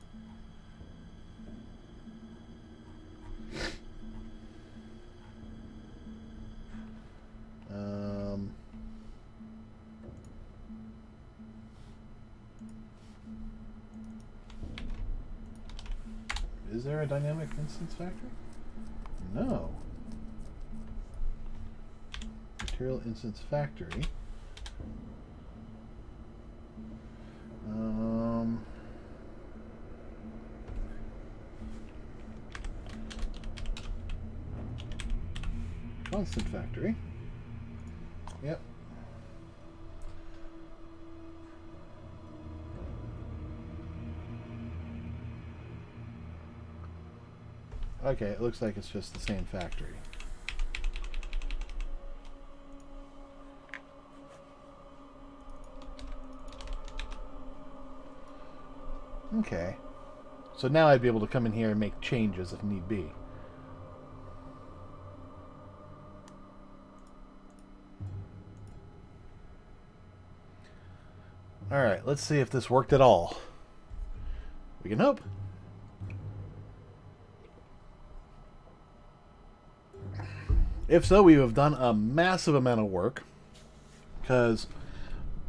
Is there a dynamic instance factory? No. Material instance factory. Constant factory. Yep. Okay, it looks like it's just the same factory. Okay. So now I'd be able to come in here and make changes if need be. Alright, let's see if this worked at all. We can hope. If so, we have done a massive amount of work, because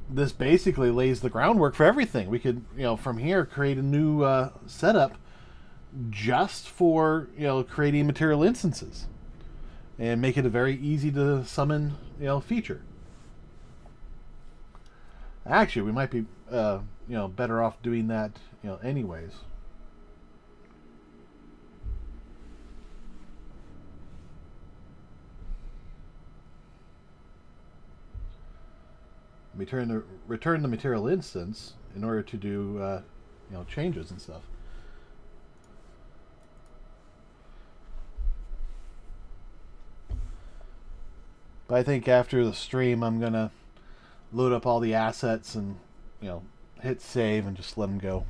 this basically lays the groundwork for everything. We could, from here create a new setup just for, creating material instances and make it a very easy to summon, feature. Actually, we might be, better off doing that, anyways. Return the material instance in order to do changes and stuff. But I think after the stream I'm gonna load up all the assets and hit save and just let them go.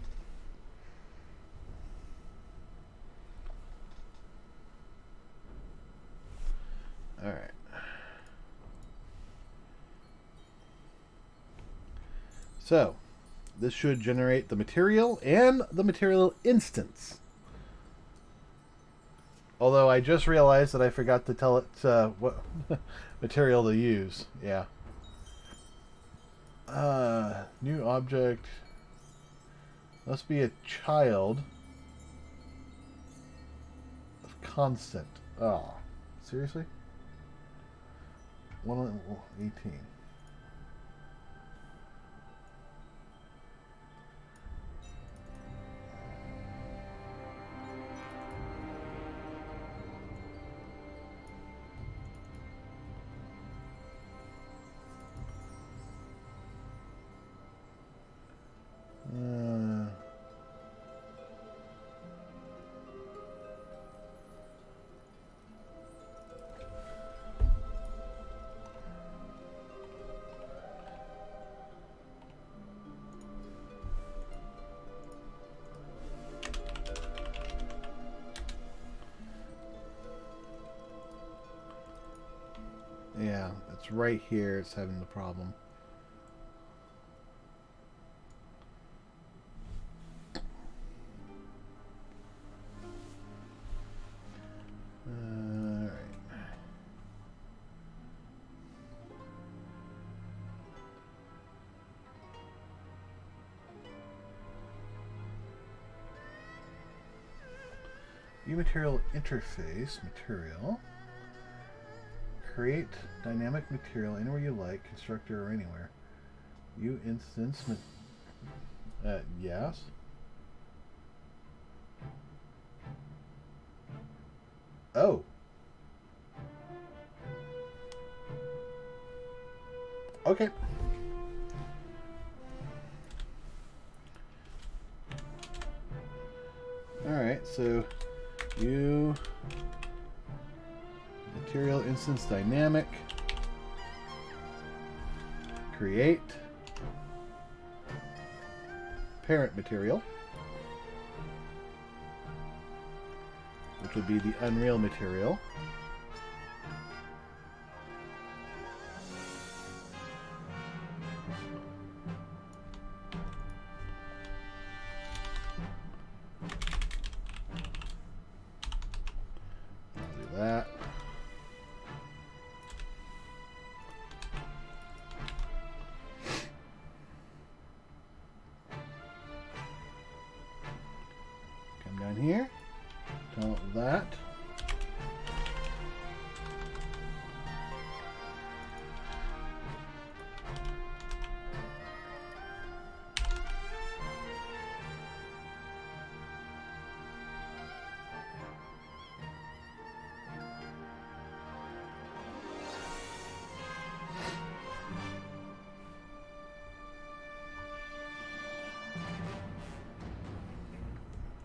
All right. So, this should generate the material and the material instance. Although I just realized that I forgot to tell it what material to use. Yeah. New object. Must be a child of constant. Oh, seriously? 118. it's right here. It's having the problem. All right. View material interface material. Create dynamic material anywhere you like, constructor or anywhere. View instance. Yes. Oh. Okay. Alright, so view material instance dynamic. Create parent material, which would be the Unreal material. I'll do that. Come down here, tell that.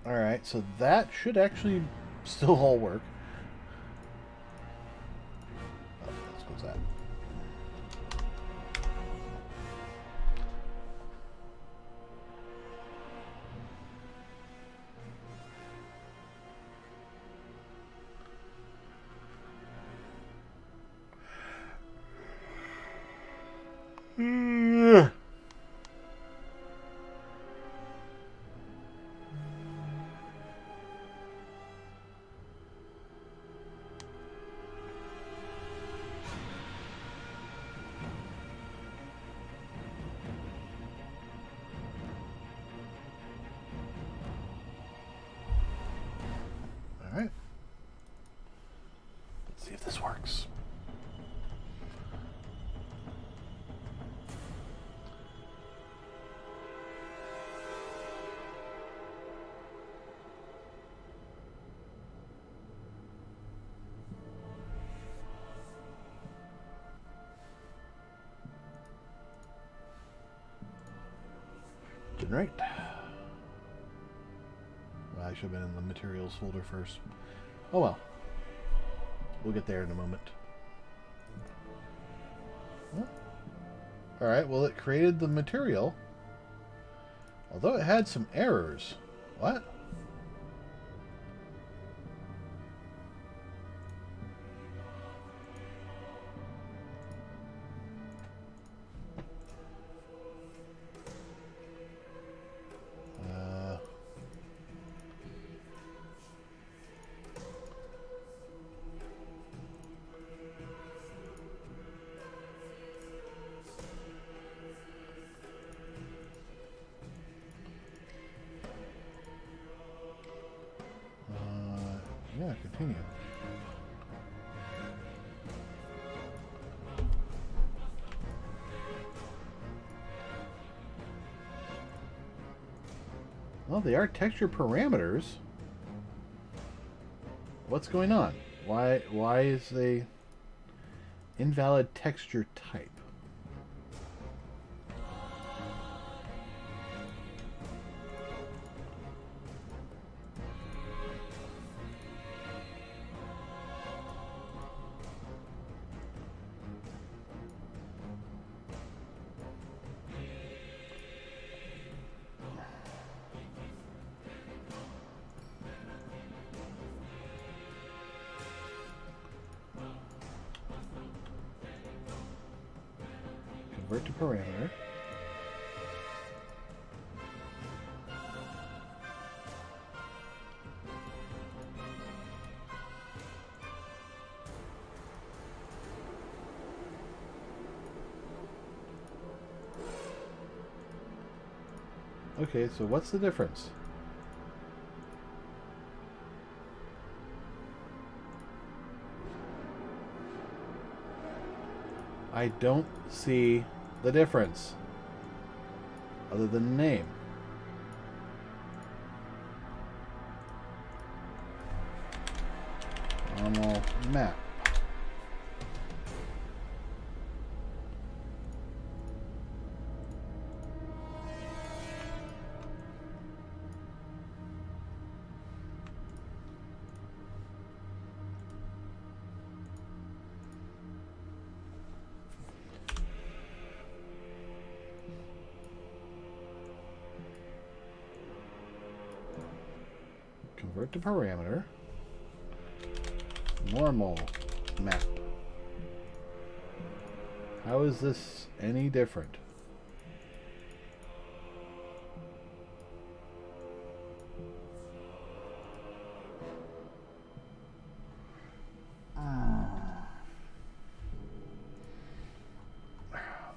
Alright, so that should actually still all work. Oh, let's close that. Alright. Let's see if this works. Right. Well, I should have been in the materials folder first. Oh well. We'll get there in a moment. Huh? Alright, well it created the material. Although it had some errors. What? Yeah, continue. Well, they are texture parameters. What's going on? Why is a invalid texture type? Convert to parameter. Okay, so what's the difference? I don't see the difference other than the name. Normal map. Convert to parameter. Normal map. How is this any different?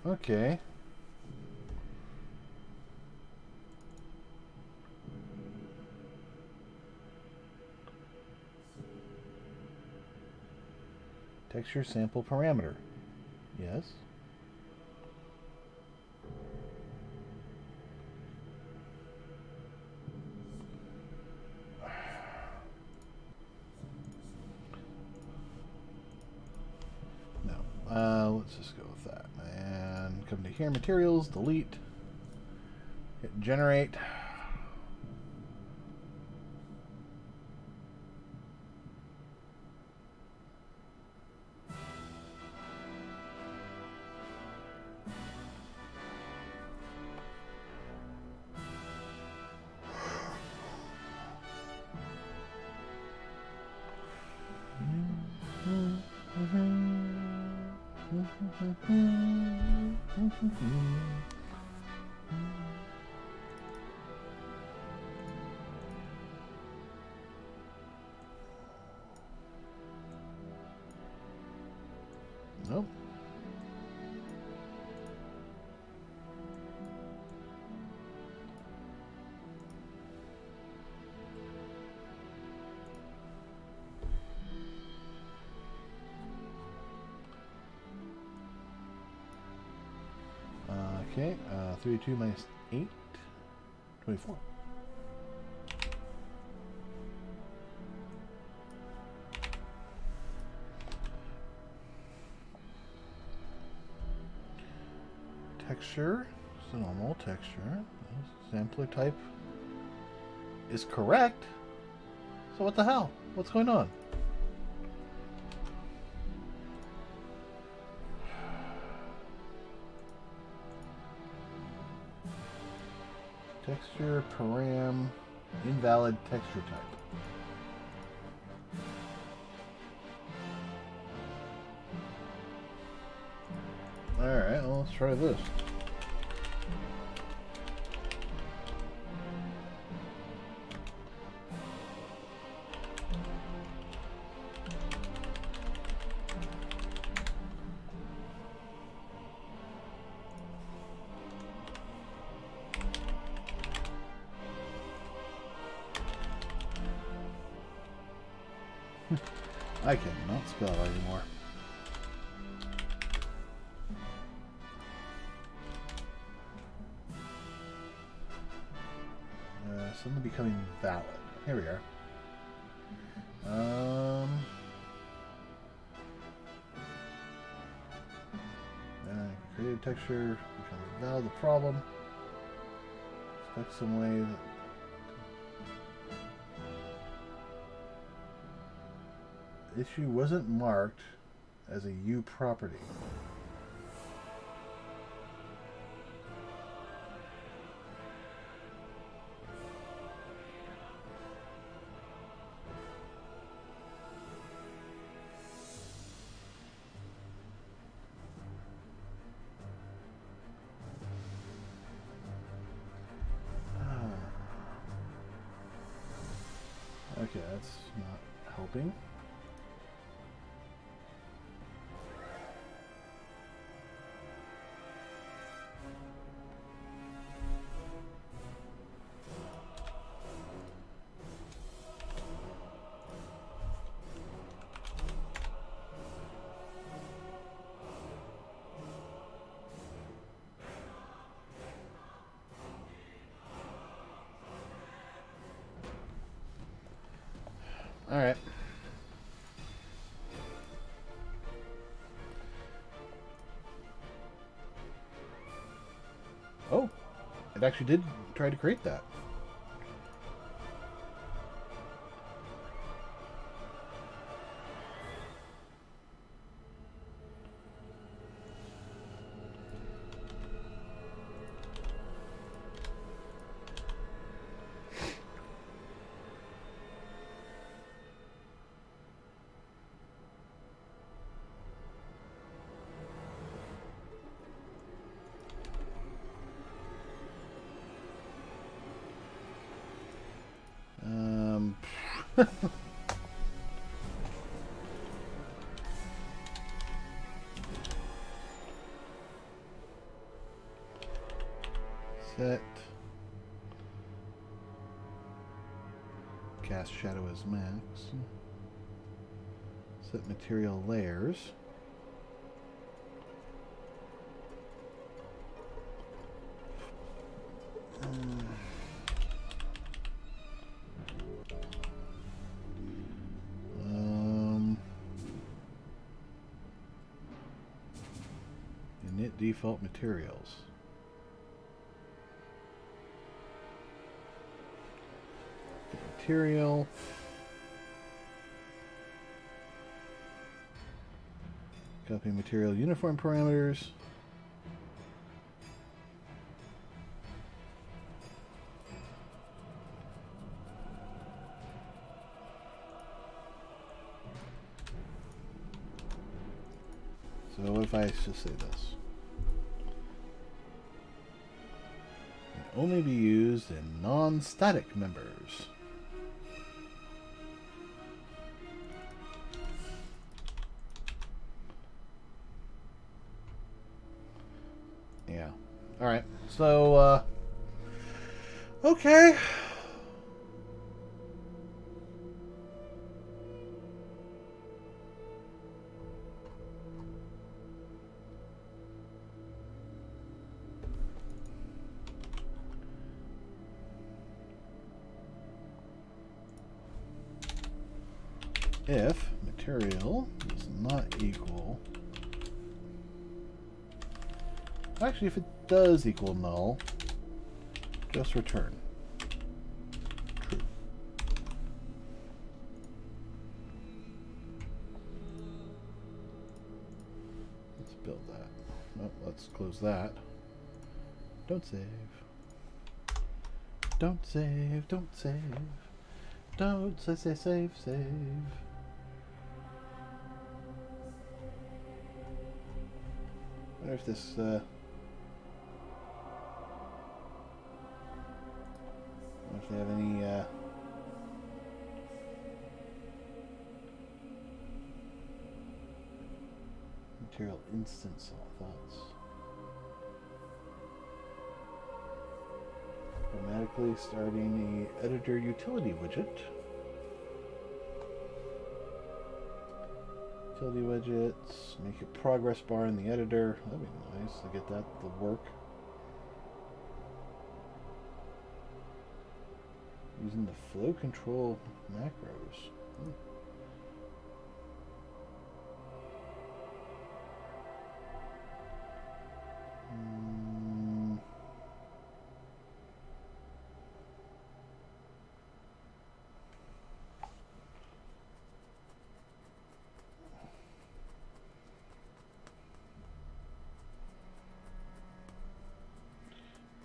Okay. Texture sample parameter. Yes. No. Let's just go with that. And come to here, materials, delete, hit generate. Nope. Okay, 32 minus 8, 24. Texture, it's a normal texture. Sampler type is correct. So what the hell? What's going on? Texture, param, invalid texture type. Alright, well, let's try this. I cannot spell anymore. Suddenly becoming valid. Here we are. Created texture becomes valid. The problem. Expect some way that issue wasn't marked as a U property. Okay, that's not helping. All right. Oh, it actually did try to create that. Set. Cast shadow as max. Set material layers. Init default materials. Material. Copy material uniform parameters. So what if I just say this? Can only be used in non-static members. Yeah. Alright. So, okay. If material is not equal... Actually, if it does equal null, just return true. Let's build that. Oh, let's close that. Don't save. Don't save, don't save. Don't save, save. I wonder if this, if they have any, material instance thoughts. Automatically starting the editor utility widget. Utility widgets, make a progress bar in the editor. That'd be nice to get that to work. Using the flow control macros.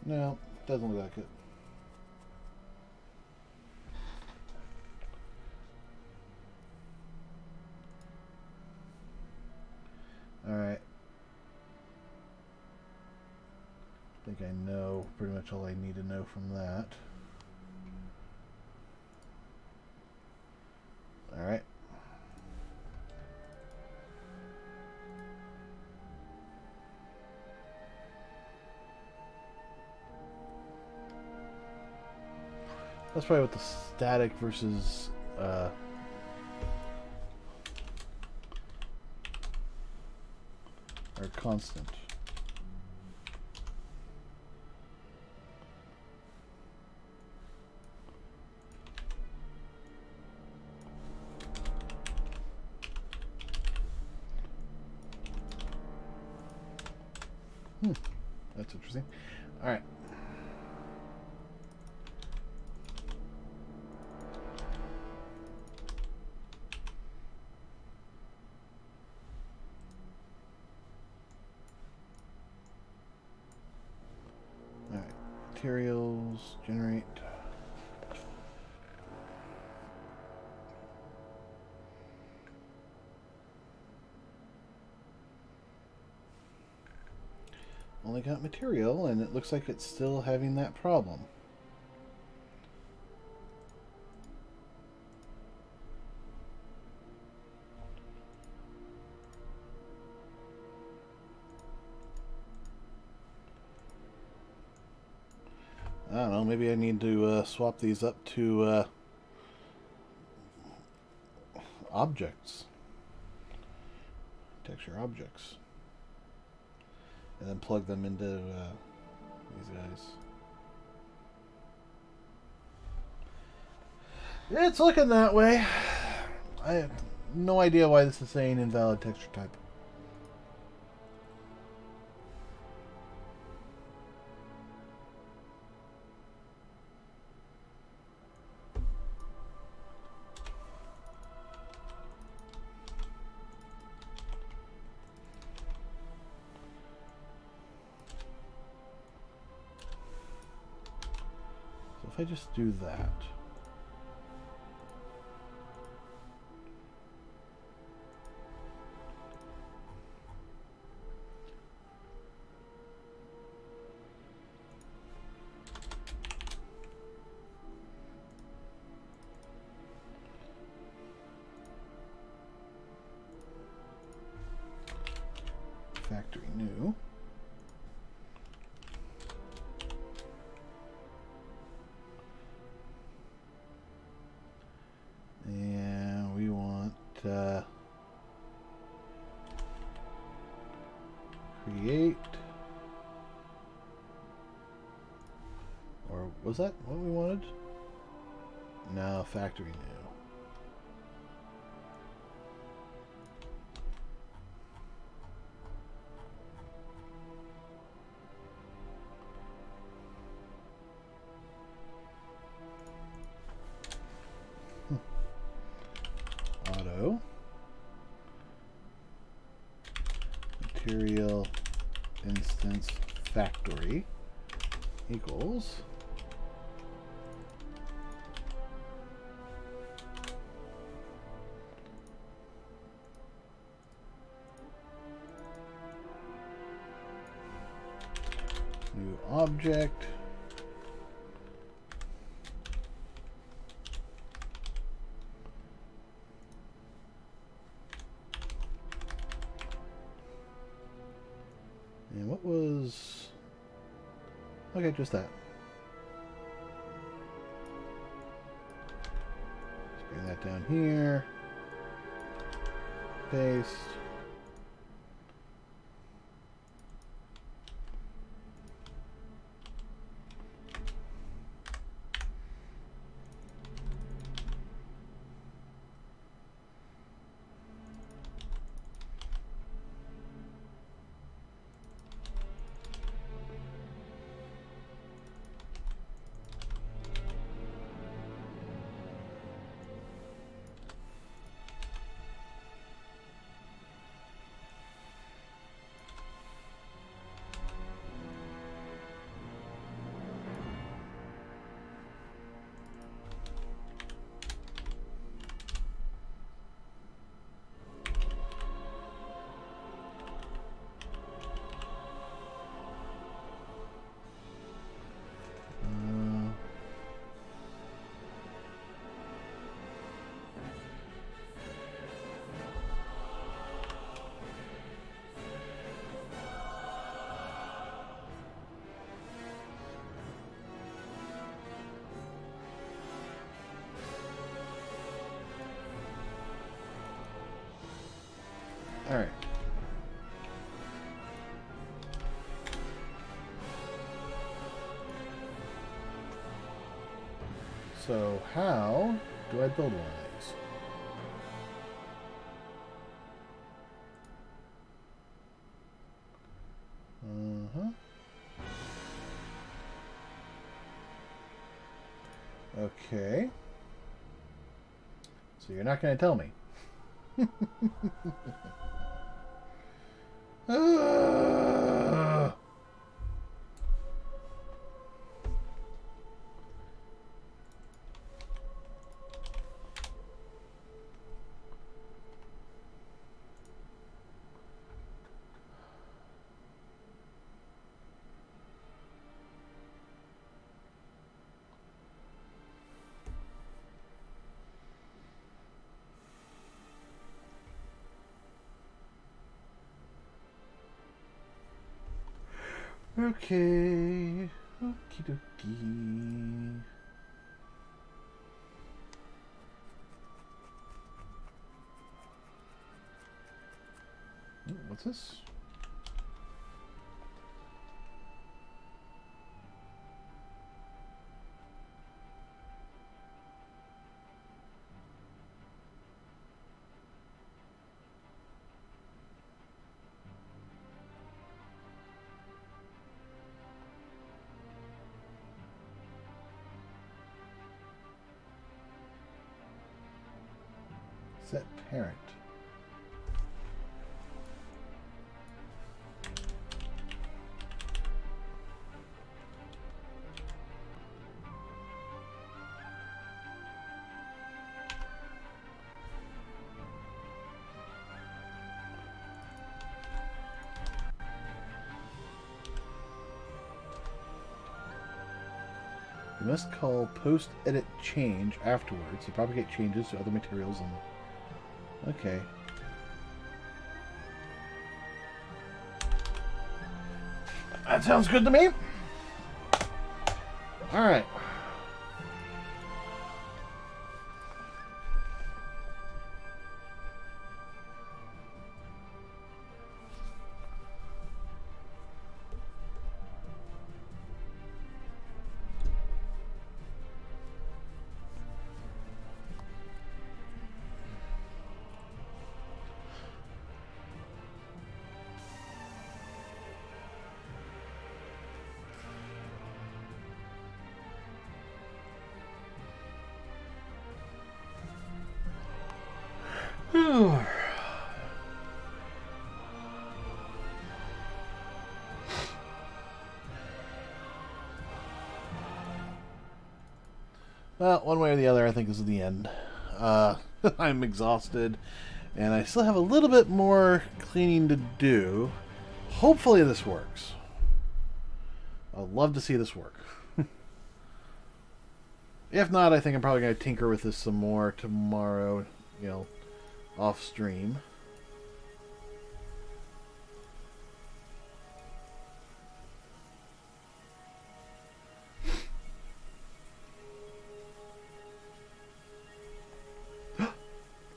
No, doesn't look like it. Alright. I think I know pretty much all I need to know from that. That's probably what the static versus or constant. That's interesting. All right. All right. Materials, generate. Only got material, and it looks like it's still having that problem. I don't know, maybe I need to swap these up to objects. Texture objects. And then plug them into these guys. It's looking that way. I have no idea why this is saying invalid texture type. So if I just do that. Factory new. And we want create, or was that what we wanted? No, factory new. Auto material instance factory equals new object and what was okay, just that. Let's bring that down here. Paste. Alright. So how do I build one of these? Okay. So you're not going to tell me. Okay. Okie dokie. What's this? Set parent. You must call post edit change afterwards to propagate changes to other materials and okay. That sounds good to me. All right. Well, one way or the other, I think this is the end. I'm exhausted, and I still have a little bit more cleaning to do. Hopefully this works. I'd love to see this work. If not, I think I'm probably going to tinker with this some more tomorrow, you know, off stream.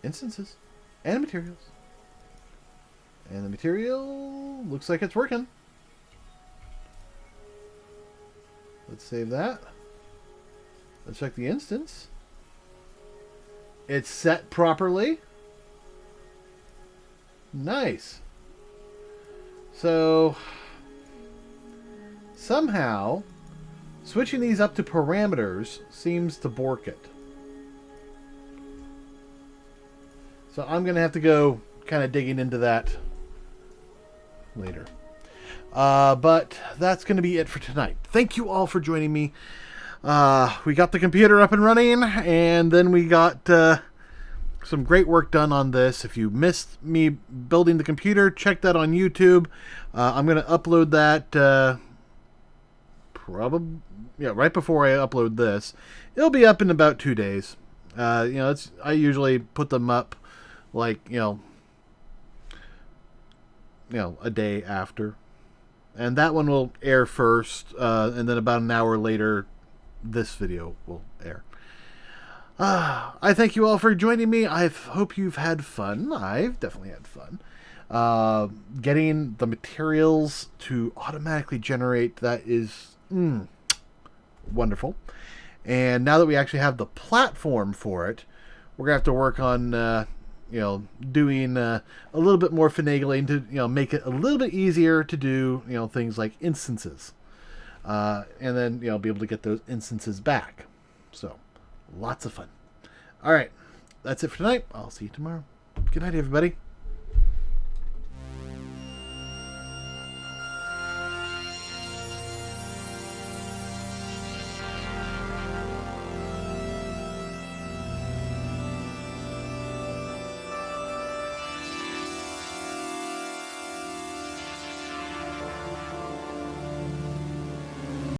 Instances and materials. And the material looks like it's working. Let's save that. Let's check the instance. It's set properly. Nice. So somehow switching these up to parameters seems to bork it. So I'm going to have to go kind of digging into that later. But that's going to be it for tonight. Thank you all for joining me. We got the computer up and running, and then we got some great work done on this. If you missed me building the computer, check that on YouTube. I'm going to upload that right before I upload this. It'll be up in about 2 days. I usually put them up like, a day after. And that one will air first, and then about an hour later, this video will air. I thank you all for joining me. I hope you've had fun. I've definitely had fun. Getting the materials to automatically generate that is wonderful. And now that we actually have the platform for it, we're gonna have to work on doing a little bit more finagling to make it a little bit easier to do things like instances, and then be able to get those instances back. So lots of fun. All right, that's it for tonight. I'll see you tomorrow. Good night, everybody.